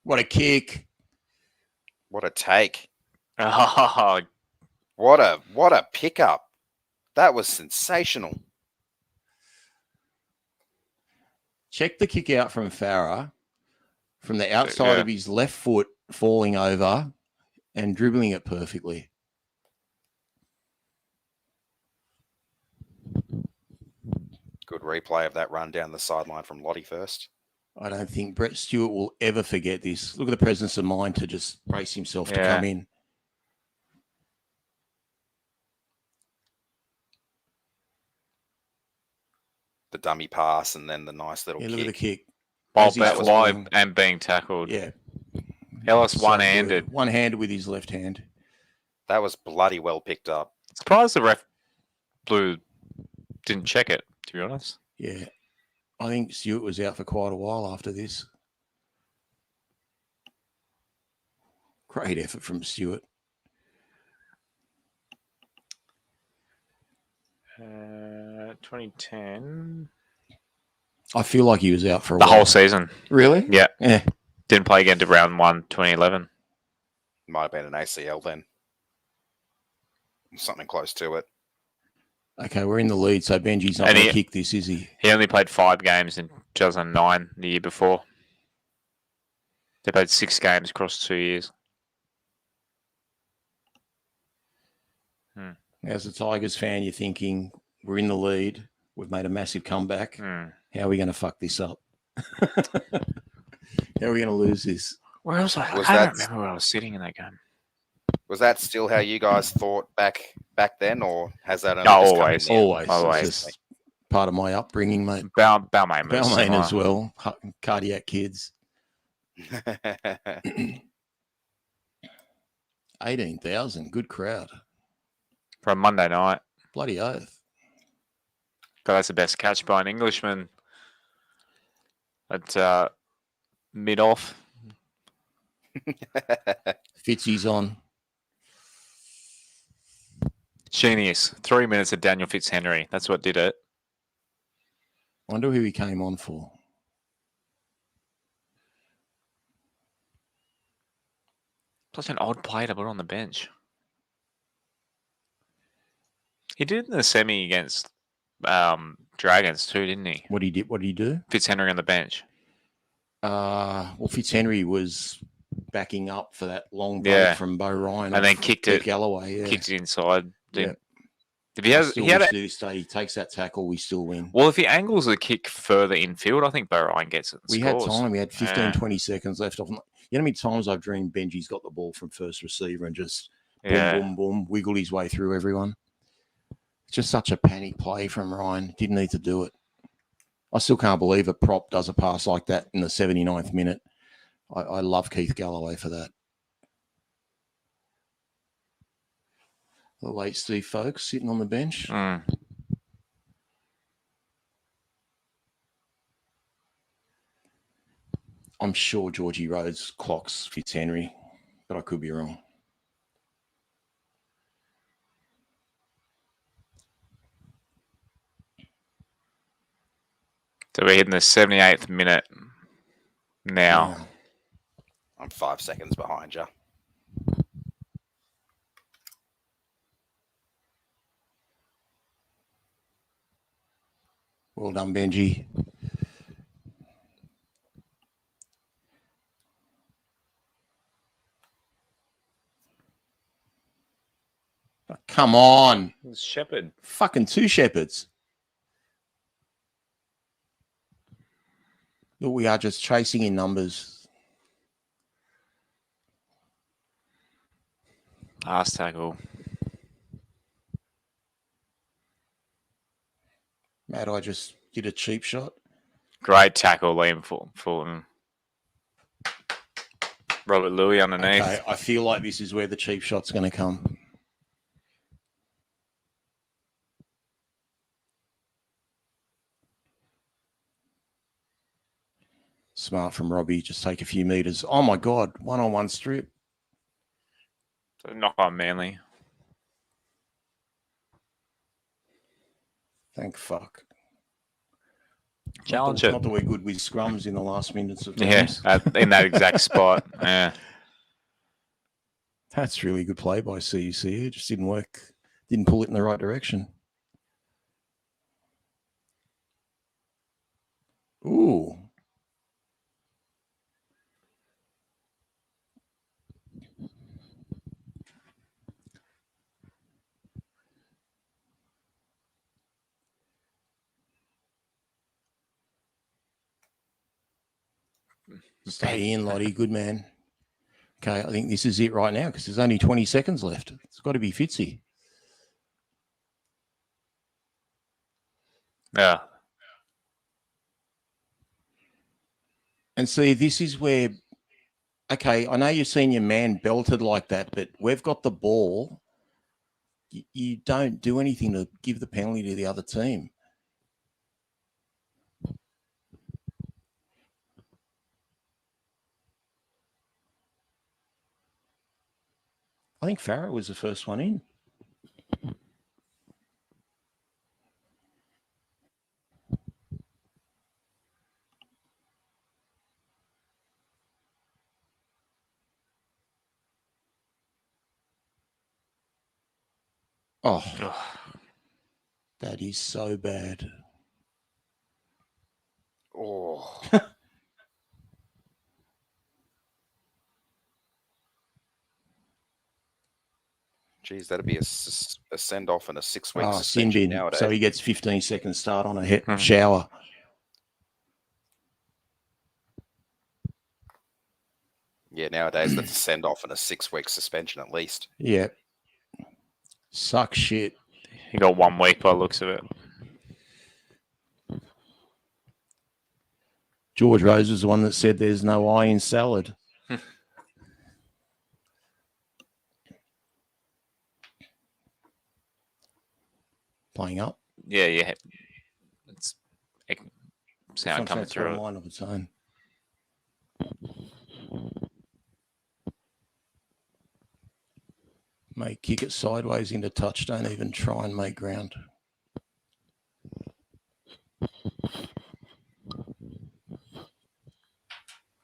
What a kick. What a take. Oh, What a pickup. That was sensational. Check the kick out from Farah from the outside of his left foot, falling over and dribbling it perfectly. Good replay of that run down the sideline from Lottie first. I don't think Brett Stewart will ever forget this. Look at the presence of mind to just brace himself to Yeah. come in. The dummy pass and then the nice little Yeah, kick. look at the kick. While, As he's while falling. and being tackled. Yeah. Ellis So one-handed. good. One-handed with his left hand. That was bloody well picked up. Surprised the ref didn't check it, to be honest. Yeah. I think Stewart was out for quite a while after this. Great effort from Stewart. 2010. I feel like he was out for a The while. whole season. Really? Yeah. Yeah. Didn't play again to round 1, 2011. Might have been an ACL then. Something close to it. Okay, we're in the lead, so Benji's not And going to he- kick this, is he? He only played 5 games in 2009, the year before. They played 6 games across 2 years. As a Tigers fan, you're thinking, we're in the lead. We've made a massive comeback. How are we going to fuck this up? How are we going to lose this? Where else? I Was can't that- remember where I was sitting in that game. Was that still how you guys thought back then, or has that only No, just come in always. the end? Always. Always. It's just part of my upbringing, mate. Balmain was Balmain similar. as well. Cardiac kids. 18,000. Good crowd. For a Monday night. Bloody oath. God, that's the best catch by an Englishman at mid-off. Fitzy's on. Genius. 3 minutes of Daniel Fitzhenry. That's what did it. Wonder who he came on for. Such an odd play to put on the bench. He did in the semi against Dragons too, didn't he? What did he do? Fitzhenry on the bench. Well, Fitzhenry was backing up for that long break Yeah. from Bo Ryan. And then off kicked Keith it. Galloway. Yeah. Kicked it inside. Yeah. If he has, Still he had wish a, to this day he takes that tackle, we still win. well, if he angles the kick further infield, I think Bo Ryan gets it. And We had scores. time. We had 15, Yeah. 20 seconds left. You know how many times I've dreamed Benji's got the ball from first receiver and just boom, Yeah. boom, boom, wiggle his way through everyone. It's just such a panic play from Ryan. Didn't need to do it. I still can't believe a prop does a pass like that in the 79th minute. I love Keith Galloway for that. The late Steve Folkes sitting on the bench. Mm. I'm sure Georgie Rhodes clocks Fitzhenry, but I could be wrong. So we're hitting the 78th minute now. Yeah. I'm 5 seconds behind you. Well done, Benji. Oh, come on. Shepherd. Fucking 2 Shepherds. Look, we are just chasing in numbers. Last tackle. Matt, I just did a cheap shot. Great tackle, Liam Fulton. Robert Louis underneath. Okay, I feel like this is where the cheap shot's going to come. Smart from Robbie. Just take a few meters. Oh, my God. One-on-one strip. So knock on Manly. Thank fuck. Challenge not it. Not that we're good with scrums in the last minutes of Yeah, games. in that exact spot. Yeah. That's really good play by CUC. It just didn't work. Didn't pull it in the right direction. Ooh. Stay in, Lottie. Good man. Okay, I think this is it right now because there's only 20 seconds left. It's got to be Fitzy. Yeah. And see, this is where, okay, I know you've seen your man belted like that, but we've got the ball. You don't do anything to give the penalty to the other team. I think Farah was the first one in. Oh, that is so bad. Oh. Geez, that'd be a send off and a 6-week Oh, sin suspension bin. nowadays. So he gets 15 seconds start on a shower. Yeah, nowadays that's a send off and a 6-week suspension at least. Yeah. Suck shit. He got 1 week by the looks of it. George Rose was the one that said there's no eye in salad. Playing up. Yeah. It's sound coming through. A line of its own. Mate, kick it sideways into touch. Don't even try and make ground.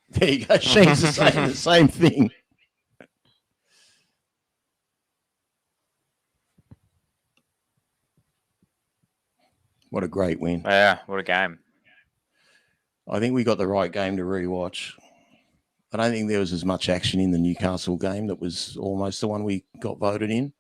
There you go. Shane's saying the same thing. What a great win. Yeah, what a game. I think we got the right game to rewatch. I don't think there was as much action in the Newcastle game that was almost the one we got voted in.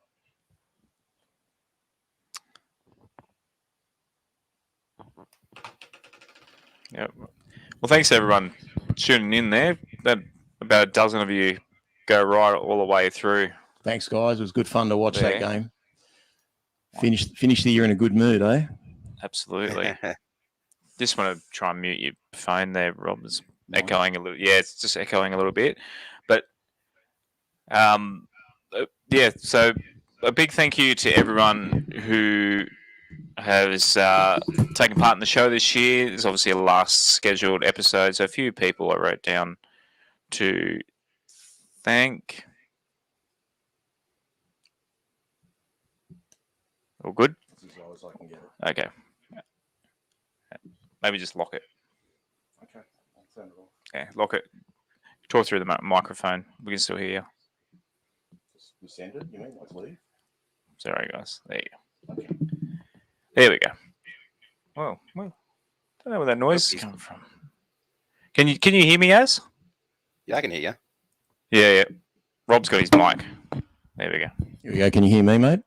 Yep. Well, thanks everyone tuning in there. That about a dozen of you go right all the way through. Thanks, guys. It was good fun to watch Yeah. that game. Finish the year in a good mood, eh? Absolutely. Just want to try and mute your phone there, Rob. It's echoing a little. Yeah, it's just echoing a little bit. But yeah, so a big thank you to everyone who has taken part in the show this year. There's obviously a last scheduled episode, so a few people I wrote down to thank. All good? As low as I can get it. Okay. Maybe just lock it. Okay. I'll turn it off. Yeah, lock it. Talk through the microphone. We can still hear you. Just resend it, you mean? Like leave? Sorry, guys. There you go. Okay. There we go. Well, don't know where that noise is coming from. Can you hear me, Az? Yeah, I can hear you. Yeah. Rob's got his mic. There we go. Here we go. Can you hear me, mate?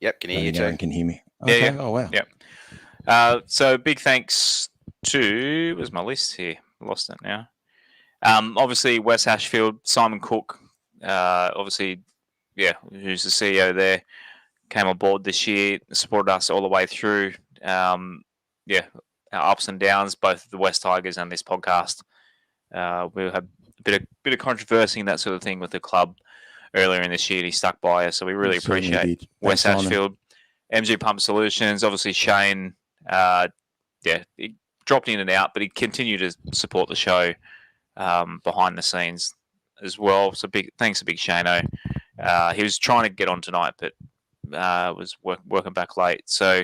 Yep, can hear you Darren too. can hear me. Yeah, Okay. yeah. Oh, wow. Yeah. So big thanks to, where's my list here? Lost it now. Obviously West Ashfield, Simon Cook, obviously, yeah, who's the CEO there, came on board this year, supported us all the way through. Yeah, our ups and downs, both the West Tigers and this podcast. We had a bit of controversy and that sort of thing with the club earlier in this year. He stuck by us, so we really appreciate West Ashfield. MG Pump Solutions, obviously Shane, he dropped in and out, but he continued to support the show behind the scenes as well. So thanks to Big Shano. He was trying to get on tonight, but was working back late. So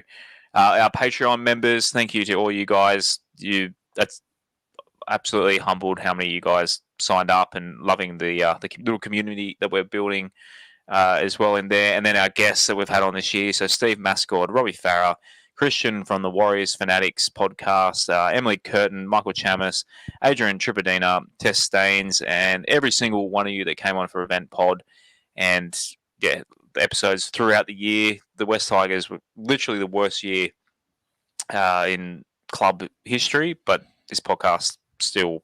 our Patreon members, thank you to all you guys. That's absolutely humbled how many of you guys signed up and loving the little community that we're building as well in there. And then our guests that we've had on this year. So Steve Mascord, Robbie Farah, Christian from the Warriors Fanatics podcast, Emily Curtin, Michael Chamis, Adrian Tripadina, Tess Staines, and every single one of you that came on for Event Pod. And yeah, the episodes throughout the year. The West Tigers were literally the worst year in club history, but this podcast still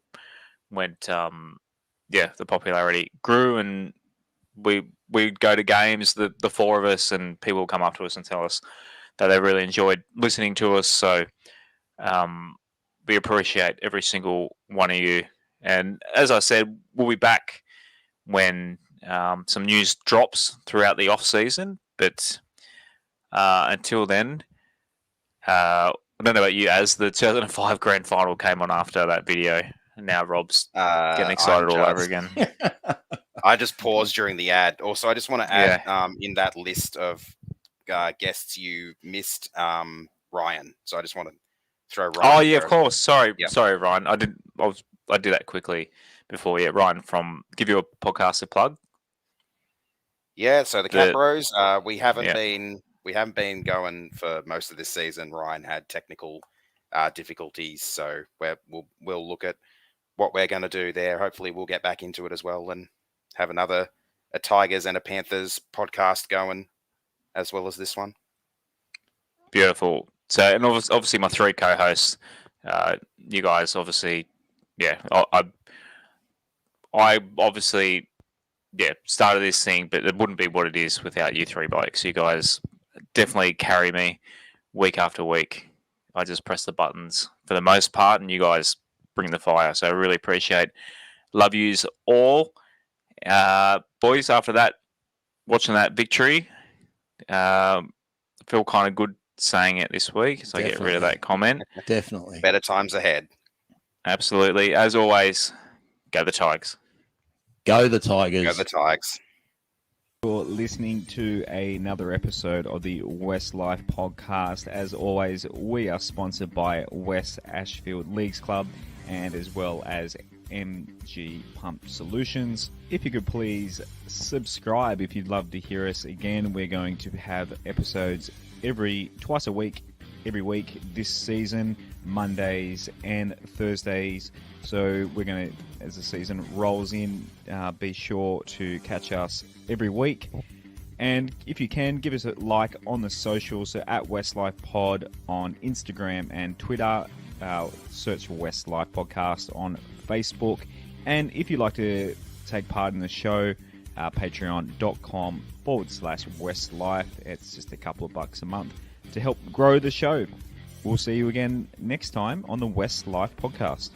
went, the popularity grew, and we'd go to games, the four of us, and people would come up to us and tell us that they really enjoyed listening to us. So we appreciate every single one of you. And as I said, we'll be back when some news drops throughout the off season. But until then, I don't know about you, as the 2005 grand final came on after that video, and now Rob's getting excited all over again. I just paused during the ad. Also, I just want to add in that list of guests you missed, Ryan. So I just want to throw Ryan. Oh yeah, of course. Sorry, Yep. sorry, Ryan. I did that quickly before. Yeah, Ryan, give you a podcast plug. Yeah. So the Capros, we haven't been going for most of this season. Ryan had technical difficulties, so we'll look at what we're going to do there. Hopefully, we'll get back into it as well and have a Tigers and a Panthers podcast going, as well as this one. Beautiful. So, and obviously my three co-hosts, you guys obviously, I obviously, started this thing, but it wouldn't be what it is without you three blokes. You guys definitely carry me week after week. I just press the buttons for the most part, and you guys bring the fire. So I really appreciate. Love yous all. Boys, after that, watching that victory, I feel kind of good saying it this week, so I get rid of that comment. Definitely. Better times ahead. Absolutely. As always, go the Tigers. Go the Tigers. Go the Tigers. For listening to another episode of the West Life podcast. As always, we are sponsored by West Ashfield Leagues Club and as well as MG Pump Solutions. If you could please subscribe if you'd love to hear us again. We're going to have episodes twice a week, every week this season, Mondays and Thursdays. So we're going to, as the season rolls in, be sure to catch us every week. And if you can, give us a like on the socials, so at Westlife Pod on Instagram and Twitter. Search for Westlife Podcast on Facebook. And if you'd like to take part in the show, patreon.com/Westlife. It's just a couple of bucks a month to help grow the show. We'll see you again next time on the West Life Podcast.